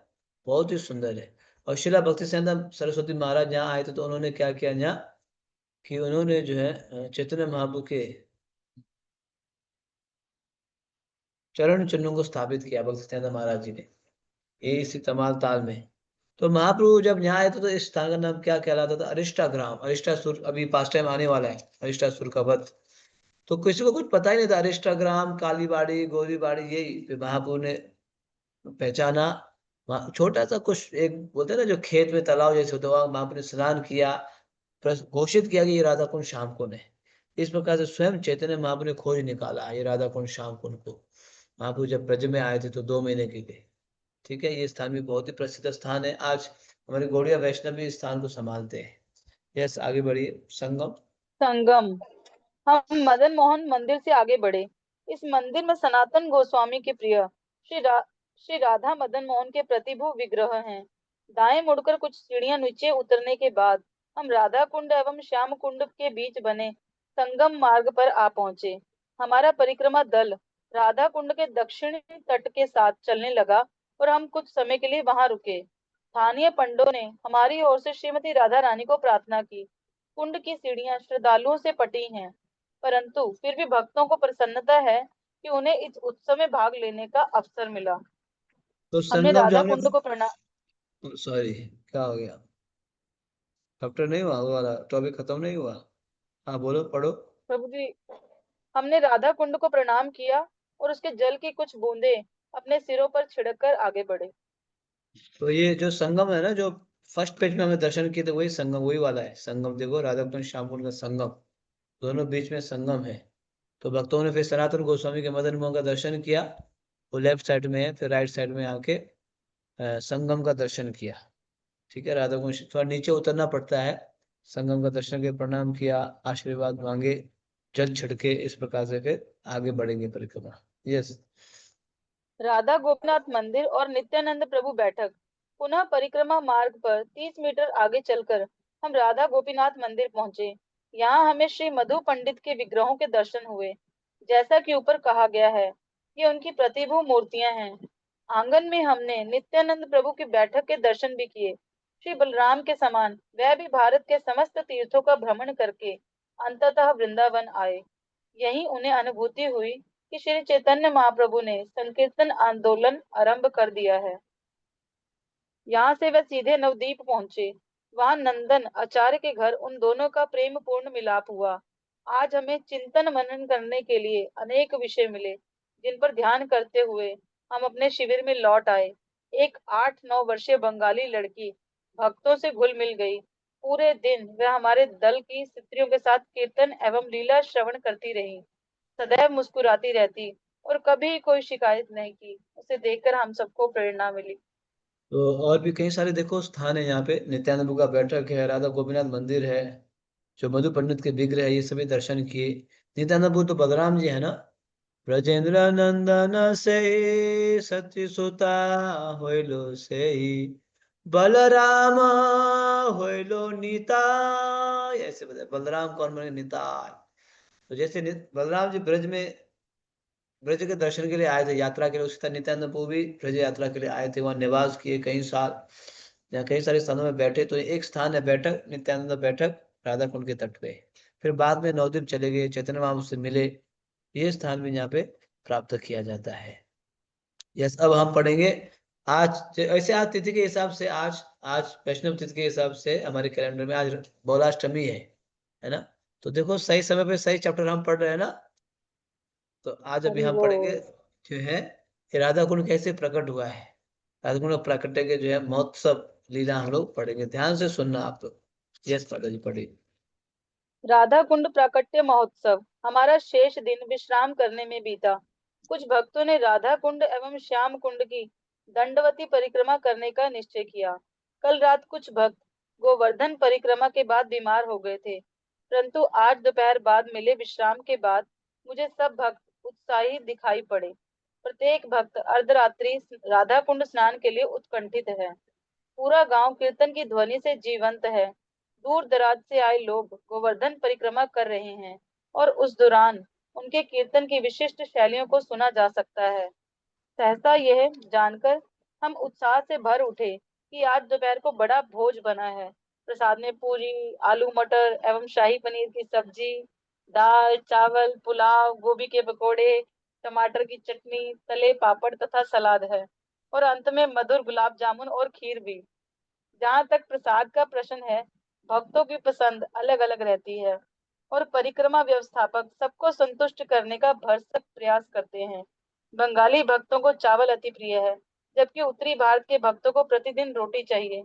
बहुत ही सुंदर है। और शिला भक्ति सिद्धांत सरस्वती महाराज यहाँ आए थे तो उन्होंने क्या किया यहाँ कि उन्होंने जो है चैतन्य महाप्रभु के चरण चिन्हों को स्थापित किया भक्ति सिद्धांत महाराज जी ने, ये इसी तमाल ताल में। तो महाप्रभु जब यहाँ आए थे तो इस स्थान का नाम क्या कहलाता था? अरिष्टाग्राम। अरिष्टासुर अभी पास टाइम आने वाला है, अरिष्टासुर का वध। तो किसी को कुछ पता ही नहीं था, अरिष्टाग्राम, कालीबाड़ी, गोरीबाड़ी, यही फिर महाप्रभु ने पहचाना। वहाँ छोटा सा कुछ एक बोलते हैं ना, जो खेत में तालाब जैसे होता है, वहाँ महाप्रभु ने स्नान किया, घोषित किया कि ये राधा कुंड श्याम कुंड है। इस प्रकार से स्वयं चैतन्य महाप्रभु ने खोज निकाला ये राधा कुंड श्याम कुंड को। महाप्रभु जब ब्रज में आए थे तो 2 महीने के लिए। ठीक है, ये स्थान भी बहुत ही प्रसिद्ध स्थान है। आज हमारे गौड़िया वैष्णव भी इस स्थान को संभालते हैं। यस, आगे बढ़िए। संगम।
संगम। हम मदन मोहन मंदिर से आगे बढ़े। इस मंदिर में सनातन गोस्वामी के प्रिय श्री राधा मदन मोहन के प्रतिभू विग्रह हैं। दाएं मुड़कर कुछ सीढ़ियां नीचे उतरने के बाद हम राधा कुंड एवं श्याम कुंड के बीच बने संगम मार्ग पर आ पहुंचे। हमारा परिक्रमा दल राधा कुंड के दक्षिणी तट के साथ चलने लगा और हम कुछ समय के लिए वहां रुके। स्थानीय पंडितों ने हमारी ओर से श्रीमती राधा रानी को प्रार्थना की। कुंड की सीढ़ियां श्रद्धालुओं से पटी हैं, परंतु फिर भी भक्तों को प्रसन्नता है कि उन्हें इस उत्सव में भाग लेने का अवसर मिला।
तो
हमने
संगम जो
राधा
हमने,
कुंड को प्रणाम।
सॉरी, क्या हो गया? चैप्टर नहीं हुआ, वो वाला टॉपिक खत्म नहीं हुआ? हाँ बोलो, पढ़ो।
प्रभु जी, हमने राधा कुंड को प्रणाम किया और उसके जल की कुछ बूंदें अपने सिरों पर छिड़क कर आगे बढ़े।
तो ये जो संगम है ना, जो फर्स्ट पेज में हमें दर्शन किए थे, वही संगम, वही वाला है संगम। देखो, राधा कुंड श्याम कुंड का संगम, दोनों बीच में संगम है। तो भक्तों ने फिर सनातन गोस्वामी के मदन मोहन का दर्शन किया, वो लेफ्ट साइड में है। फिर राइट साइड में आके संगम का दर्शन किया। ठीक है, राधा कुंड थोड़ा नीचे उतरना पड़ता है। संगम का दर्शन के प्रणाम किया, आशीर्वाद मांगे, जल छिड़के, इस प्रकार से फिर आगे बढ़ेंगे परिक्रमा। यस।
राधा गोपीनाथ मंदिर और नित्यानंद प्रभु बैठक। पुनः परिक्रमा मार्ग पर 30 मीटर आगे चलकर हम राधा गोपीनाथ मंदिर पहुंचे। यहाँ हमें श्री मधु पंडित के विग्रहों के दर्शन हुए। जैसा कि ऊपर कहा गया है, ये उनकी प्रतिभू मूर्तियां हैं। आंगन में हमने नित्यानंद प्रभु की बैठक के दर्शन भी किए। श्री बलराम के समान वह भी भारत के समस्त तीर्थों का भ्रमण करके अंततः वृंदावन आए। यहीं उन्हें अनुभूति हुई कि श्री चैतन्य महाप्रभु ने संकीर्तन आंदोलन आरंभ कर दिया है। यहाँ से वे सीधे नवदीप पहुंचे। वहां नंदन आचार्य के घर उन दोनों का प्रेम पूर्ण मिलाप हुआ। आज हमें चिंतन मनन करने के लिए अनेक विषय मिले, जिन पर ध्यान करते हुए हम अपने शिविर में लौट आए। एक 8-9 वर्षीय बंगाली लड़की भक्तों से घुल मिल गई। पूरे दिन वह हमारे दल की स्त्रियों के साथ कीर्तन एवं लीला श्रवण करती रही, सदैव मुस्कुराती रहती और कभी कोई शिकायत नहीं की। उसे देखकर हम सबको प्रेरणा मिली।
तो और भी कई सारे देखो स्थान है यहाँ पे। नित्यानंद प्रभु का बैठक है, राधा गोपीनाथ मंदिर है, जो मधु पंडित के विग्रह है, ये सभी दर्शन किए। नित्यानंद प्रभु तो बलराम जी है ना। ब्रजेंद्र नंदन से सती सुता होइलो से, बलराम होइलो निताय, ऐसे बताए बलराम कौन बने? निताय। तो जैसे बलराम जी ब्रज के दर्शन के लिए आए थे, यात्रा के लिए, उसी तरह नित्यानंद प्रभु भी ब्रज यात्रा के लिए आए थे। वहां निवास किए कई साल, यहाँ कई सारे स्थानों में बैठे। तो एक स्थान है बैठक, नित्यानंद बैठक, राधा कुंड के तट पे। फिर बाद में नवद्वीप चले गए, चैतन्य महाप्रभु से मिले। ये स्थान भी यहाँ पे प्राप्त किया जाता है। यस, अब हम पढ़ेंगे आज। ऐसे आज तिथि के हिसाब से, आज आज वैष्णव तिथि के हिसाब से हमारे कैलेंडर में आज बौलाष्टमी है ना। तो देखो, सही समय पे सही चैप्टर हम पढ़ रहे हैं ना। तो आज अभी
हरि
हम पढ़ेंगे
बोल।
जो है कि राधा कुंड कैसे प्रकट हुआ है। राधा कुंड प्राकट्य के जो है महोत्सव लीला हम लोग पढ़ेंगे। ध्यान से सुनना आप लोग। यस पादा जी, पढ़िए।
राधा कुंड प्राकट्य महोत्सव। हमारा शेष दिन विश्राम करने में बीता। कुछ भक्तों ने राधा कुंड एवं श्याम कुंड की दंडवती परिक्रमा करने का निश्चय किया। कल रात कुछ भक्त गोवर्धन परिक्रमा के बाद बीमार हो गए थे, परंतु आज दोपहर बाद मिले विश्राम के बाद मुझे सब भक्त उत्साही दिखाई पड़े। प्रत्येक भक्त अर्धरात्रि राधा कुंड स्नान के लिए उत्कंठित है। पूरा गांव कीर्तन की ध्वनि से जीवंत है। दूर दराज से आए लोग गोवर्धन परिक्रमा कर रहे हैं और उस दौरान उनके कीर्तन की विशिष्ट शैलियों को सुना जा सकता है। सहसा यह जानकर हम उत्साह से भर उठे कि आज दोपहर को बड़ा भोज बना है। प्रसाद में पूरी, आलू मटर एवं शाही पनीर की सब्जी, दाल चावल पुलाव, गोभी के पकोड़े, टमाटर की चटनी, तले पापड़ तथा सलाद है और अंत में मधुर गुलाब जामुन और खीर भी। जहाँ तक प्रसाद का प्रश्न है, भक्तों की पसंद अलग अलग रहती है और परिक्रमा व्यवस्थापक सबको संतुष्ट करने का भरसक प्रयास करते हैं। बंगाली भक्तों को चावल अति प्रिय है, जबकि उत्तरी भारत के भक्तों को प्रतिदिन रोटी चाहिए।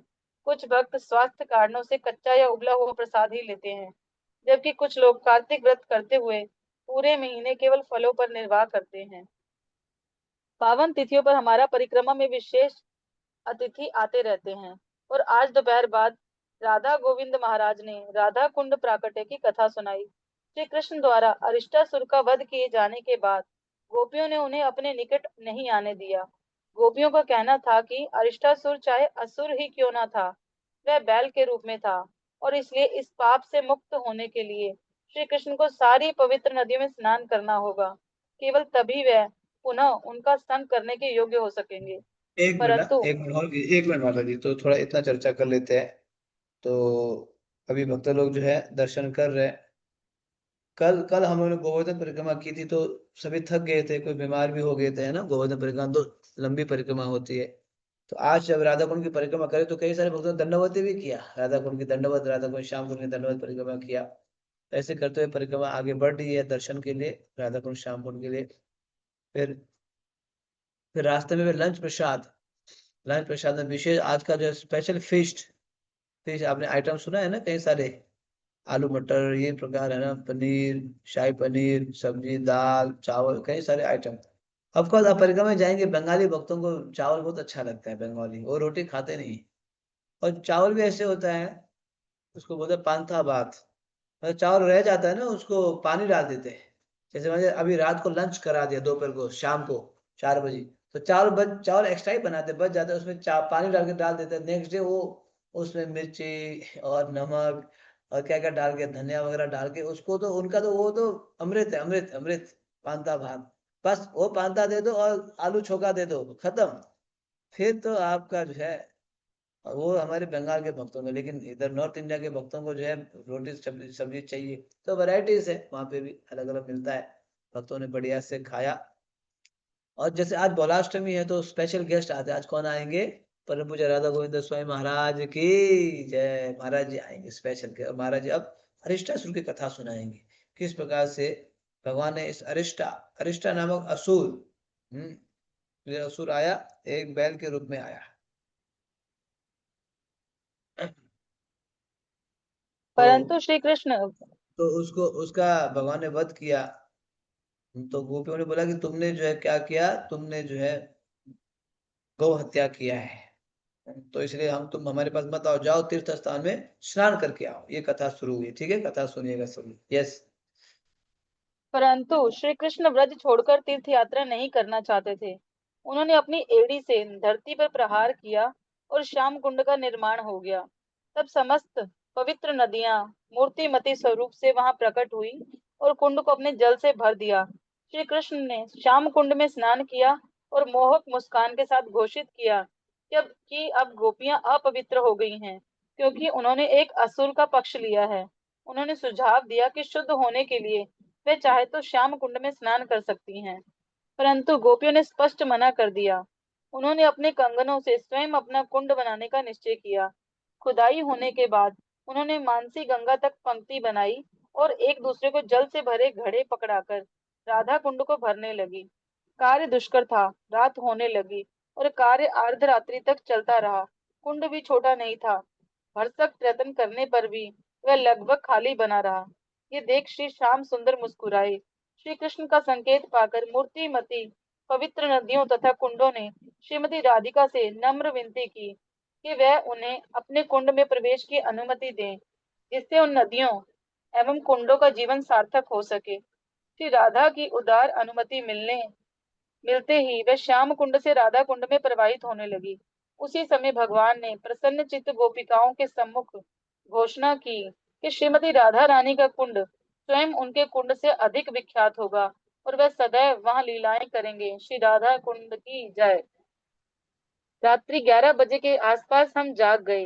कुछ भक्त स्वास्थ्य कारणों से कच्चा या उबला हुआ प्रसाद ही लेते हैं, जबकि कुछ लोग कार्तिक व्रत करते हुए पूरे महीने केवल फलों पर निर्वाह करते हैं। पावन तिथियों पर हमारा परिक्रमा में विशेष अतिथि आते रहते हैं और आज दोपहर बाद राधा गोविंद महाराज ने राधा कुंड प्राकट्य की कथा सुनाई। श्री कृष्ण द्वारा अरिष्टासुर का वध किए जाने के बाद गोपियों ने उन्हें अपने निकट नहीं आने दिया। गोपियों का कहना था कि अरिष्टासुर चाहे असुर ही क्यों ना था, वह बैल के रूप में था और इसलिए इस पाप से मुक्त होने के लिए श्री कृष्ण को सारी पवित्र नदियों में स्नान करना होगा। केवल तभी वह पुनः उनका संग करने के योग्य हो सकेंगे।
एक मिनट,
परंतु
एक मिनट और, एक मिनट माता जी, तो थोड़ा इतना चर्चा कर लेते हैं। तो अभी भक्त लोग जो है दर्शन कर रहे हैं। कल कल हम लोगों ने गोवर्धन परिक्रमा की थी, तो सभी थक गए थे, कोई बीमार भी हो गए थे, है ना। गोवर्धन परिक्रमा तो लंबी परिक्रमा होती है। तो आज जब राधा कुंड की परिक्रमा करे तो कई सारे भक्तों ने दंडवत भी किया, राधा कुंड की दंडवत, राधा कुंड श्याम कुंड की दंडवत परिक्रमा किया। तो ऐसे करते हुए परिक्रमा आगे बढ़ रही है दर्शन के लिए, राधा कुंड श्याम कुंड के लिए। फिर फिर रास्ते में भी लंच प्रसाद में विशेष आज का जो स्पेशल फिश आपने आइटम सुना है ना, कई सारे, आलू मटर ये प्रकार है ना, पनीर, शाही पनीर, सब्जी, दाल, चावल, कई सारे आइटम। ऑफकोर्स आप परिक्रमा में जाएंगे, बंगाली भक्तों को चावल बहुत अच्छा लगता है, बंगाली वो रोटी खाते नहीं। और चावल भी ऐसे होता है, उसको बोलते हैं पांथा भात। मतलब चावल रह जाता है ना, उसको पानी डाल देते हैं। जैसे मुझे अभी रात को लंच करा दिया, दोपहर को शाम को 4 बजे, तो चावल एक्स्ट्रा ही बनाते, बच जाता है, उसमें पानी डाल देते हैं। नेक्स्ट डे वो उसमें मिर्ची और नमक और क्या क्या डाल के, धनिया वगैरह डाल के, उसको तो उनका तो वो तो अमृत है, अमृत अमृत, पांता भात। बस वो पांता दे दो और आलू छोका दे दो, खत्म। फिर तो आपका जो है, और वो हमारे बंगाल के भक्तों को, लेकिन इधर नॉर्थ इंडिया के भक्तों को जो है रोटी सब्जी सब्जी चाहिए। तो वैरायटीज है वहां पे भी, अलग अलग मिलता है। भक्तों ने बढ़िया से खाया। और जैसे आज बौलाष्टमी है तो स्पेशल गेस्ट आते हैं। आज कौन आएंगे? परम पूज्य राधा गोविंद स्वामी महाराज की जय। महाराज जी आएंगे स्पेशल के, और महाराज जी अब अरिष्टासुर की कथा सुनाएंगे। किस प्रकार से भगवान ने इस अरिष्टा नामक असुर, ये असुर आया, एक बैल के रूप में आया। तो
परंतु श्री कृष्ण
उसको उसका भगवान ने वध किया। तो गोपियों ने बोला कि तुमने जो है क्या किया, तुमने जो है गौ हत्या किया है, तो इसलिए तुम हमारे पास मत आओ, जाओ तीर्थ स्थान में स्नान करके आओ। ये कथा शुरू हुई, ठीक है, कथा सुनिएगा सभी। यस।
परंतु श्री कृष्ण व्रज छोड़कर तीर्थ यात्रा नहीं करना चाहते थे। उन्होंने अपनी एड़ी से धरती पर प्रहार किया और श्याम कुंड का निर्माण हो गया। तब समस्त पवित्र नदियां मूर्तिमती स्वरूप से वहां प्रकट हुई और कुंड को अपने जल से भर दिया। श्री कृष्ण ने श्याम कुंड में स्नान किया और मोहक मुस्कान के साथ घोषित किया कि अब गोपियां अपवित्र हो गई हैं, क्योंकि उन्होंने एक असुर का पक्ष लिया है। उन्होंने सुझाव दिया कि शुद्ध होने के लिए वे चाहे तो श्याम कुंड में स्नान कर सकती हैं, परंतु गोपियों ने स्पष्ट मना कर दिया। उन्होंने अपने कंगनों से स्वयं अपना कुंड बनाने का निश्चय किया। खुदाई होने के बाद उन्होंने मानसी गंगा तक पंक्ति बनाई और एक दूसरे को जल से भरे घड़े पकड़ाकर राधा कुंड को भरने लगी। कार्य दुष्कर था, रात होने लगी और कार्य अर्धरात्रि तक चलता रहा। कुंड भी छोटा नहीं था, भरसक प्रयत्न करने पर भी वह लगभग खाली बना रहा। ये देख श्री श्याम सुंदर मुस्कुराए। श्री कृष्ण का संकेत पाकर मूर्तिमती पवित्र नदियों तथा कुंडों ने श्रीमती राधिका से नम्र विनती की कि वह उन्हें अपने कुंड में प्रवेश की अनुमति दें, जिससे उन नदियों एवं कुंडों का जीवन सार्थक हो सके। श्री राधा की उदार अनुमति मिलते ही वह श्याम कुंड से राधा कुंड में प्रवाहित होने लगी। उसी समय भगवान ने प्रसन्न चित्त गोपिकाओं के सम्मुख घोषणा की कि श्रीमती राधा रानी का कुंड स्वयं उनके कुंड से अधिक विख्यात होगा और वह सदैव वहां लीलाएं करेंगे। श्री राधा कुंड की जय। रात्रि 11 बजे के आसपास हम जाग गए।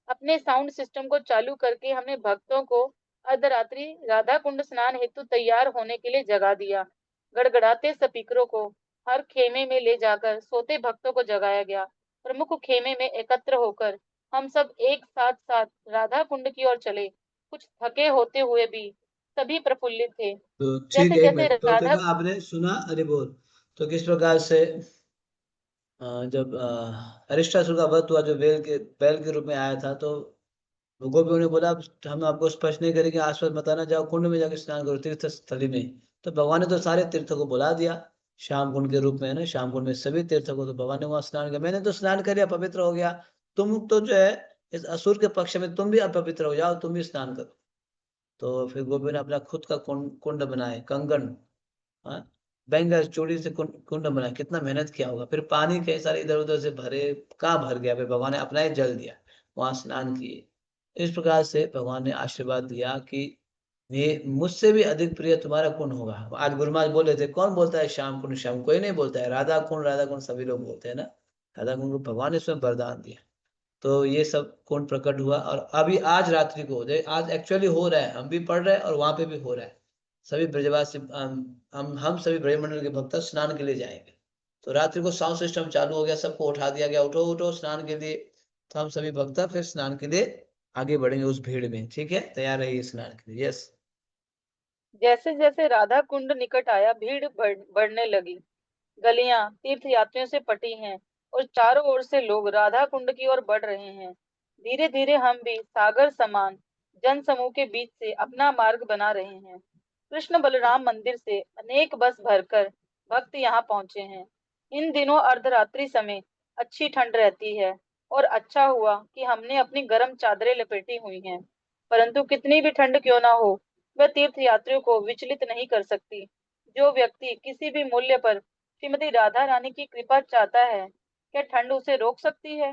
अपने साउंड सिस्टम को चालू करके हमने भक्तों को अर्धरात्रि राधा कुंड स्नान हेतु तैयार होने के लिए जगा दिया। गड़गड़ाते स्पीकरों को हर खेमे में ले जाकर सोते भक्तों को जगाया गया। प्रमुख खेमे में एकत्र होकर हम सब एक साथ साथ राधा कुंड की ओर चले। कुछ थके होते हुए भी सभी प्रफुल्लित थे।
तो ठीक
जैसे
है, एक
जैसे
मिनट। तो
राधा।
देखो, आपने सुना, अरे बोल। तो किस प्रकार से जब अरिष्टासुर का वध हुआ, जो बैल के रूप में आया था, तो गोपियों ने बोला, "अब हम आपको स्पर्श नहीं करेंगे, आसपास मत आना, जाओ कुंड में जाकर स्नान करो, तीर्थ स्थली में।" तो भगवान ने तो सारे तीर्थों को बुला दिया, श्याम कुंड के रूप में, है ना। श्याम कुंड में सभी तीर्थों को, तो भगवान ने वहां स्नान किया। मैंने तो स्नान कर लिया, पवित्र हो गया। तुम तो जो है इस असुर के पक्ष में, तुम भी अपवित्र हो जाओ, तुम भी स्नान करो। तो फिर गोपियों ने अपना खुद का कुंड कुंड बनाए, कंगन, हाँ, बैंगल चूड़ी से कुंड कुंड बनाया। कितना मेहनत किया होगा। फिर पानी कई सारे इधर उधर से भरे, कहाँ भर गया, फिर भगवान ने अपना ही जल दिया, वहां स्नान किए। इस प्रकार से भगवान ने आशीर्वाद दिया कि ये मुझसे भी अधिक प्रिय तुम्हारा कुंड होगा। आज गुरु महाराज बोले थे, कौन बोलता है श्याम कुंड श्याम, कोई नहीं बोलता है। राधा कुंड सभी लोग बोलते हैं ना। राधा कुंड को भगवान ने स्वयं वरदान दिया। तो ये सब कुंड प्रकट हुआ, और अभी आज रात्रि को आज एक्चुअली हो रहा है, हम भी पढ़ रहे हैं और वहां पे भी हो रहा है। सभी ब्रजवासी, हम सभी ब्रजमंडल के भक्त स्नान के लिए जाएंगे। तो रात्रि को साउंड सिस्टम चालू हो गया, सबको उठा दिया गया, उठो उठो स्नान के लिए। तो हम सभी भक्त फिर स्नान के लिए आगे बढ़ेंगे उस भीड़ में। ठीक है, तैयार रहिए स्नान के लिए। यस।
जैसे जैसे राधा कुंड निकट आया, भीड़ बढ़ने लगी। गलियां तीर्थ यात्रियों से पटी हैं और चारों ओर से लोग राधा कुंड की ओर बढ़ रहे हैं। धीरे धीरे हम भी सागर समान जन समूह के बीच से अपना मार्ग बना रहे हैं। कृष्ण बलराम मंदिर से अनेक बस भरकर भक्त यहाँ पहुंचे हैं। इन दिनों अर्धरात्रि समय अच्छी ठंड रहती है और अच्छा हुआ कि हमने अपनी गर्म चादरें लपेटी हुई हैं। परंतु कितनी भी ठंड क्यों ना हो, वह तीर्थ यात्रियों को विचलित नहीं कर सकती। जो व्यक्ति किसी भी मूल्य पर श्रीमती राधा रानी की कृपा चाहता है, क्या ठंड उसे रोक सकती है?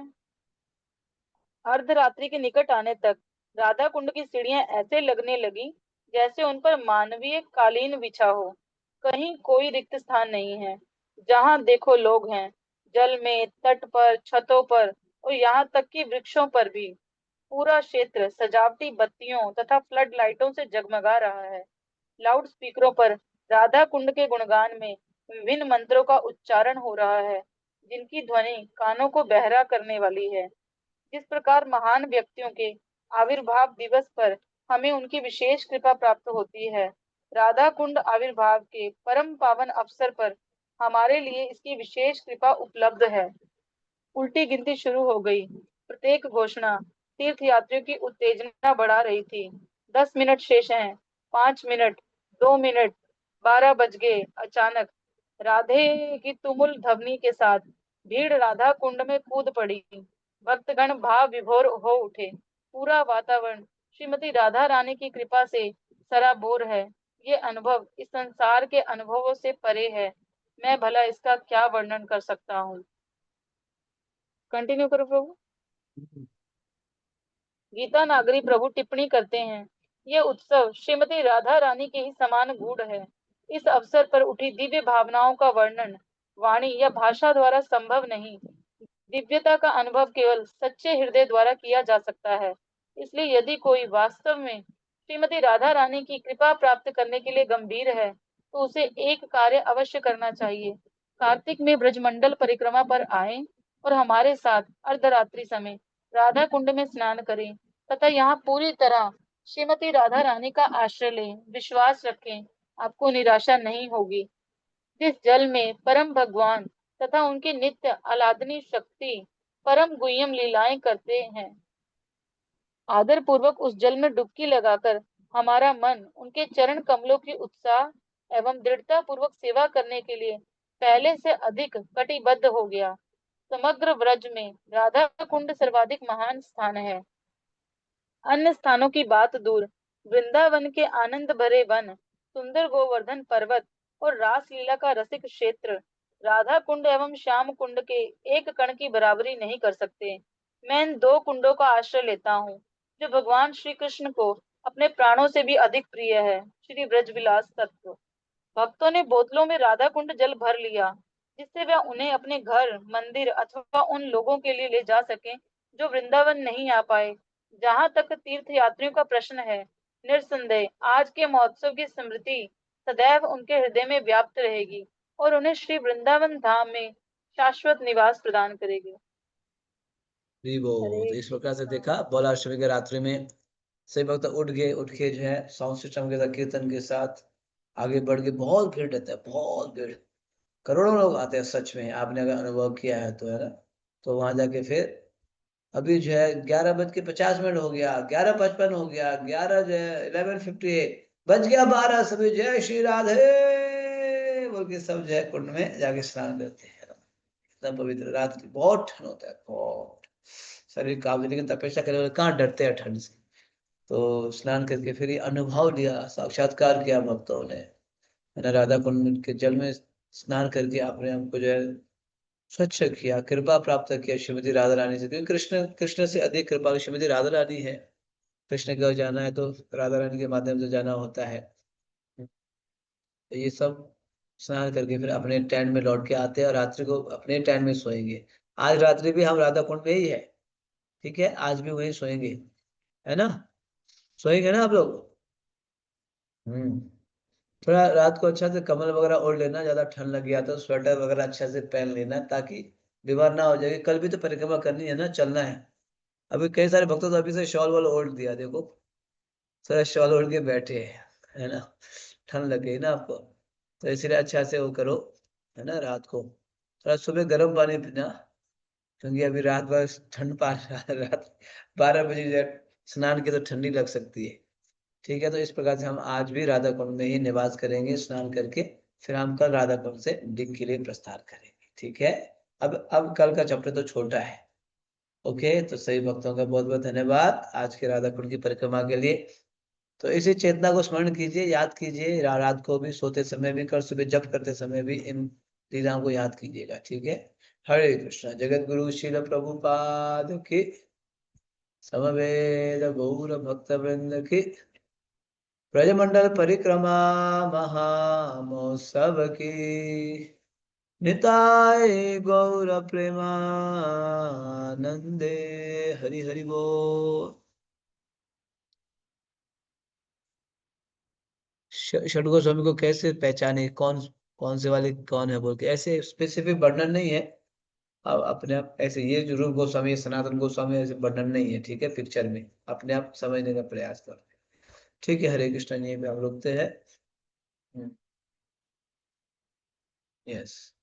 अर्धरात्रि के निकट आने तक राधा कुंड की सीढ़ियां ऐसे लगने लगी जैसे उन पर मानवीय कालीन बिछा हो। कहीं कोई रिक्त स्थान नहीं है। जहां देखो लोग हैं। जल में, तट पर, छतों पर और यहाँ तक कि वृक्षों पर भी। पूरा क्षेत्र सजावटी बत्तियों तथा फ्लड लाइटों से जगमगा रहा है। लाउड स्पीकरों पर राधा कुंड के गुणगान में विभिन्न मंत्रों का उच्चारण हो रहा है, जिनकी ध्वनि कानों को बहरा करने वाली है। जिस प्रकार महान व्यक्तियों के आविर्भाव दिवस पर हमें उनकी विशेष कृपा प्राप्त होती है, राधा कुंड आविर्भाव के परम पावन अवसर पर हमारे लिए इसकी विशेष कृपा उपलब्ध है। उल्टी गिनती शुरू हो गई। प्रत्येक घोषणा तीर्थ यात्रियों की उत्तेजना बढ़ा रही थी। 10 मिनट शेष हैं। 5 मिनट, 2 मिनट, 12 बज गए। अचानक राधे की तुमुल ध्वनि के साथ भीड़ राधा कुंड में कूद पड़ी। भक्तगण भाव विभोर हो उठे। पूरा वातावरण श्रीमती राधा रानी की कृपा से सराबोर है। ये अनुभव इस संसार के अनुभवों से परे है। मैं भला इसका क्या वर्णन कर सकता हूँ। कंटिन्यू करो प्रभु। गीता नागरी प्रभु टिप्पणी करते हैं, यह उत्सव श्रीमती राधा रानी के ही समान गूढ़ है। इस अवसर पर उठी दिव्य भावनाओं का वर्णन वाणी या भाषा द्वारा संभव नहीं। दिव्यता का अनुभव केवल सच्चे हृदय द्वारा किया जा सकता है। इसलिए यदि कोई वास्तव में श्रीमती राधा रानी की कृपा प्राप्त करने के लिए गंभीर है, तो उसे एक कार्य अवश्य करना चाहिए। कार्तिक में ब्रजमंडल परिक्रमा पर आए और हमारे साथ अर्धरात्रि समय राधा कुंड में स्नान करें तथा यहाँ पूरी तरह श्रीमती राधा रानी का आश्रय लें। विश्वास रखें, आपको निराशा नहीं होगी। जिस जल में परम भगवान तथा उनकी नित्य आलादनी शक्ति परम गुह्यम लीलाएं करते हैं, आदर पूर्वक उस जल में डुबकी लगाकर हमारा मन उनके चरण कमलों की उत्साह एवं दृढ़ता पूर्वक सेवा करने के लिए पहले से अधिक कटिबद्ध हो गया। समग्र व्रज में राधा कुंड सर्वाधिक महान स्थान है। अन्य स्थानों की बात दूर, वृंदावन के आनंद भरे वन, सुंदर गोवर्धन पर्वत और रासलीला का रसिक क्षेत्र राधा कुंड एवं श्याम कुंड के एक कण की बराबरी नहीं कर सकते। मैं इन दो कुंडों का आश्रय लेता हूँ, जो भगवान श्री कृष्ण को अपने प्राणों से भी अधिक प्रिय है। श्री ब्रजविलास तत्व। भक्तों ने बोतलों में राधा कुंड जल भर लिया, जिससे वह उन्हें अपने घर, मंदिर अथवा उन लोगों के लिए ले जा सके जो वृंदावन नहीं आ पाए। जहाँ तक तीर्थ यात्रियों का प्रश्न है, निर्संदेह आज के महोत्सव की स्मृति सदैव उनके हृदय में व्याप्त रहेगी और उन्हें श्री वृंदावन धाम में शाश्वत निवास प्रदान करेगी।
तो इस प्रकार से देखा बौलाष्टमी के रात्रि में सभी भक्त उठ गए, उठ के जो है साउंड सिस्टम के साथ कीर्तन के साथ आगे बढ़ के, बहुत भीड़ रहता है, बहुत भीड़, करोड़ों लोग आते हैं सच में, आपने अगर अनुभव किया है तो, है ना। तो वहां जाके फिर अभी जो है 11:50 हो गया, 11:55 हो गया, 11 जो है 11:58 बज गया, 12 सभी जय श्री राधे बोल के सब जो है कुंड में जाके स्नान करते हैं। इतना पवित्र, रात की बहुत ठंड होता है, बहुत शरीर कांप, लेकिन तपस्या करने वाले कहाँ डरते हैं ठंड से। तो स्नान करके फिर ये अनुभव लिया, साक्षात्कार किया भक्तों ने, है ना। राधा कुंड के जल में स्नान करके अपने आप को जो है स्वच्छ किया, कृपा प्राप्त किया श्रीमती राधा रानी से, क्योंकि कृष्ण कृष्ण से अधिक कृपा श्रीमती राधा रानी है। कृष्ण की ओर जाना है तो राधा रानी के माध्यम से जाना होता है। तो ये सब स्नान करके फिर अपने टेंट में लौट के आते हैं और रात्रि को अपने टेंट में सोएंगे। आज रात्रि भी हम राधा कुंड में ही है, ठीक है, आज भी वहीं सोएंगे, है ना। सोएंगे ना आप लोग। हम्म। थोड़ा रात को अच्छा से कम्बल वगैरह ओढ़ लेना, ज्यादा ठंड लग गया तो स्वेटर वगैरह अच्छा से पहन लेना, ताकि बीमार ना हो जाए। कल भी तो परिक्रमा करनी है ना, चलना है। अभी कई सारे भक्तों तो अभी से शॉल वॉल ओढ़ दिया, देखो सारा शॉल ओढ़ के बैठे हैं, है ना, ठंड लग गई ना आपको। तो इसलिए अच्छा से वो करो, है ना। रात को थोड़ा सुबह गर्म पानी पीना, क्योंकि अभी रात भर ठंड पा रात 12 बजे स्नान की तो ठंडी लग सकती है। ठीक है, तो इस प्रकार से हम आज भी राधा कुंड में ही निवास करेंगे स्नान करके, फिर हम कल राधा कुंड से डिग के लिए प्रस्थान करेंगे, ठीक है। अब कल का चैप्टर तो छोटा है। ओके, तो सभी भक्तों का बहुत बहुत धन्यवाद आज के राधा कुंड की परिक्रमा के लिए। तो इसी चेतना को स्मरण कीजिए, याद कीजिए, रात को भी, सोते समय भी, कल सुबह जप करते समय भी इन लीलाओं को याद कीजिएगा, ठीक है। हरे कृष्णा। जगत गुरु शिल प्रभुपाद की, समवेद गौर भक्त वृंद की, ब्रजमंडल परिक्रमा महामहोत्सव की, निताय गौर प्रेमानंदे। हरि हरि बोल। षडगोस्वामी स्वामी को कैसे पहचाने, कौन कौन से वाले कौन है बोल के, ऐसे स्पेसिफिक वर्णन नहीं है। अब अपने आप ऐसे, ये जो रूप गोस्वामी सनातन गोस्वामी ऐसे वर्णन नहीं है, ठीक है, पिक्चर में अपने आप समझने का प्रयास कर। ठीक है, हरे कृष्ण, यहीं पे हम रुकते हैं। यस।